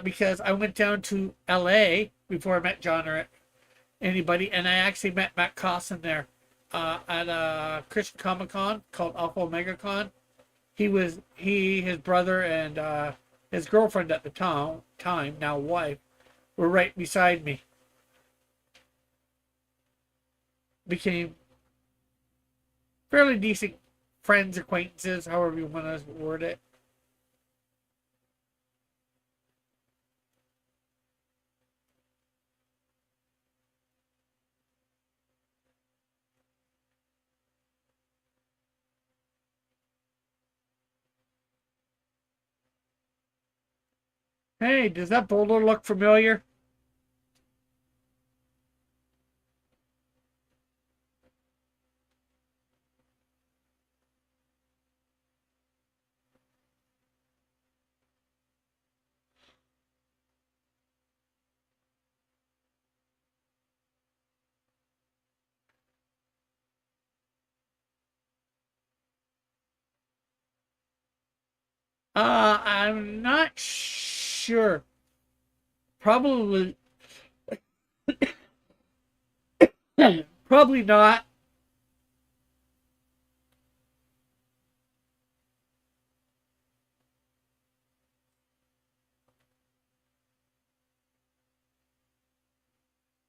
Because I went down to LA before I met John or anybody, and I actually met Matt Cosson there at a Christian Comic Con called Alpha Omega Con. His brother, and his girlfriend at the time, now wife, were right beside me. became fairly decent friends, acquaintances, however you want to word it. Hey, does that boulder look familiar? I'm not sure. Probably, probably not.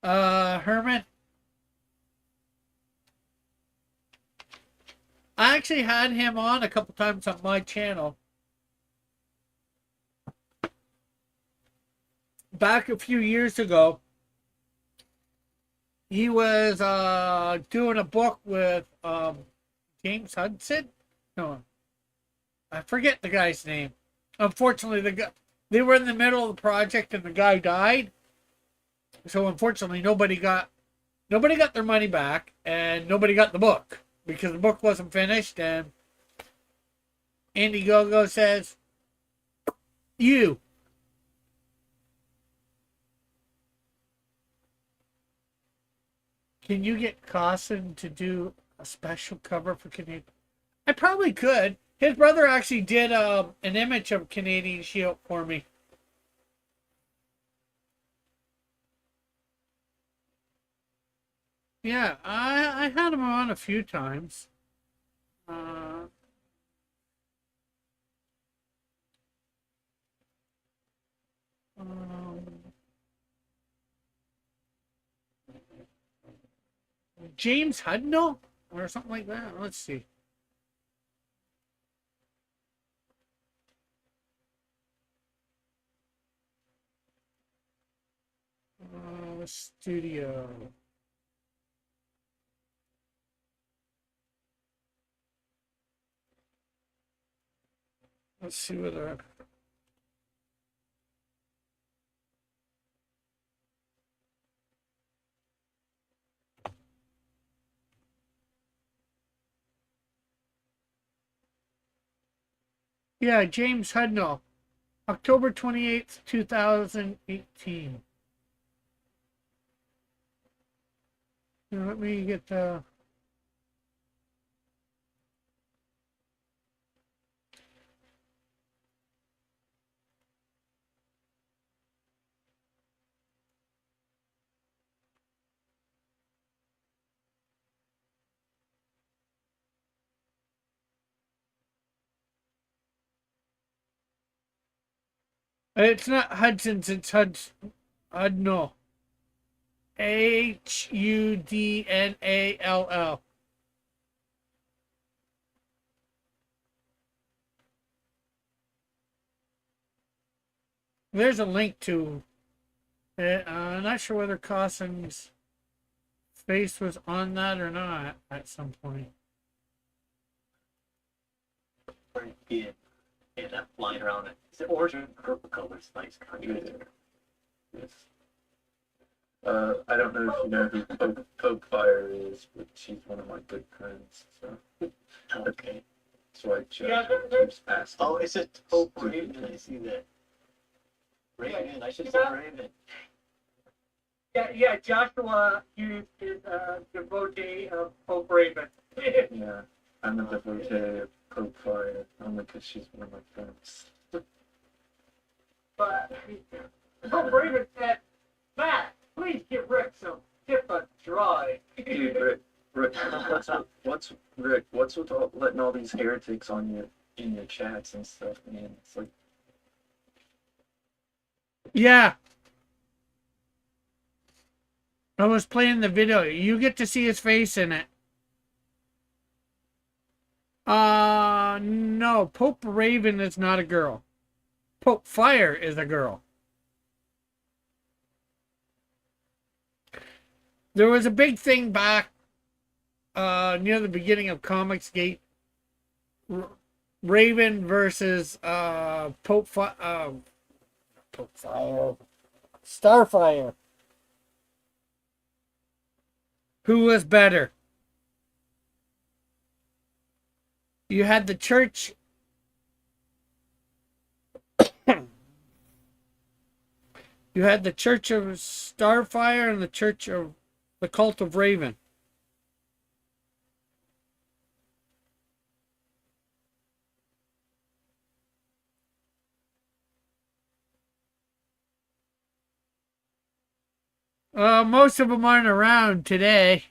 Herman, I actually had him on a couple times on my channel. Back a few years ago, he was doing a book with James Hudson. No, I forget the guy's name. Unfortunately, they were in the middle of the project and the guy died. So unfortunately, nobody got their money back and nobody got the book because the book wasn't finished. And Indiegogo says, "You can you get Cosson to do a special cover for Canadian?" I probably could. His brother actually did an image of Canadian Shield for me. Yeah, I had him on a few times. Uh, um, James Hudnall or something like that. Let's see. Studio. Let's see whether. Yeah, James Hudnall, October 28th, 2018. Now, let me get the. It's not Hudson's, it's Hudnall. Hudnall. There's a link to it. I'm not sure whether Cosson's face was on that or not at some point. Yeah, yeah, that flying around it. Is it orange or purple colors? Nice contrast. Yes. I don't know if you know who Poke Fire is, but she's one of my good friends. So Okay. that's why Yeah, Josh keeps asking. Oh, is it Pope Raven? I see that. Raven, I should say Raven. Yeah, Joshua Hughes is a devotee of Pope Raven. Yeah, I'm a devotee of Poke Fire only because she's one of my friends. But Pope Raven said, "Matt, please give Rick some different dry." Dude, what's Rick? What's with letting all these heretics on in your chats and stuff, man? It's like, Yeah. I was playing the video. You get to see his face in it. No. Pope Raven is not a girl. Pope Fire is a girl. There was a big thing back near the beginning of Comicsgate. Raven versus Pope Fire. Starfire. Who was better? You had the church. You had the Church of Starfire and the Church of the Cult of Raven. Most of them aren't around today.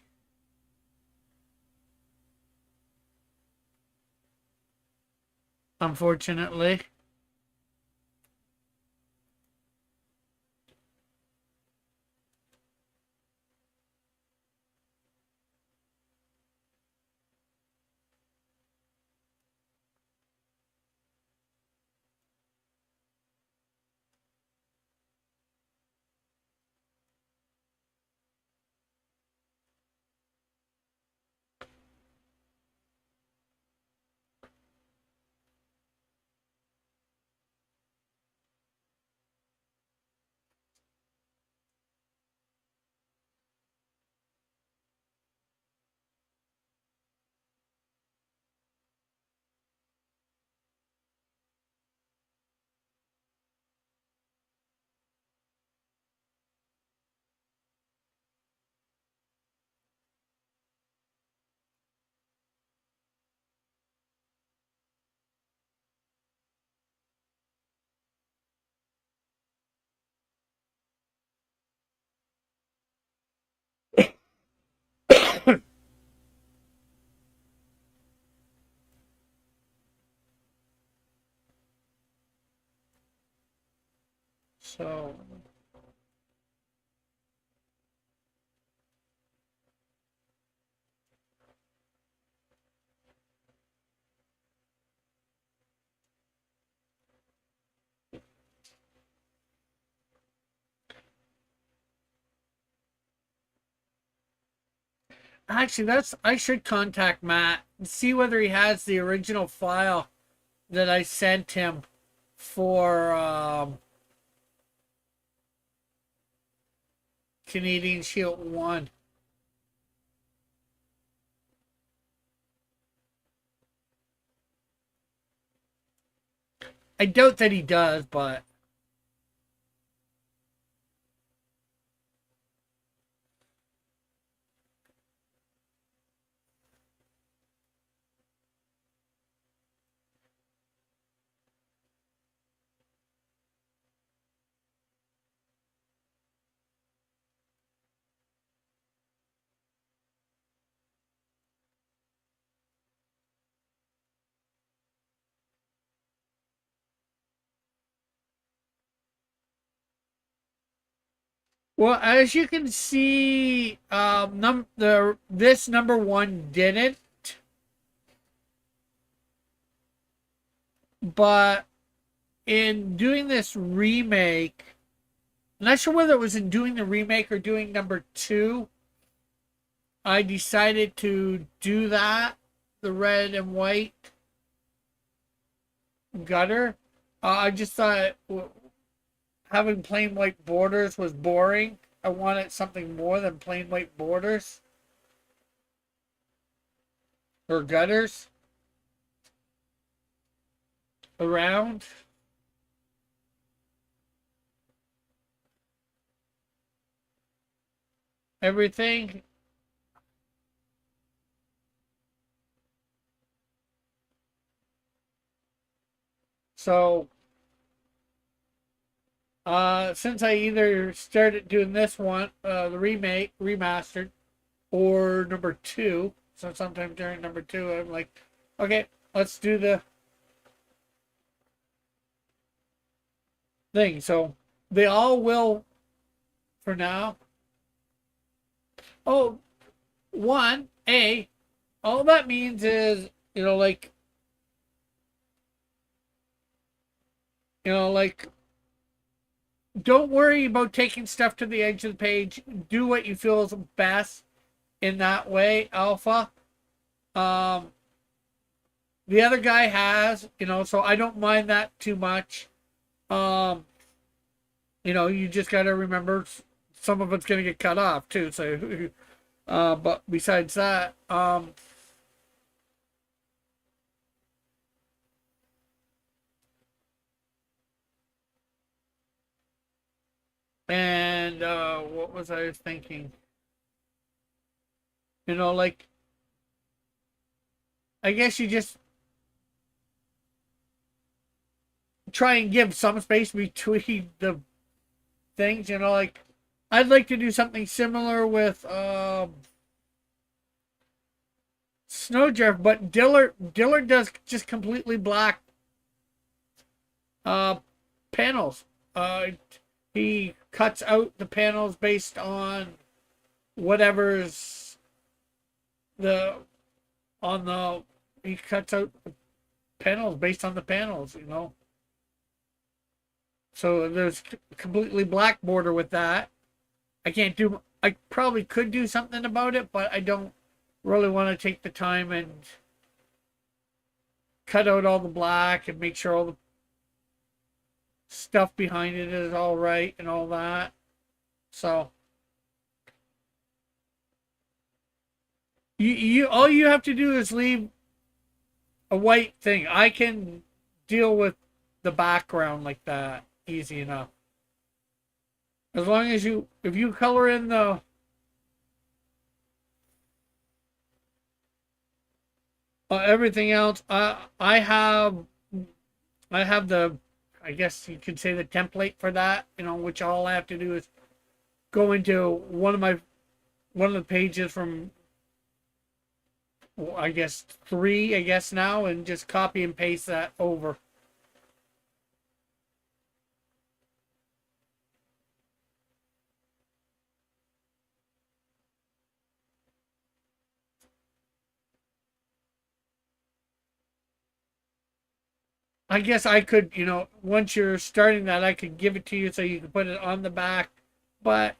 Unfortunately. So, actually, I should contact Matt and see whether he has the original file that I sent him for Canadian Shield 1. I doubt that he does, but well, as you can see, this number one didn't, but in doing this remake, I'm not sure whether it was in doing the remake or doing number two, I decided to do that, the red and white gutter. I just thought having plain white borders was boring. I wanted something more than plain white borders or gutters around. Everything. So, since I either started doing this one, the remake, remastered, or number two, so sometime during number two, I'm like, okay, let's do the thing. So, they all will, for now, oh, one, all that means is, like, like, don't worry about taking stuff to the edge of the page. Do what you feel is best in that way, Alpha. Um, the other guy has, so I don't mind that too much. Um, you just got to remember some of it's going to get cut off too. So, but besides that, and what was I thinking? Like, I guess you just try and give some space between the things. Like, I'd like to do something similar with Snowdrift, but Dillard does just completely black uh, panels. He cuts out the panels based on whatever's the on the he cuts out the panels based on the panels. So there's completely black border with that. I probably could do something about it, but I don't really want to take the time and cut out all the black and make sure all the stuff behind it is all right and all that. So you all you have to do is leave a white thing. I can deal with the background like that easy enough. As long as if you color in the everything else, I have the, I guess you could say, the template for that. Which all I have to do is go into one of the pages from, I guess, 3, I guess now, and just copy and paste that over. I guess I could, once you're starting that, I could give it to you so you can put it on the back. But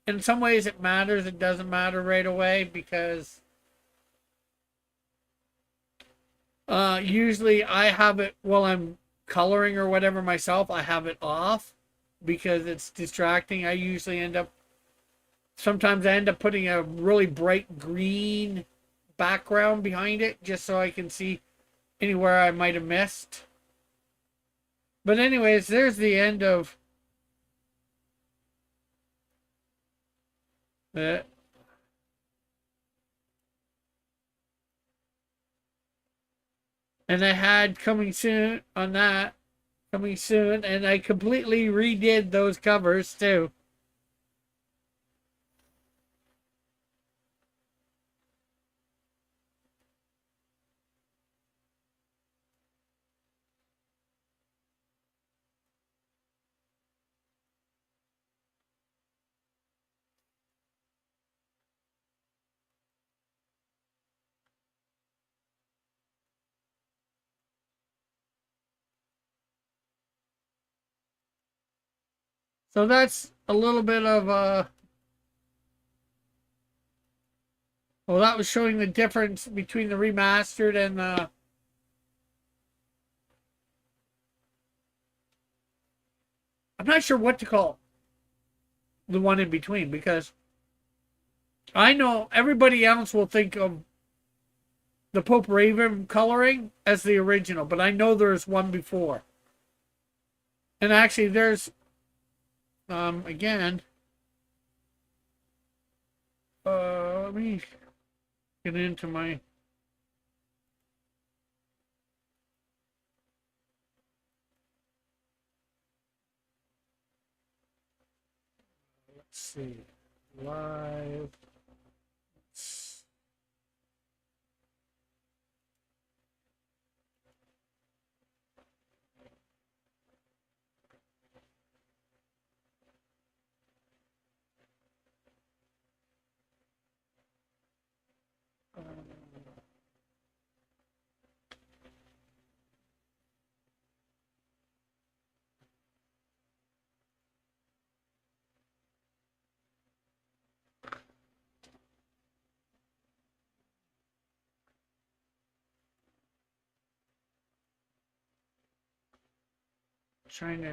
in some ways it matters. It doesn't matter right away because usually I have it while I'm coloring or whatever myself. I have it off because it's distracting. Sometimes I end up putting a really bright green background behind it just so I can see anywhere I might have missed. But anyways, there's the end of it. And I had coming soon on that. Coming soon. And I completely redid those covers too. So that's a little bit of well, that was showing the difference between the remastered and the I'm not sure what to call the one in between because I know everybody else will think of the Pope Raven coloring as the original, but I know there's one before. And actually there's again let me get into my let's see live trying to.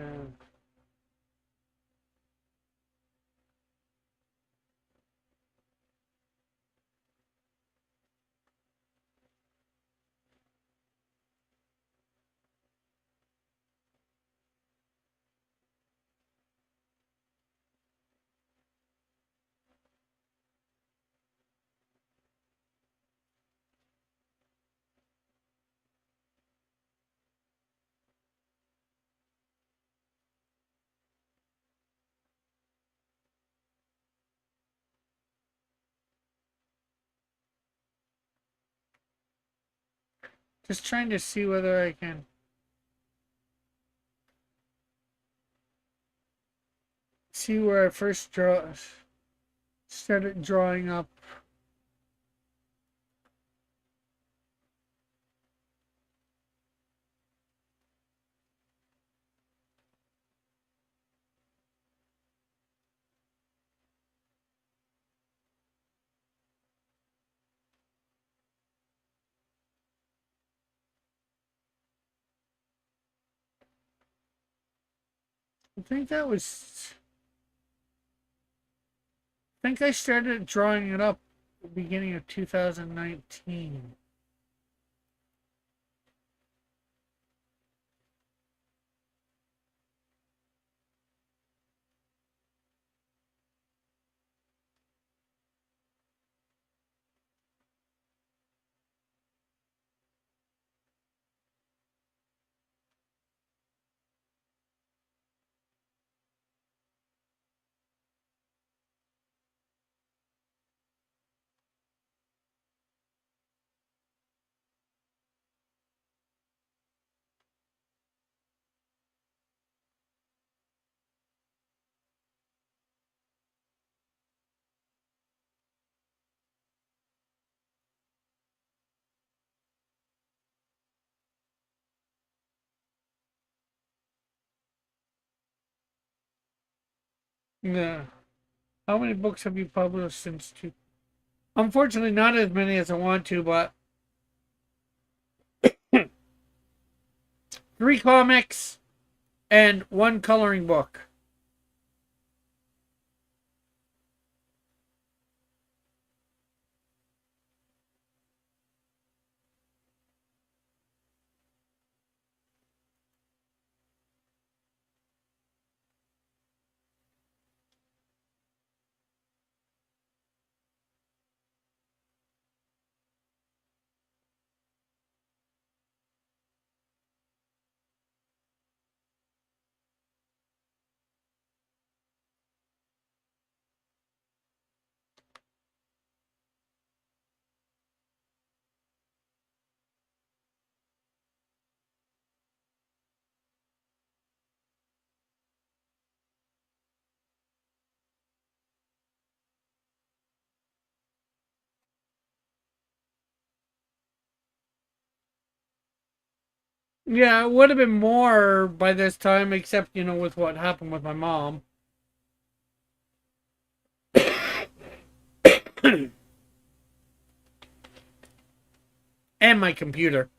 Just trying to see whether I can see where I first started drawing up. I think that was. I think I started drawing it up at the beginning of 2019. Yeah. How many books have you published since two? Unfortunately, not as many as I want to, but 3 comics and 1 coloring book. Yeah, it would have been more by this time, except, with what happened with my mom. And my computer.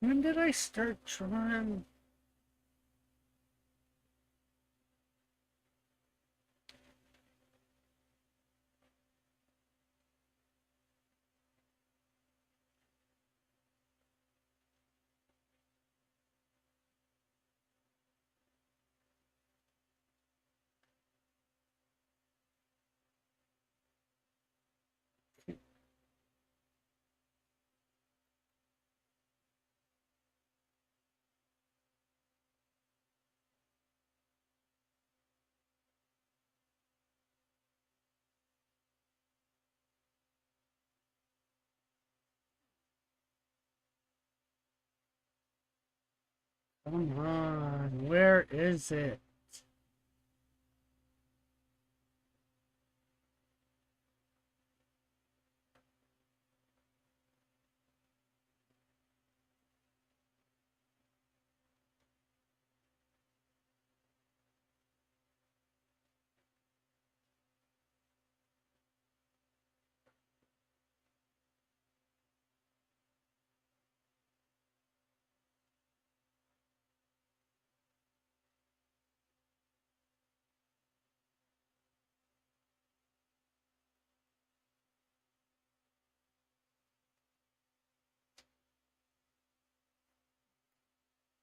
When did I start trying? Come on, where is it?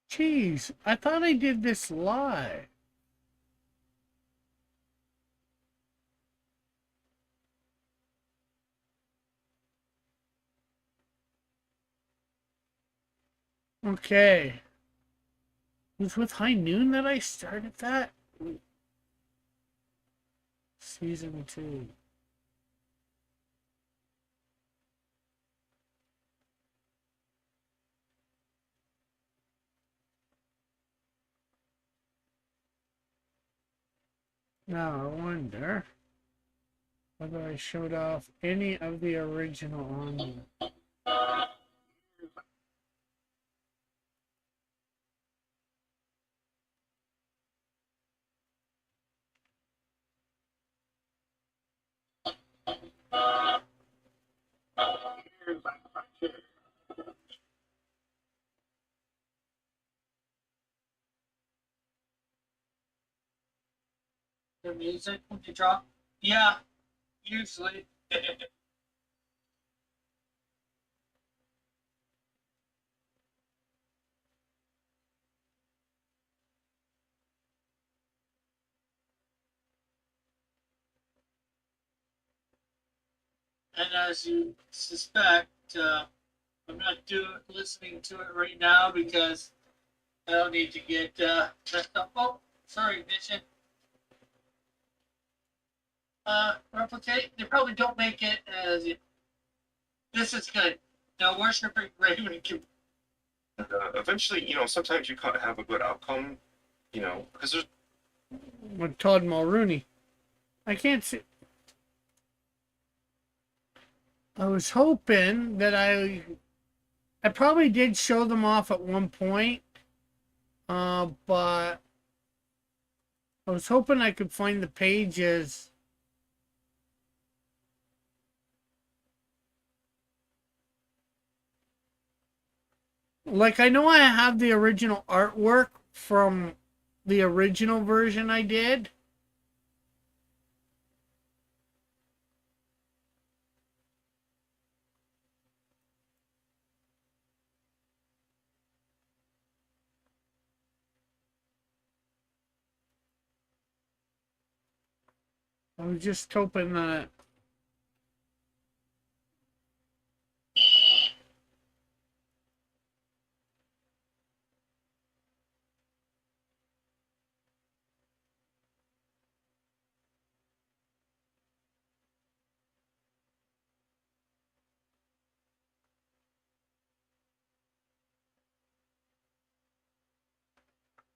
Jeez, I thought I did this live. Okay. It was with High Noon that I started that? Season 2. Now, I wonder whether I showed off any of the original on there. The music when you drop? Yeah, usually. And as you suspect, I'm not listening to it right now because I don't need to get messed up. Oh, sorry, Ignition. Replicate. They probably don't make it as. This is good. Now, worshiping Raven can. Eventually, sometimes you can't have a good outcome, because there's With Todd Mulrooney. I can't see. I was hoping that I probably did show them off at one point, but I was hoping I could find the pages. Like, I know I have the original artwork from the original version I did. I was just hoping that.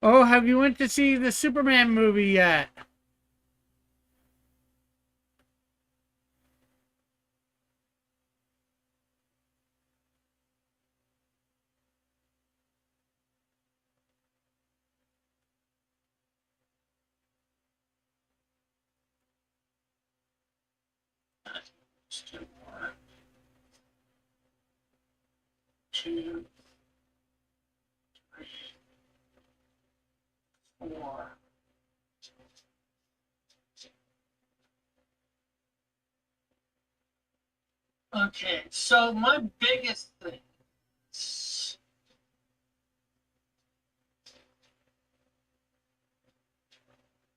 Oh, have you went to see the Superman movie yet? Two, three, four. Okay, so my biggest thing.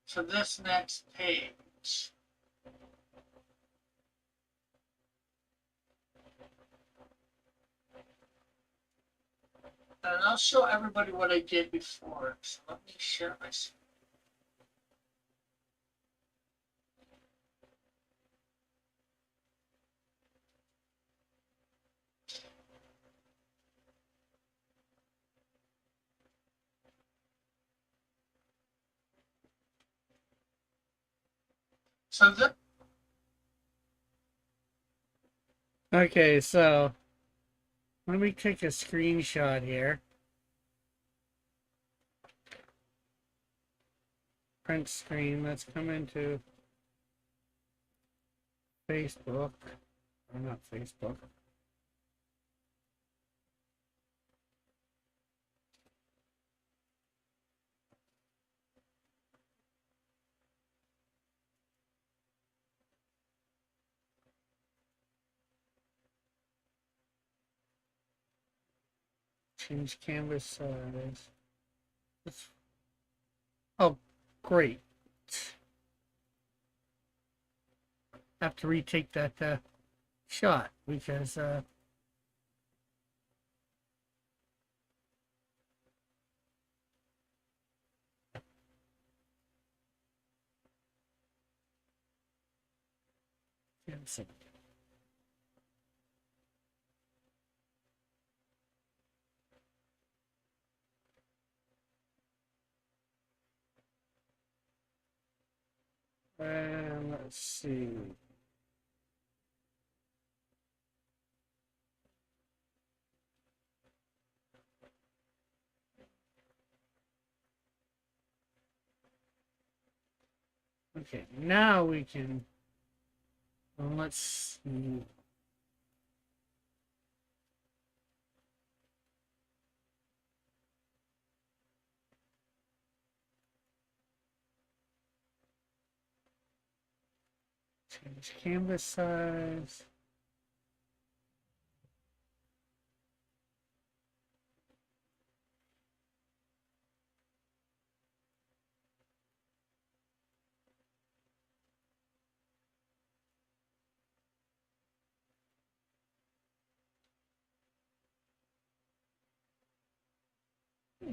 For this next page. And I'll show everybody what I did before. So let me share my screen. So the Okay, so let me take a screenshot here. Print screen. Let's come into Facebook. Or not Facebook. Change canvas size. Oh, great. Have to retake that shot because Jensen. And let's see. Okay, now we can. Let's see. Change canvas size.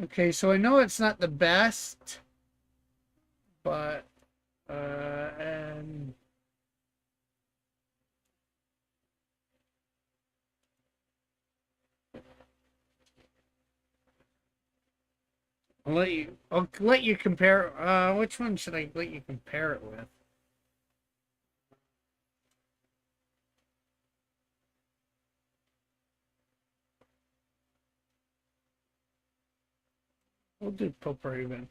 Okay, so I know it's not the best, but and I'll let you compare. Which one should I let you compare it with? We'll do Potpourri then.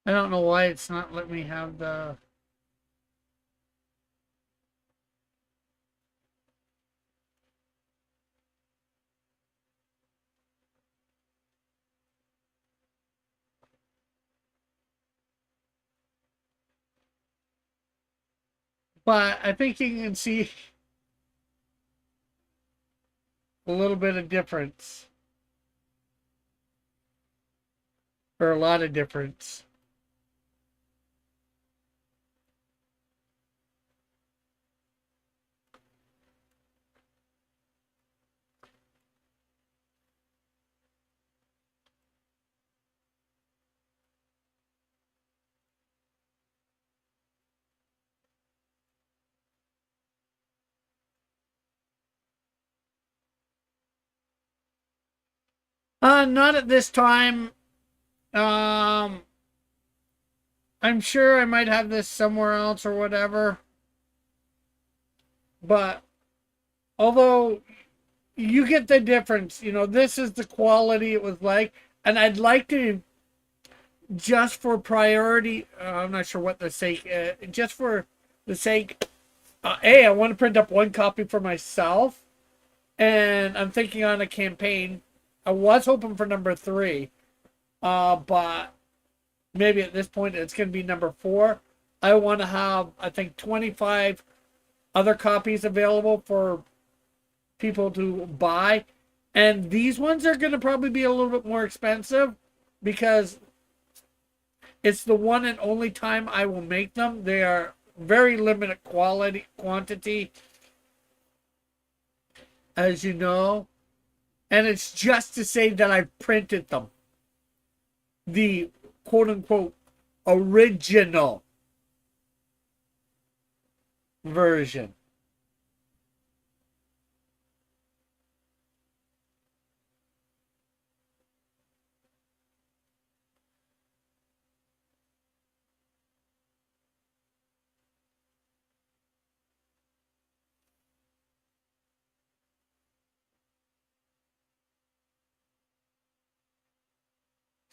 I don't know why it's not letting me have the. But I think you can see a little bit of difference, or a lot of difference. Not at this time. Um, I'm sure I might have this somewhere else or whatever. But although you get the difference, this is the quality it was like, and I'd like to just for priority. I'm not sure what the sake. Just for the sake. I want to print up one copy for myself, and I'm thinking on a campaign. I was hoping for number 3, but maybe at this point it's going to be number 4. I want to have, I think, 25 other copies available for people to buy, and these ones are going to probably be a little bit more expensive because it's the one and only time I will make them. They are very limited quantity, as you know. And it's just to say that I've printed them. The quote-unquote original version.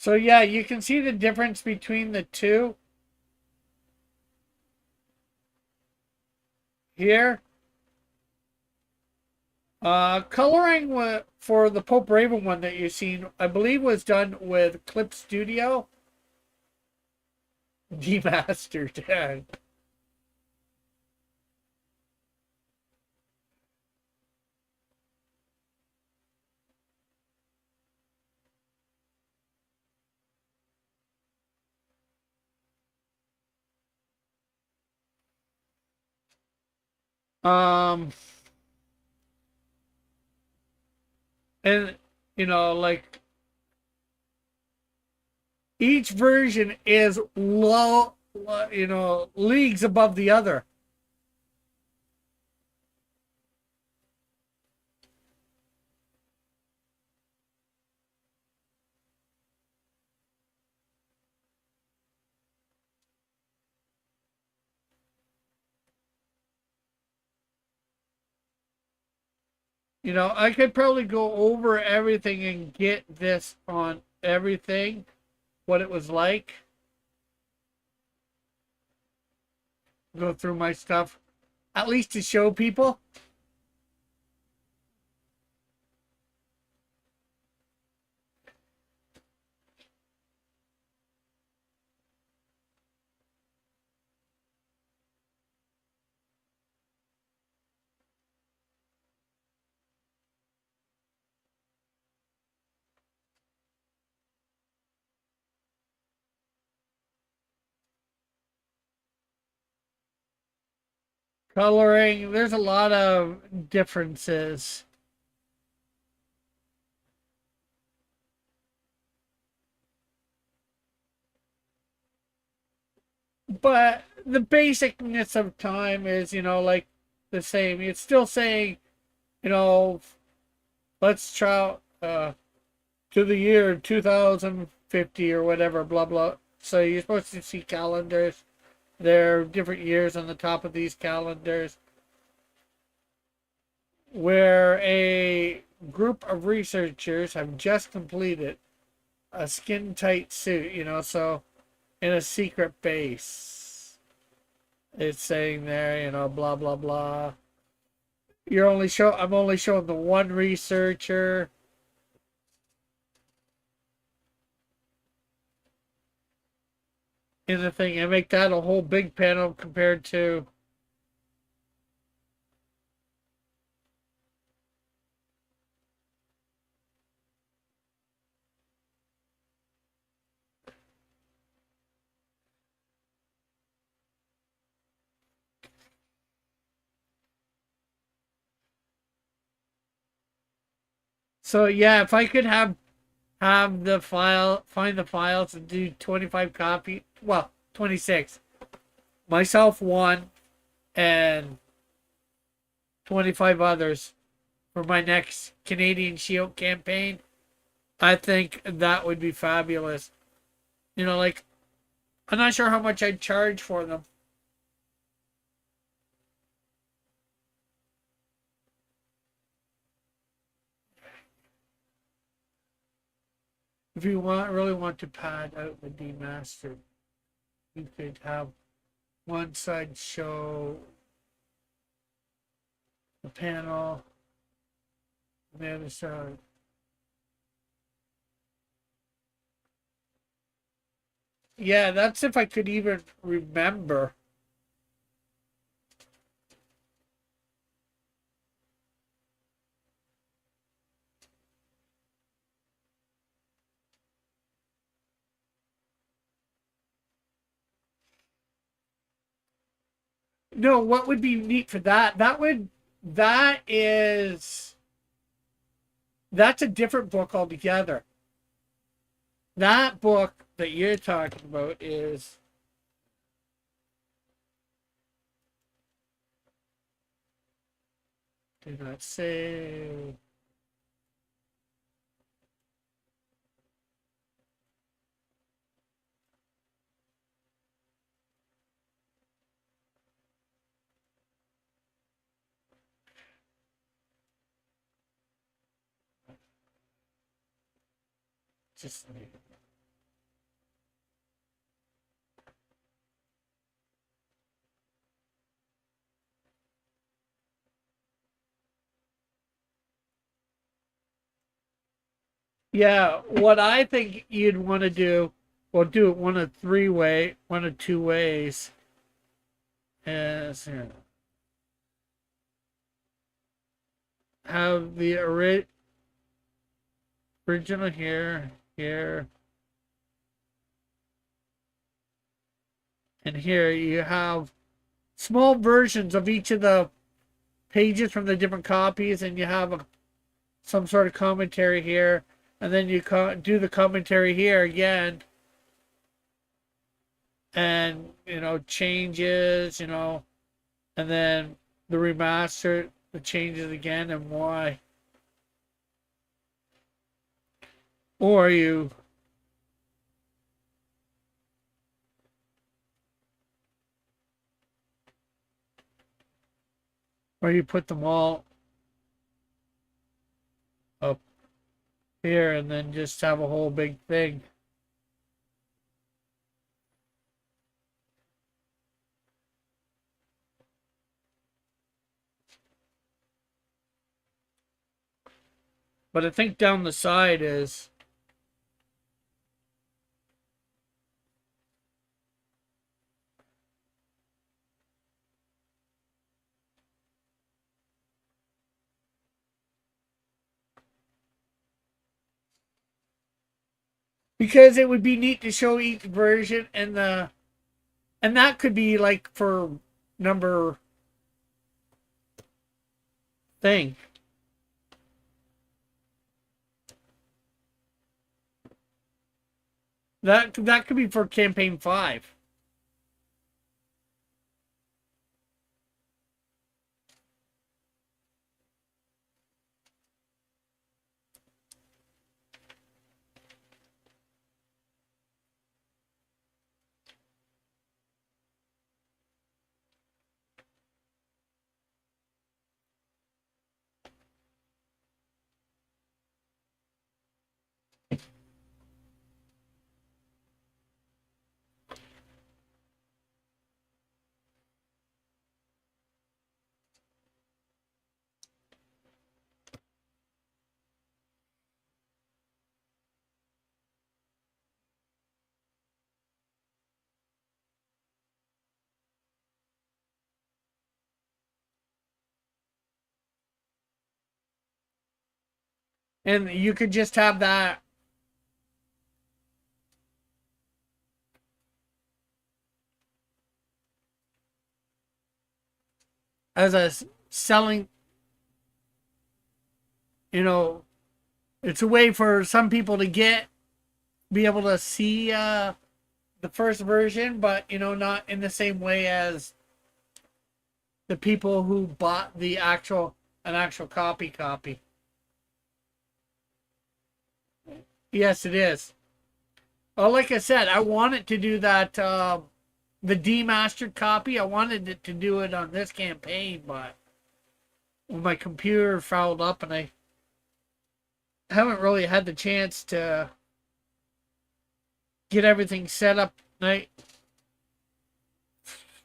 So yeah, you can see the difference between the two here. Coloring for the Pope Raven one that you've seen, I believe, was done with Clip Studio. Demastered. Yeah. Um, and like each version is low, leagues above the other. I could probably go over everything and get this on everything, what it was like. Go through my stuff, at least to show people. Coloring, there's a lot of differences. But the basicness of time is, like the same. It's still saying, you know, let's try to the year 2050 or whatever, blah, blah. So you're supposed to see calendars. There are different years on the top of these calendars where a group of researchers have just completed a skin tight suit, so in a secret base. It's saying there, blah blah blah. I'm only showing the one researcher. In the thing and make that a whole big panel compared to so yeah, if I could have the file, find the files and do 25 copy, well, 26. Myself one and 25 others for my next Canadian Shield campaign. I think that would be fabulous. Like I'm not sure how much I'd charge for them. If you really want to pad out the demaster, you could have one side show the panel, and the other side. Yeah, that's if I could even remember. No, what would be neat for that? That's a different book altogether. That book that you're talking about is do not say just Yeah, what I think you'd want to do, well, do it one of two ways. Is have the original here, and here you have small versions of each of the pages from the different copies, and you have some sort of commentary here, and then you do the commentary here again, and changes, and then the remaster, the changes again, and why. Or you put them all up here and then just have a whole big thing. But I think down the side is because it would be neat to show each version, and that could be like for number thing. That could be for campaign 5. And you could just have that as a selling, it's a way for some people to be able to see the first version, but not in the same way as the people who bought an actual copy. Yes, it is. Well, like I said, I wanted to do that the demastered copy. I wanted it to do it on this campaign, but when my computer fouled up and I haven't really had the chance to get everything set up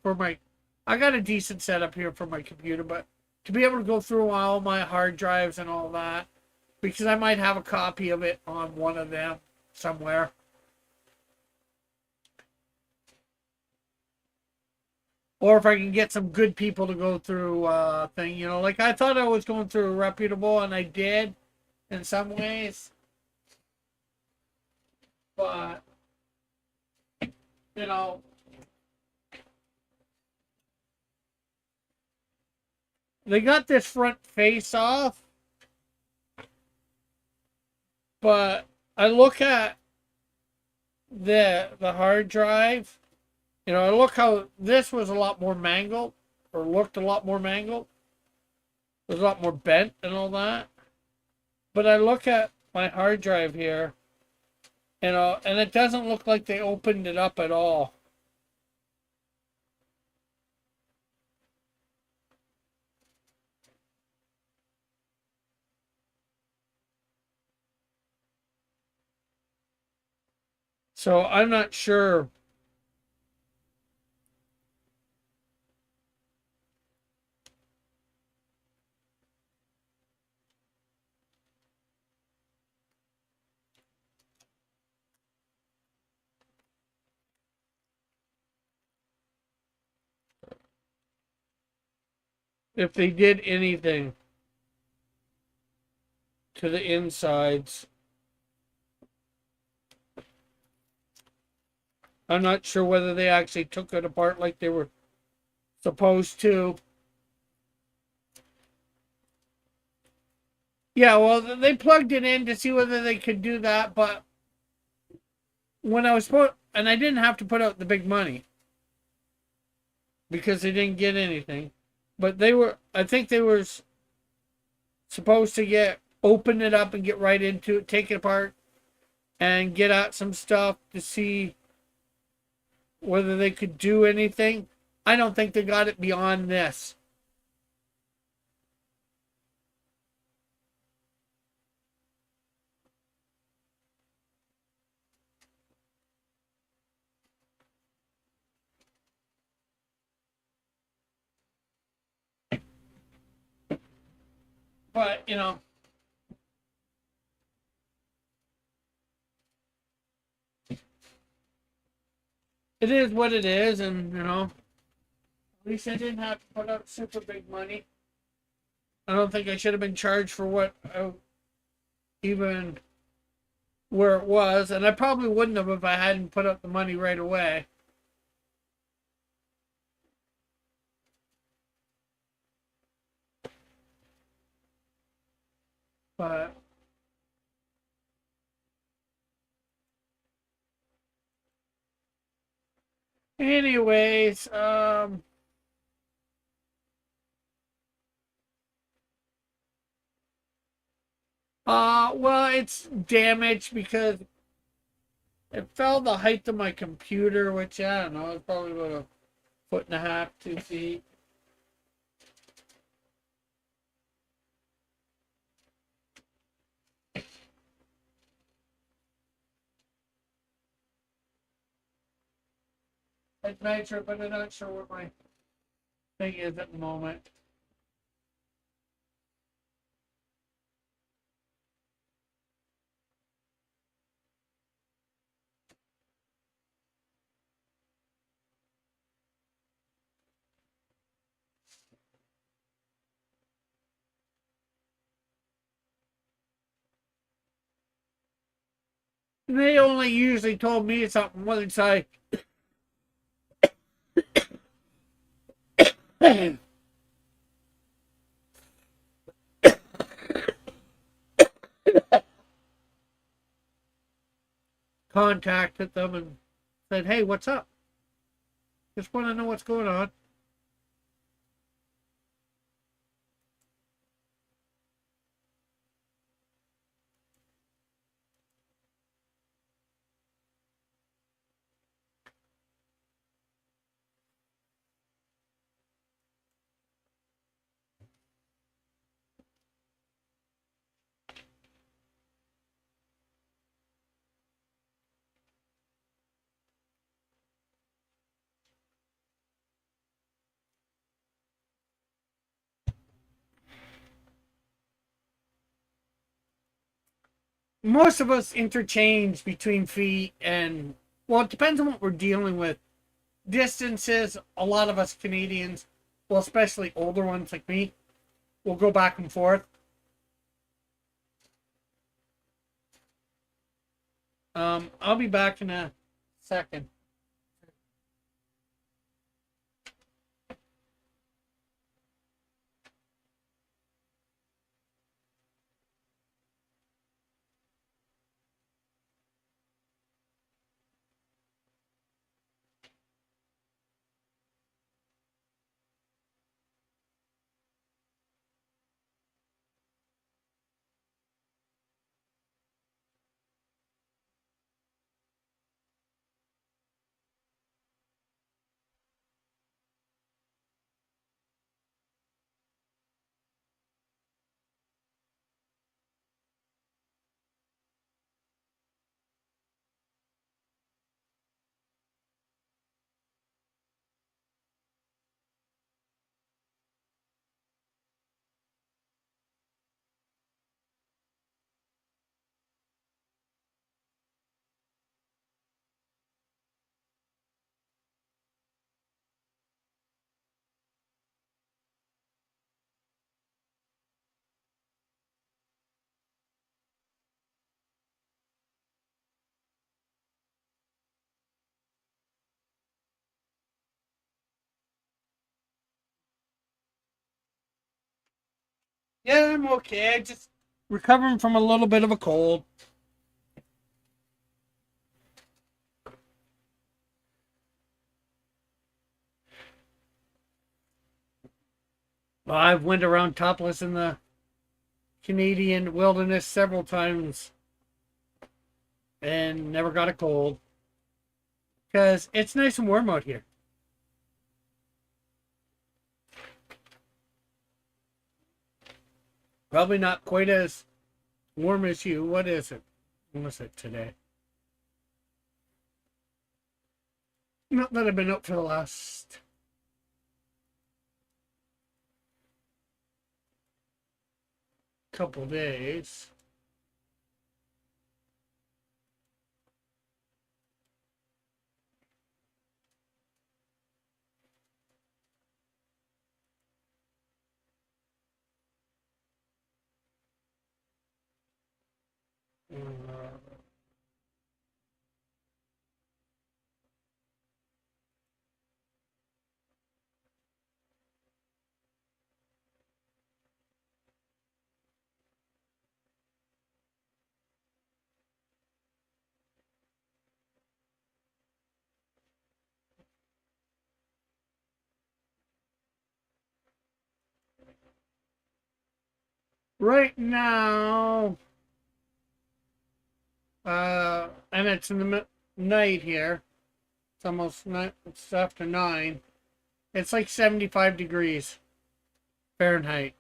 for my I got a decent setup here for my computer, but to be able to go through all my hard drives and all that, because I might have a copy of it on one of them somewhere. Or if I can get some good people to go through thing, like I thought I was going through a reputable, and I did in some ways. But you know, they got this front face off, but I look at the hard drive. I look how this was a lot more mangled, or looked a lot more mangled. It was a lot more bent and all that. But I look at my hard drive here, and it doesn't look like they opened it up at all. So I'm not sure. if they did anything to the insides. I'm not sure whether they actually took it apart like they were supposed to. Yeah, well, they plugged it in to see whether they could do that, but when I was and I didn't have to put out the big money because they didn't get anything, but I think they were supposed to open it up and get right into it, take it apart, and get out some stuff to see whether they could do anything. I don't think they got it beyond this. But, it is what it is, and, at least I didn't have to put up super big money. I don't think I should have been charged for even where it was, and I probably wouldn't have if I hadn't put up the money right away. But anyways, well, it's damaged because it fell the height of my computer, which I don't know, it's probably about a foot and a half, 2 feet. I'd measure, but I'm not sure what my thing is at the moment. They only usually told me something once I contacted them and said, "Hey, what's up? Just want to know what's going on." Most of us interchange between feet and, well, it depends on what we're dealing with. Distances, a lot of us Canadians, well, especially older ones like me, will go back and forth. I'll be back in a second. Yeah, I'm okay. Just recovering from a little bit of a cold. Well, I've went around topless in the Canadian wilderness several times and never got a cold because it's nice and warm out here. Probably not quite as warm as you. What is it? What was it today? Not that I've been out for the last couple days. Right now, and it's in the night here. It's almost night. It's after 9. It's like 75 degrees Fahrenheit.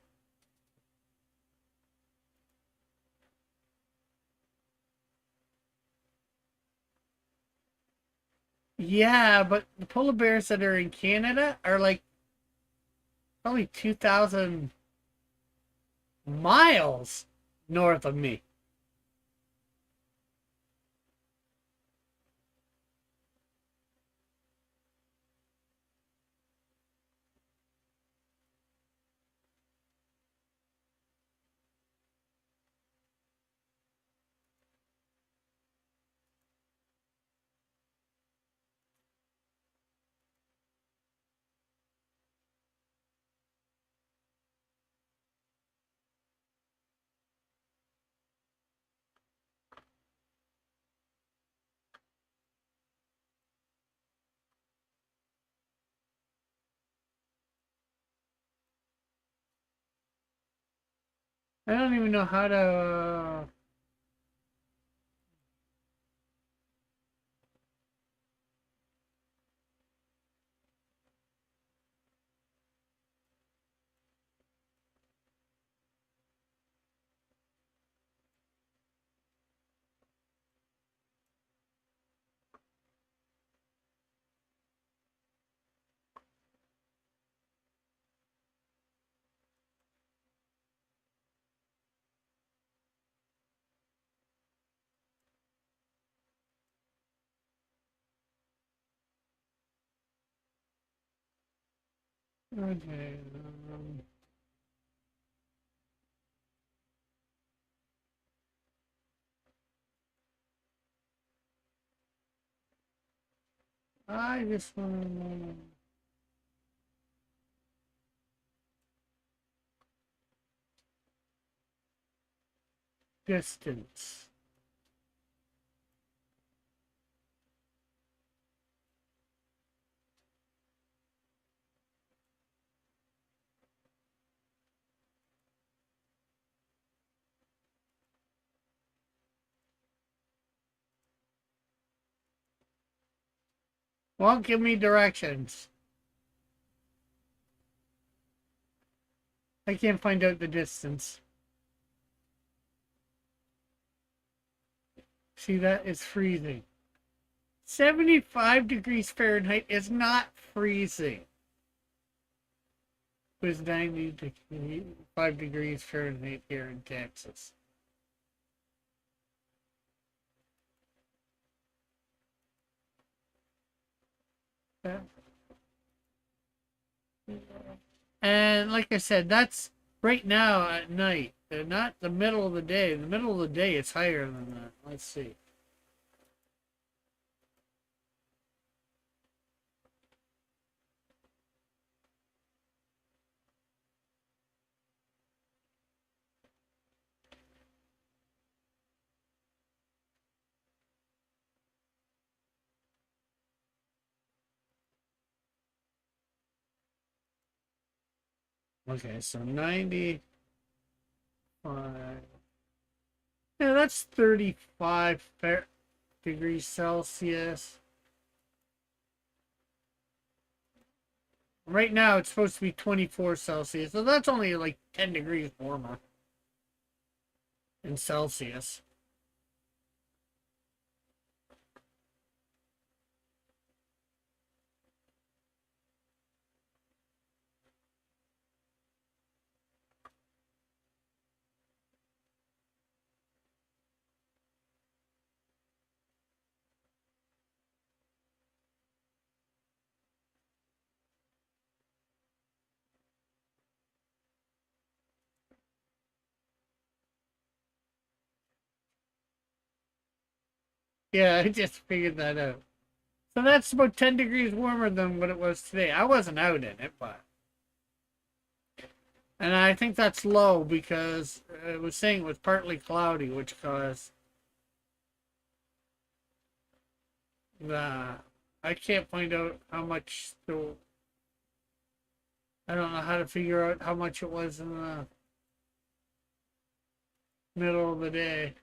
Yeah, but the polar bears that are in Canada are like probably 2,000 miles north of me. I don't even know how to. Okay. I just want to know distance. Won't give me directions. I can't find out the distance. See that? It's freezing. 75 degrees Fahrenheit is not freezing. It was 95 degrees Fahrenheit here in Texas. And like I said, that's right now at night, not the middle of the day. In the middle of the day, it's higher than that. Let's see. Okay, so 95. Yeah, that's 35 degrees Celsius. Right now, it's supposed to be 24 Celsius, so that's only like 10 degrees warmer in Celsius. Yeah, I just figured that out. So that's about 10 degrees warmer than what it was today. I wasn't out in it, but. And I think that's low because it was saying it was partly cloudy, which caused the. I can't find out how much the. I don't know how to figure out how much it was in the middle of the day.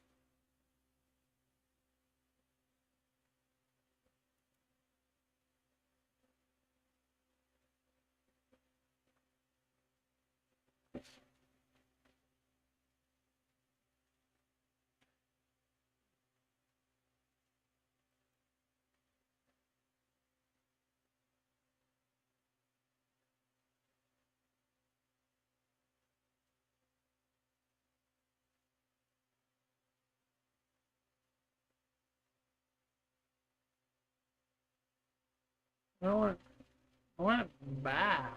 I went back.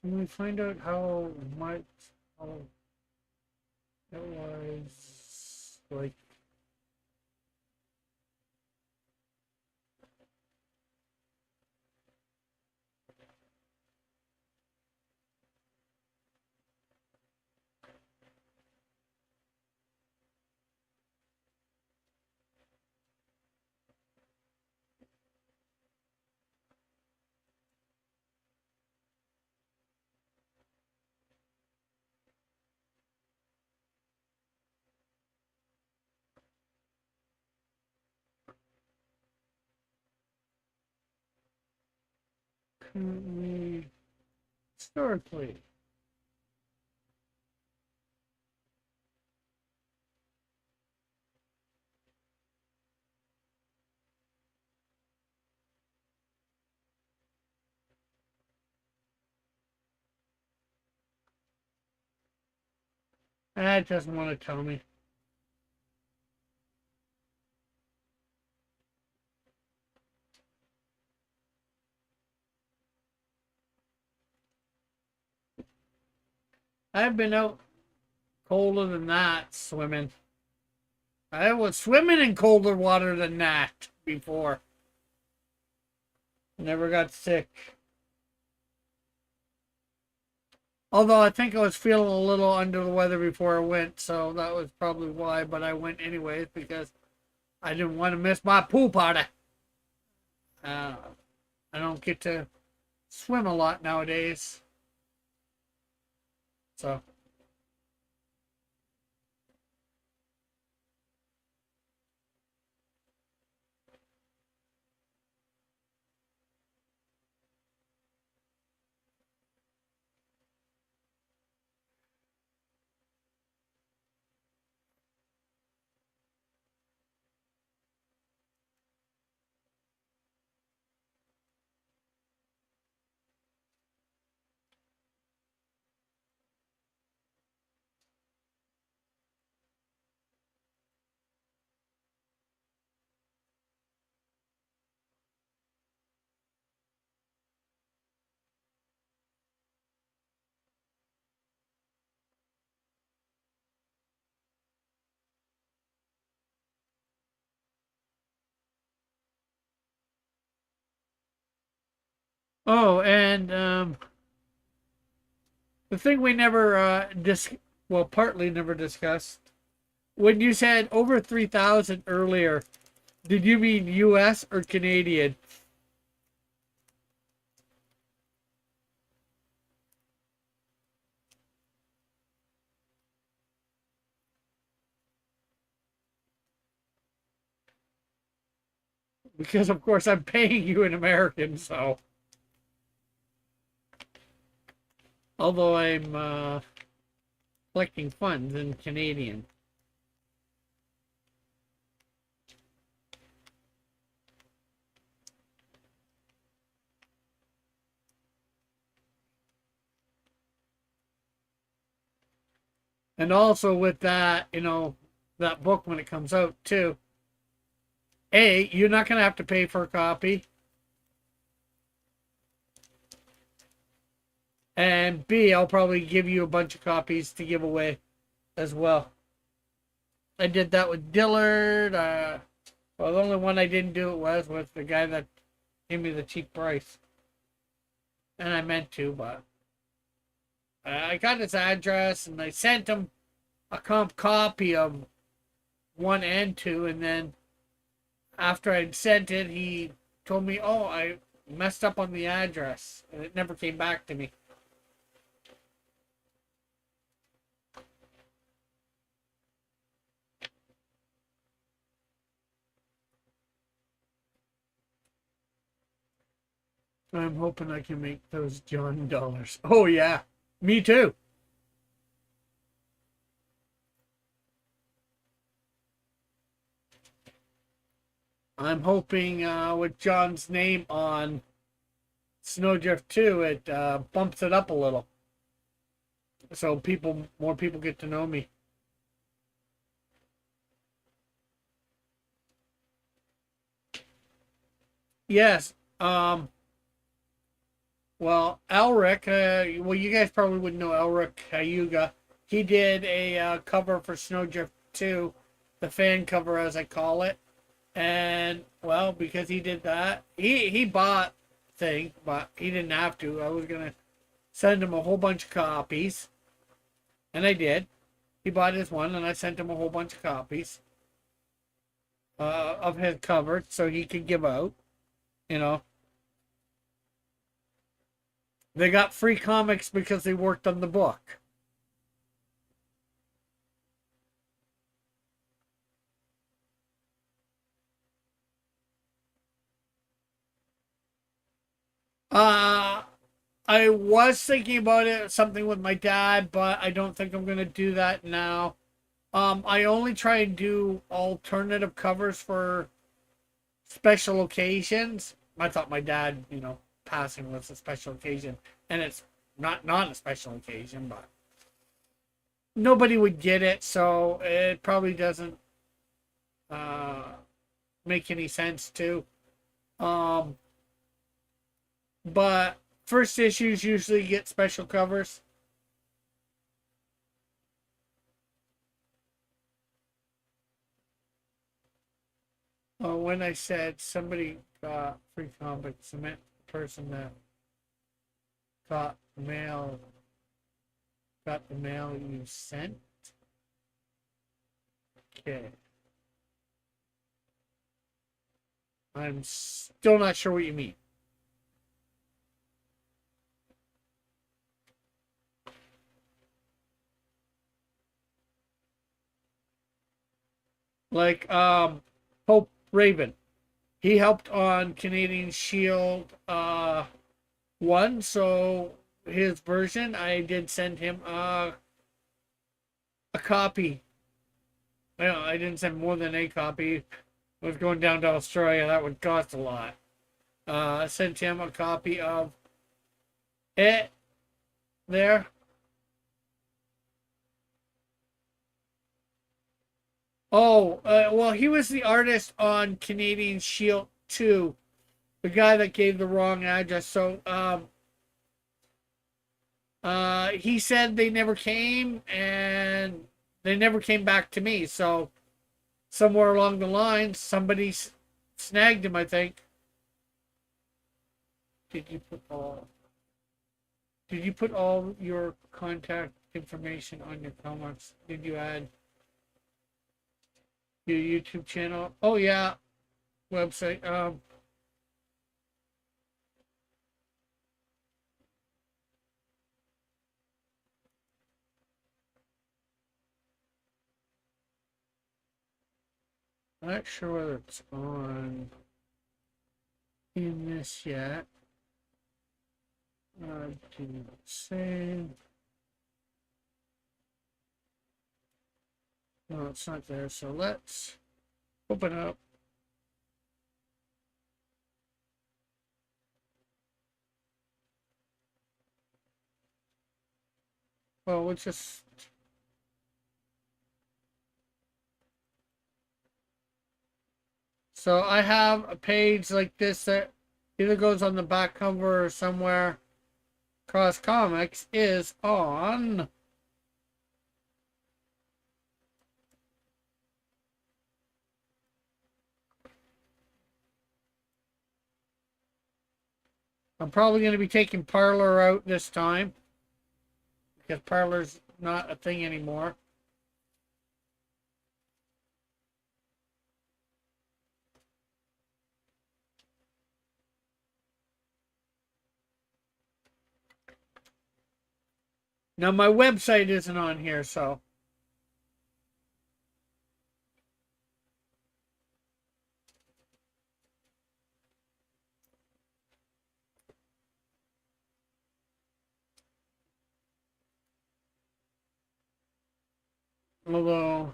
Can we find out how much oh, it was like? Currently, historically. It doesn't want to tell me. I've been out colder than that swimming. I was swimming in colder water than that before. Never got sick. Although I think I was feeling a little under the weather before I went, so that was probably why, but I went anyways because I didn't want to miss my pool party. I don't get to swim a lot nowadays. So. Oh, and the thing we never partly never discussed. When you said over 3,000 earlier, did you mean U.S. or Canadian? because of course I'm paying you in American, so although I'm collecting funds in Canadian. And also with that, that book when it comes out too, A, you're not going to have to pay for a copy. And B, I'll probably give you a bunch of copies to give away as well. I did that with Dillard. Well, the only one I didn't do it was with the guy that gave me the cheap price. And I meant to, but I got his address and I sent him a comp copy of 1 and 2. And then after I'd sent it, he told me, oh, I messed up on the address. And it never came back to me. I'm hoping I can make those John dollars. Oh, yeah. Me too. I'm hoping with John's name on Snowdrift 2, it bumps it up a little. So more people get to know me. Yes. Well, Elric, well, you guys probably wouldn't know Elric Cayuga. He did a cover for Snowdrift 2, the fan cover as I call it. And, well, because he did that, he bought thing, but he didn't have to. I was going to send him a whole bunch of copies. And I did. He bought his one, and I sent him a whole bunch of copies of his cover so he could give out, you know. They got free comics because they worked on the book. I was thinking about it, something with my dad, but I don't think I'm going to do that now. I only try and do alternative covers for special occasions. I thought my dad, passing was a special occasion, and it's not a special occasion, but nobody would get it, so it probably doesn't make any sense to. But first issues usually get special covers. When I said somebody got free comics, I meant the person that got the mail you sent. Okay. I'm still not sure what you mean. Like Pope Raven. He helped on Canadian Shield 1, so his version, I did send him a copy. I didn't send more than a copy. I was going down to Australia, that would cost a lot. I sent him a copy of it there. Oh, well, he was the artist on Canadian Shield 2, the guy that gave the wrong address. So, he said they never came, and they never came back to me. So, somewhere along the line, somebody snagged him, I think. Did you put all your contact information on your comments? Did you add your YouTube channel? Oh yeah, website. I'm not sure whether it's on. in this yet. Do save. No, it's not there. So let's open up. Well, we'll just. So I have a page like this that either goes on the back cover or somewhere. Cross Comics is on. I'm probably going to be taking Parlor out this time because Parlor's not a thing anymore. Now my website isn't on here, so although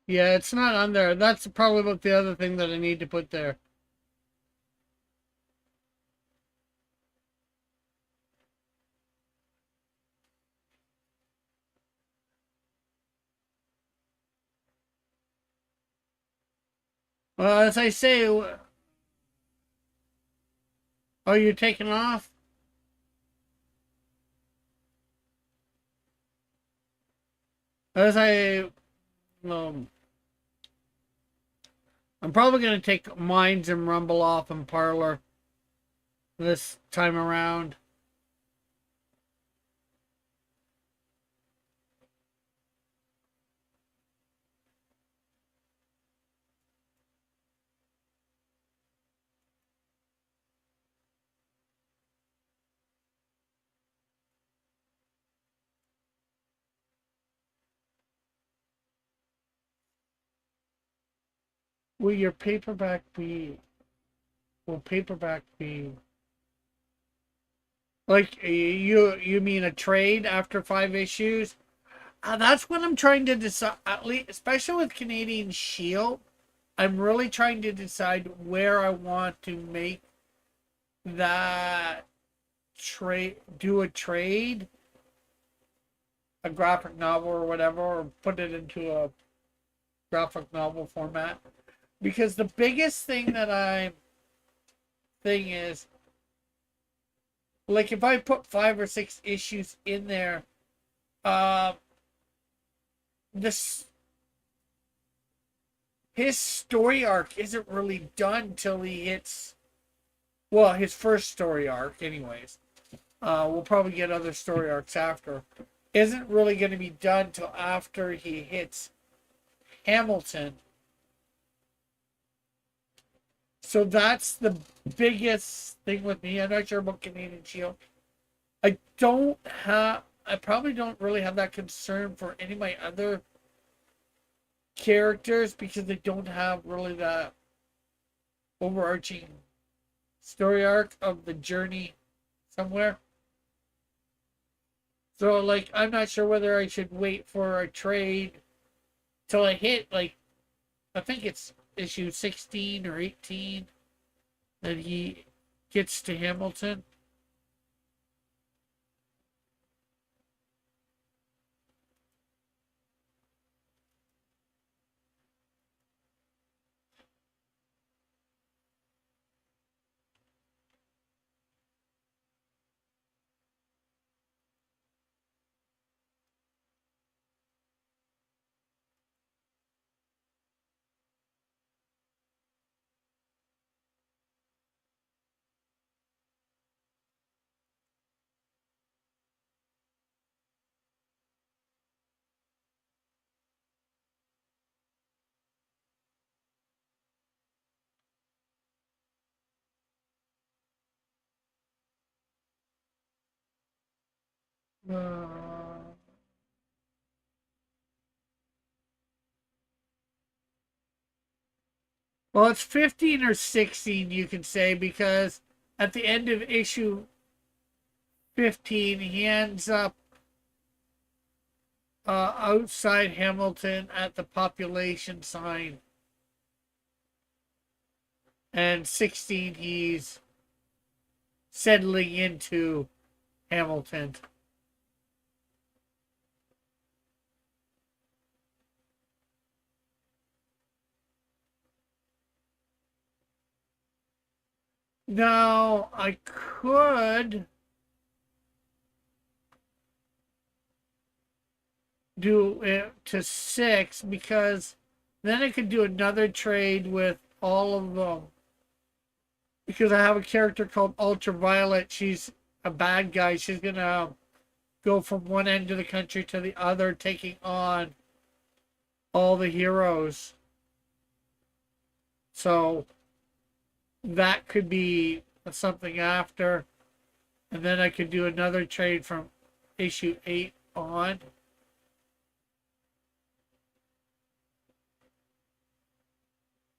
yeah, it's not on there. That's probably about the other thing that I need to put there. Well, as I say, oh, you're taking off? As I, um, I'm probably going to take Minds and Rumble off and Parlor this time around. Will your paperback be? Will paperback be? Like you mean a trade after 5 issues? That's what I'm trying to decide. At least, especially with Canadian Shield, I'm really trying to decide where I want to make that trade. Do a trade, a graphic novel or whatever, or put it into a graphic novel format. Because the biggest thing that thing is, like, if I put 5 or 6 issues in there, this his story arc isn't really done till he hits, well, his first story arc anyways. We'll probably get other story arcs after. Isn't really going to be done till after he hits Hamilton. So that's the biggest thing with me. I'm not sure about Canadian Shield. I probably don't really have that concern for any of my other characters because they don't have really that overarching story arc of the journey somewhere. So, like, I'm not sure whether I should wait for a trade till I hit, like, I think it's issue 16 or 18 that he gets to Hamilton. Uh, well, it's 15 or 16, you can say, because at the end of issue 15, he ends up outside Hamilton at the population sign. And 16, he's settling into Hamilton. Now, I could do it to 6 because then I could do another trade with all of them. Because I have a character called Ultraviolet. She's a bad guy. She's going to go from one end of the country to the other, taking on all the heroes. So that could be something after. And then I could do another trade from issue 8 on.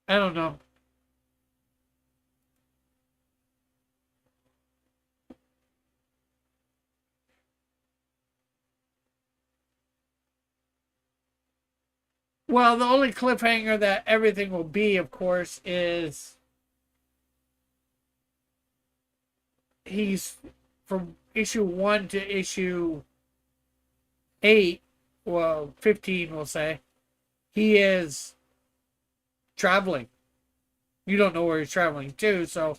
I don't know. Well, the only cliffhanger that everything will be, of course, is he's from issue 1 to issue 8, well, 15, we'll say, he is traveling. You don't know where he's traveling to, so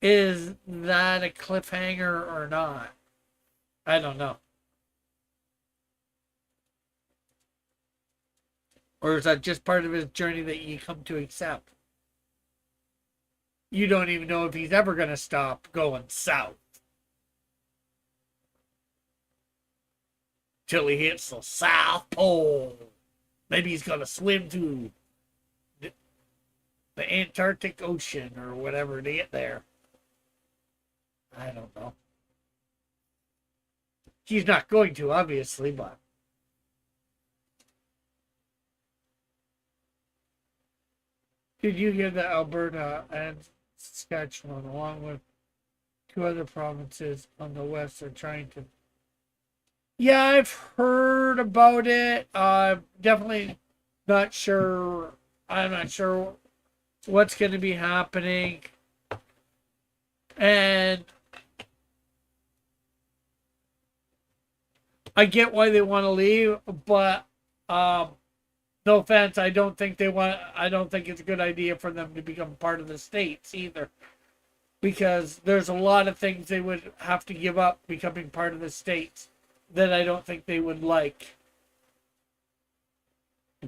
is that a cliffhanger or not? I don't know. Or is that just part of his journey that you come to accept? You don't even know if he's ever going to stop going south till he hits the South Pole. Maybe he's going to swim to the Antarctic Ocean or whatever to get there. I don't know. He's not going to, obviously, but did you hear that Alberta and Saskatchewan, along with 2 other provinces on the west, are trying to? Yeah, I've heard about it. Definitely not sure. I'm not sure what's going to be happening. And I get why they want to leave, but no offense, I don't think it's a good idea for them to become part of the states either. Because there's a lot of things they would have to give up becoming part of the states that I don't think they would like.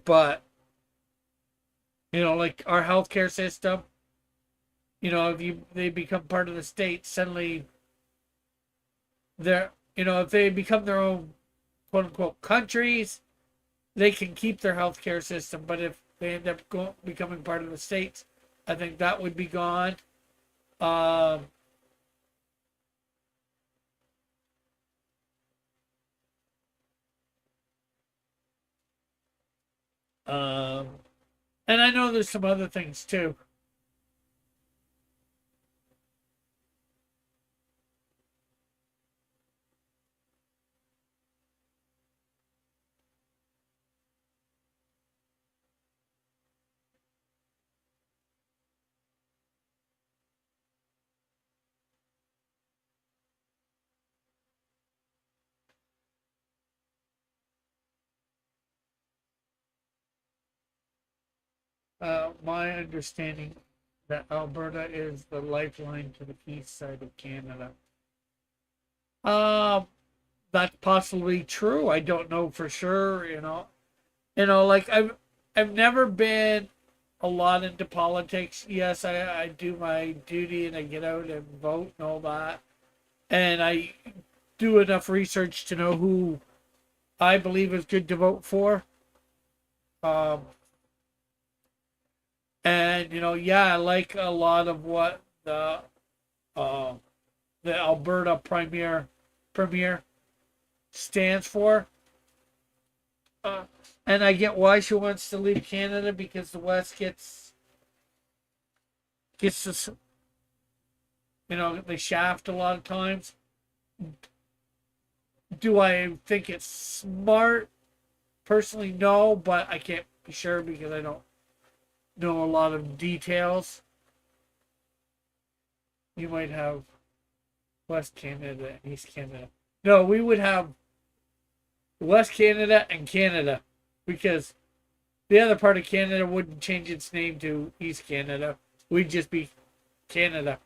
But like our healthcare system, if they become part of the states, suddenly if they become their own quote unquote countries, they can keep their healthcare system. But if they end up becoming part of the states, I think that would be gone. And I know there's some other things too. My understanding that Alberta is the lifeline to the east side of Canada. That's possibly true. I don't know for sure. Like I've never been a lot into politics. Yes, I do my duty and I get out and vote and all that, and I do enough research to know who I believe is good to vote for. Um, And yeah, I like a lot of what uh, the Alberta premier stands for. And I get why she wants to leave Canada, because the West gets this, the shaft a lot of times. Do I think it's smart? Personally, no, but I can't be sure because I don't know a lot of details. You might have West Canada and East Canada. No, we would have West Canada and Canada, because the other part of Canada wouldn't change its name to East Canada. We'd just be Canada,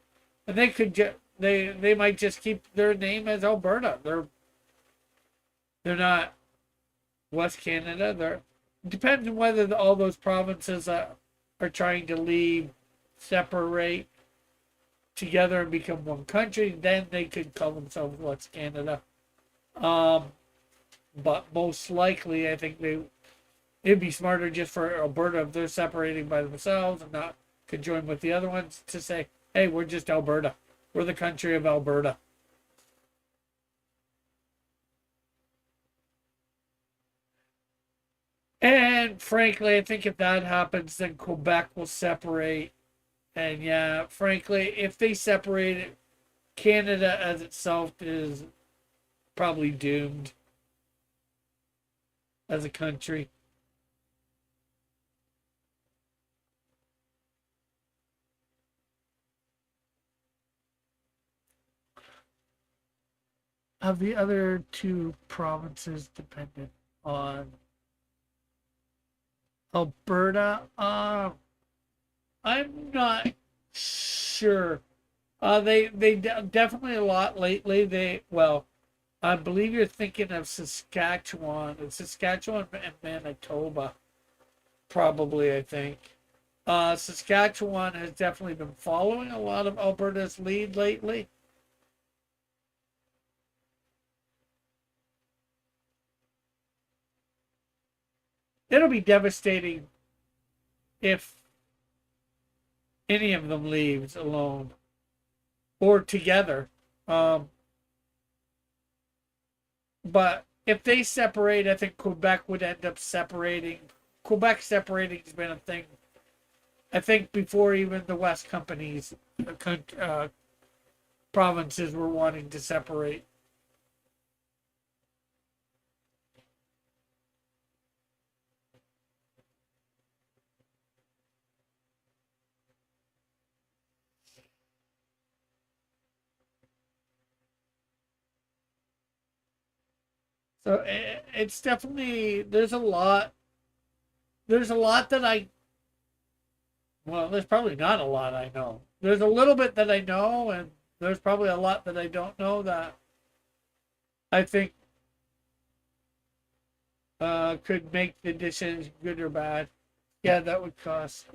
and they could they might just keep their name as Alberta. They're not West Canada. They're, depends on whether all those provinces are trying to leave, separate together and become one country. Then they could call themselves West Canada. But most likely, I think it'd be smarter just for Alberta, if they're separating by themselves and not could join with the other ones, to say, hey, we're just Alberta. We're the country of Alberta. And frankly, I think if that happens, then Quebec will separate. And yeah, frankly, if they separate it, Canada as itself is probably doomed as a country. Of the other two provinces dependent on Alberta, I'm not sure. They definitely a lot lately. I believe you're thinking of Saskatchewan. It's Saskatchewan and Manitoba, probably. I think Saskatchewan has definitely been following a lot of Alberta's lead lately. It'll be devastating if any of them leaves alone or together. But if they separate, I think Quebec would end up separating. Quebec separating has been a thing, I think, before even the West companies, provinces were wanting to separate. So it's definitely, there's a lot that there's probably not a lot I know. There's a little bit that I know, and there's probably a lot that I don't know that I think could make the decision good or bad. Yeah, that would cost.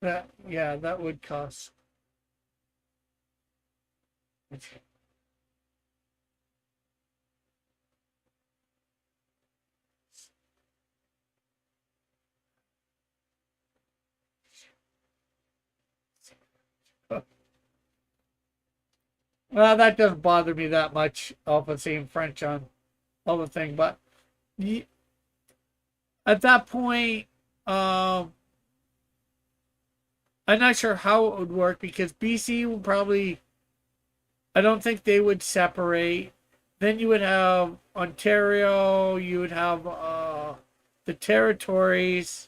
That would cost. Well, that doesn't bother me that much, Alpha seeing French on all the thing, but at that point, I'm not sure how it would work, because BC would probably, I don't think they would separate. Then you would have Ontario, you would have the territories,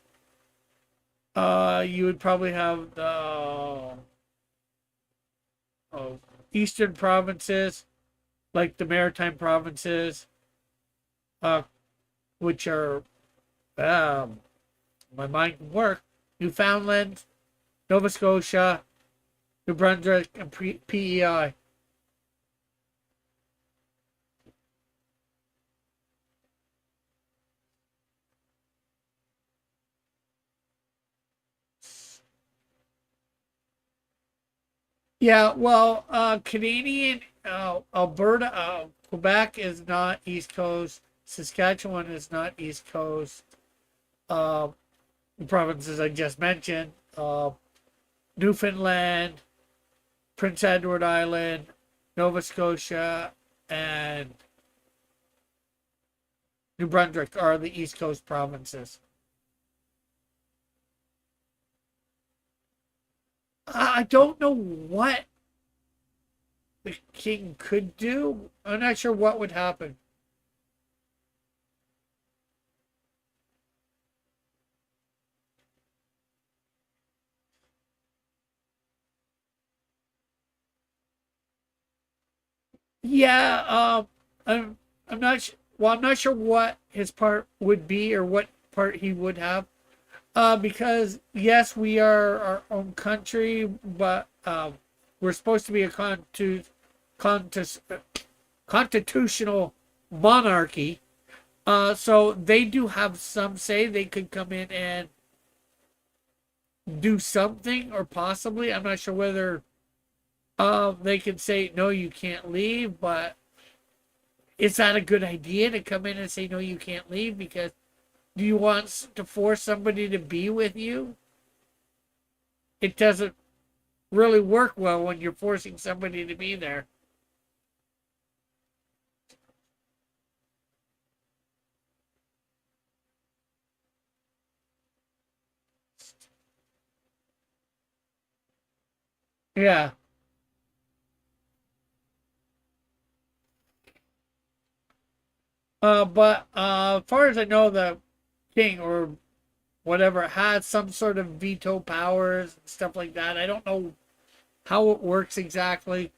you would probably have the eastern provinces, like the maritime provinces, which are, my mind can work, Newfoundland, Nova Scotia, New Brunswick, and PEI. Yeah, well, Canadian, Alberta, Quebec is not East Coast. Saskatchewan is not East Coast. The provinces I just mentioned, Newfoundland, Prince Edward Island, Nova Scotia, and New Brunswick are the East Coast provinces. I don't know what the king could do. I'm not sure what would happen. Yeah, I'm not well, I'm not sure what his part would be or what part he would have. Because yes, we are our own country, but we're supposed to be a contis- constitutional monarchy. So they do have some say. They could come in and do something, or possibly, I'm not sure whether they could say no, you can't leave. But is that a good idea to come in and say no, you can't leave? Because do you want to force somebody to be with you? It doesn't really work well when you're forcing somebody to be there. Yeah. But as far as I know, the king or whatever has some sort of veto powers and stuff like that. I don't know how it works exactly.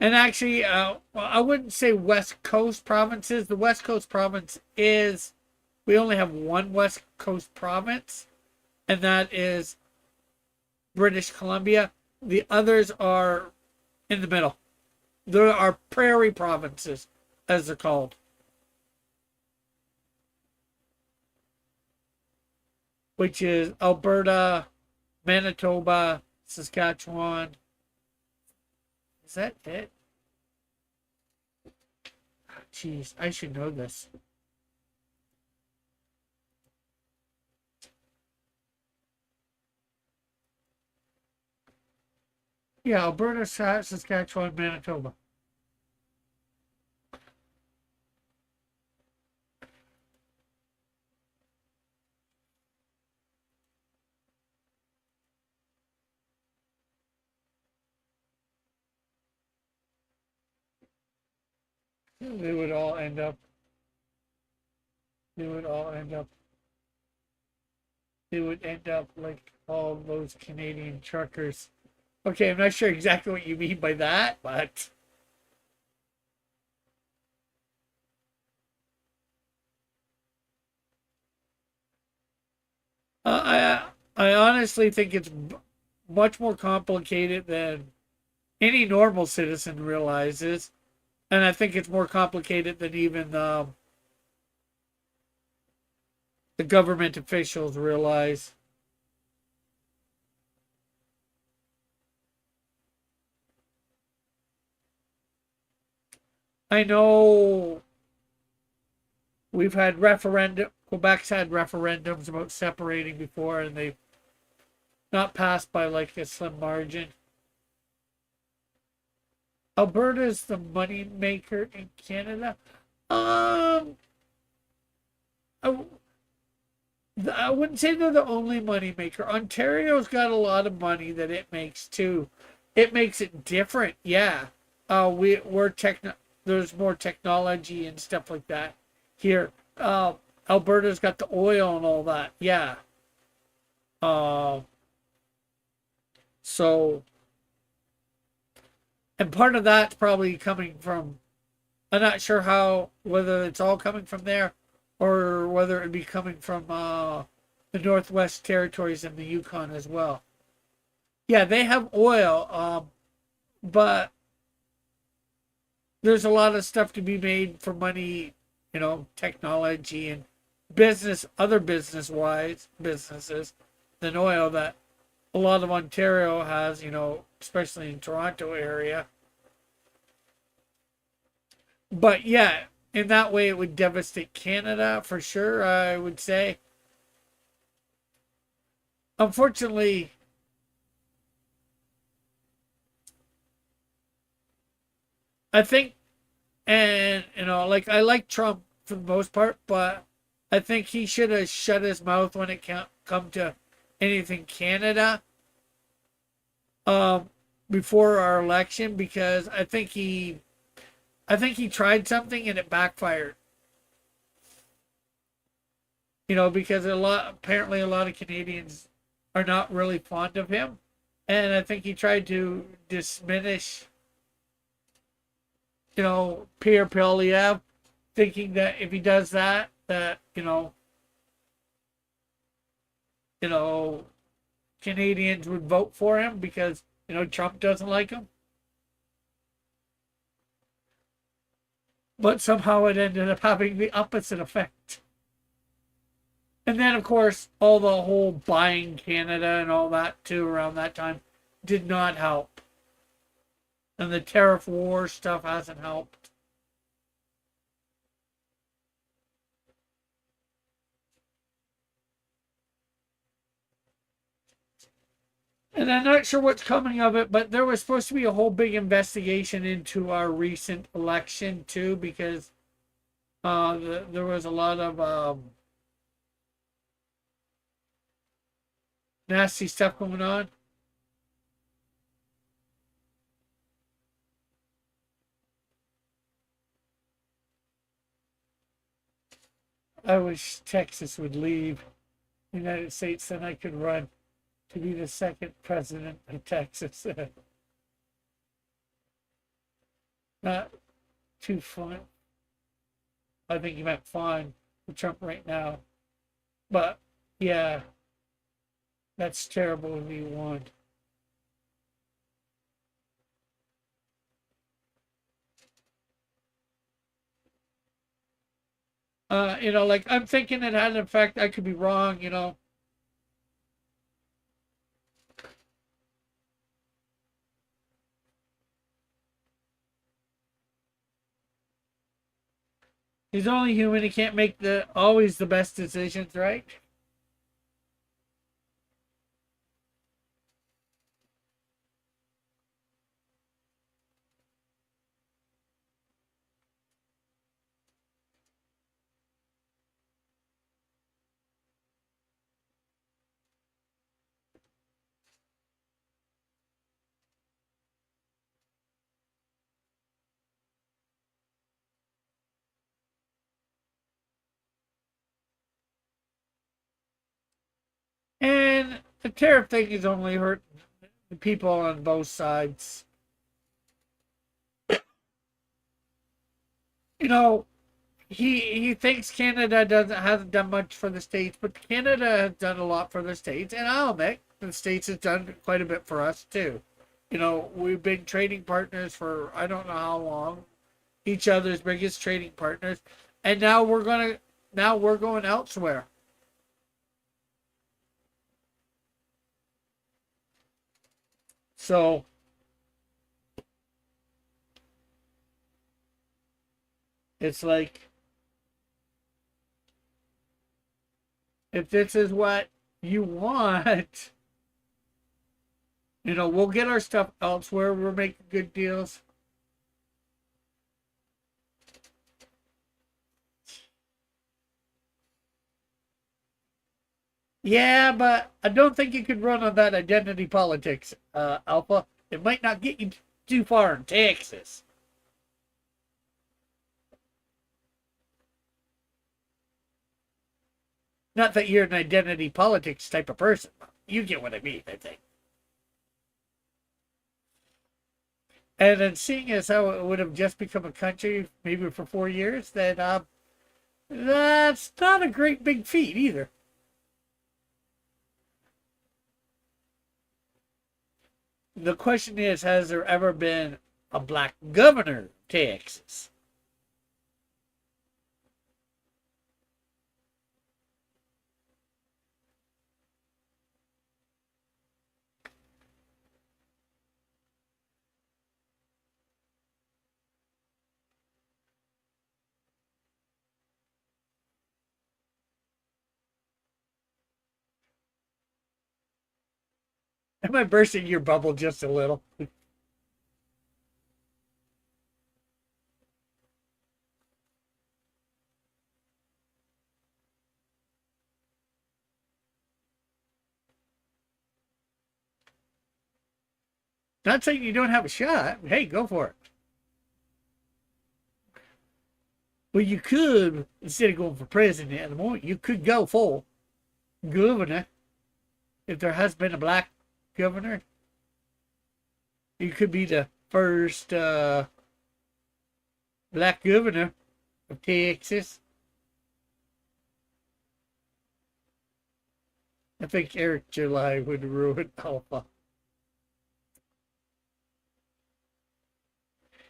And actually, well, I wouldn't say West Coast provinces. The West Coast province is, we only have one West Coast province, and that is British Columbia. The others are in the middle. There are prairie provinces, as they're called, which is Alberta, Manitoba, Saskatchewan. Is that it? Jeez, I should know this. Yeah, Alberta, Saskatchewan, Manitoba. They would all end up. They would all end up. They would end up like all those Canadian truckers. Okay, I'm not sure exactly what you mean by that, but I honestly think it's much more complicated than any normal citizen realizes, and I think it's more complicated than even the government officials realize. I know we've had referendum. Quebec's had referendums about separating before, and they've not passed by like a slim margin. Alberta's the money maker in Canada. Um, I, I wouldn't say they're the only money maker. Ontario's got a lot of money that it makes too. It makes it different, yeah. We're there's more technology and stuff like that here. Alberta's got the oil and all that, yeah. Uh, so, and part of that's probably coming from, I'm not sure whether it's all coming from there or whether it'd be coming from the Northwest Territories and the Yukon as well. Yeah, they have oil, but there's a lot of stuff to be made for money, technology and other businesses than oil that a lot of Ontario has, especially in Toronto area. But yeah, in that way, it would devastate Canada for sure, I would say. Unfortunately, I think, and, like, I like Trump for the most part, but I think he should have shut his mouth when it come to anything Canada um, before our election, because I think he tried something and it backfired. Because apparently a lot of Canadians are not really fond of him, and I think he tried to diminish, Pierre Poilievre, thinking that if he does that, that Canadians would vote for him because Trump doesn't like him. But somehow it ended up having the opposite effect. And then, of course, all the whole buying Canada and all that too around that time did not help. And the tariff war stuff hasn't helped. And I'm not sure what's coming of it, but there was supposed to be a whole big investigation into our recent election too, because there was a lot of nasty stuff going on. I wish Texas would leave the United States, then I could run to be the second president of Texas. Not too fun. I think you meant fine for Trump right now. But yeah, that's terrible if he won. Like, I'm thinking it had an effect. I could be wrong. He's only human. He can't make always the best decisions, right? And the tariff thing is only hurt the people on both sides. You know, he thinks Canada hasn't done much for the states, but Canada has done a lot for the states, and I'll admit the states has done quite a bit for us too. We've been trading partners for I don't know how long, each other's biggest trading partners, and now we're going elsewhere. So it's like, if this is what you want, we'll get our stuff elsewhere. We're making good deals. Yeah, but I don't think you could run on that identity politics, Alpha. It might not get you too far in Texas. Not that you're an identity politics type of person. You get what I mean, I think. And then seeing as how it would have just become a country maybe for 4 years, then that's not a great big feat either. The question is, has there ever been a black governor of Texas? Am I bursting your bubble just a little? Not saying you don't have a shot. Hey, go for it. Well, you could, instead of going for president at the moment, you could go for governor. If there has been a black governor, you could be the first black governor of Texas. I think Eric July would ruin Alpha.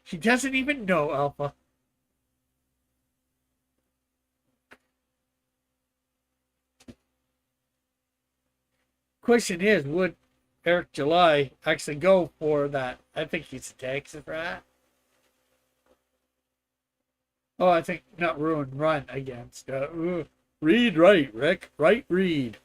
She doesn't even know Alpha. Question is, would Eric July actually go for that? I think he's a Texas rat. Oh, I think not ruin, run against. Read right, Rick. Right, read.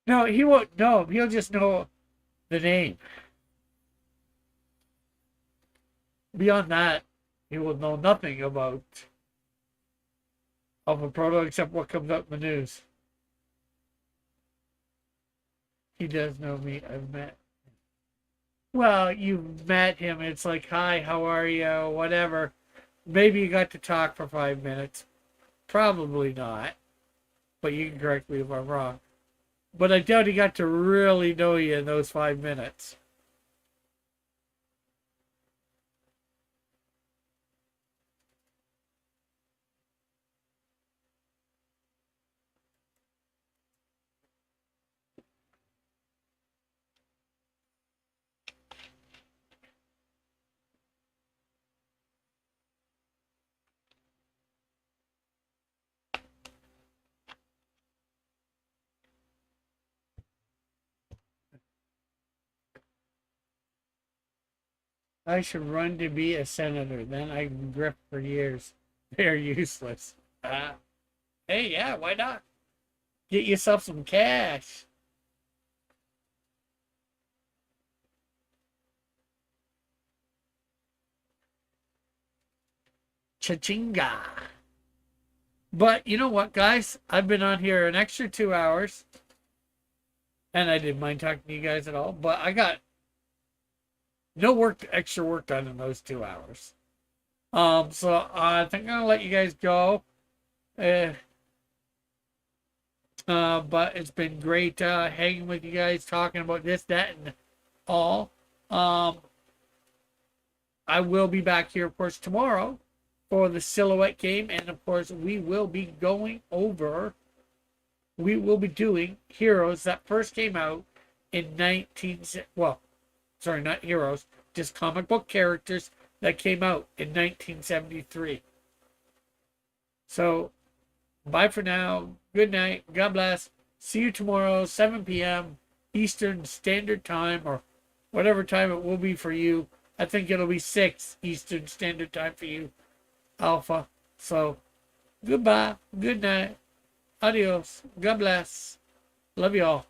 No, he won't know. He'll just know the name. Beyond that, he will know nothing about Alpha Proto except what comes up in the news. He does know me. I've met. Well, you've met him. It's like, hi, how are you? Whatever. Maybe you got to talk for 5 minutes. Probably not. But you can correct me if I'm wrong. But I doubt he got to really know you in those 5 minutes. I should run to be a senator. Then I can grip for years. They're useless. Hey, yeah, why not? Get yourself some cash. Cha-chinga. But you know what, guys? I've been on here an extra 2 hours. And I didn't mind talking to you guys at all. But I got no extra work done in those 2 hours. So I think I'm gonna let you guys go. But it's been great hanging with you guys, talking about this, that, and all. I will be back here, of course, tomorrow for the Silhouette game, and of course, we will be doing Heroes that first came out in not Heroes, just comic book characters that came out in 1973. So, bye for now. Good night. God bless. See you tomorrow, 7 p.m. Eastern Standard Time, or whatever time it will be for you. I think it'll be 6 Eastern Standard Time for you, Alpha. So, goodbye. Good night. Adios. God bless. Love you all.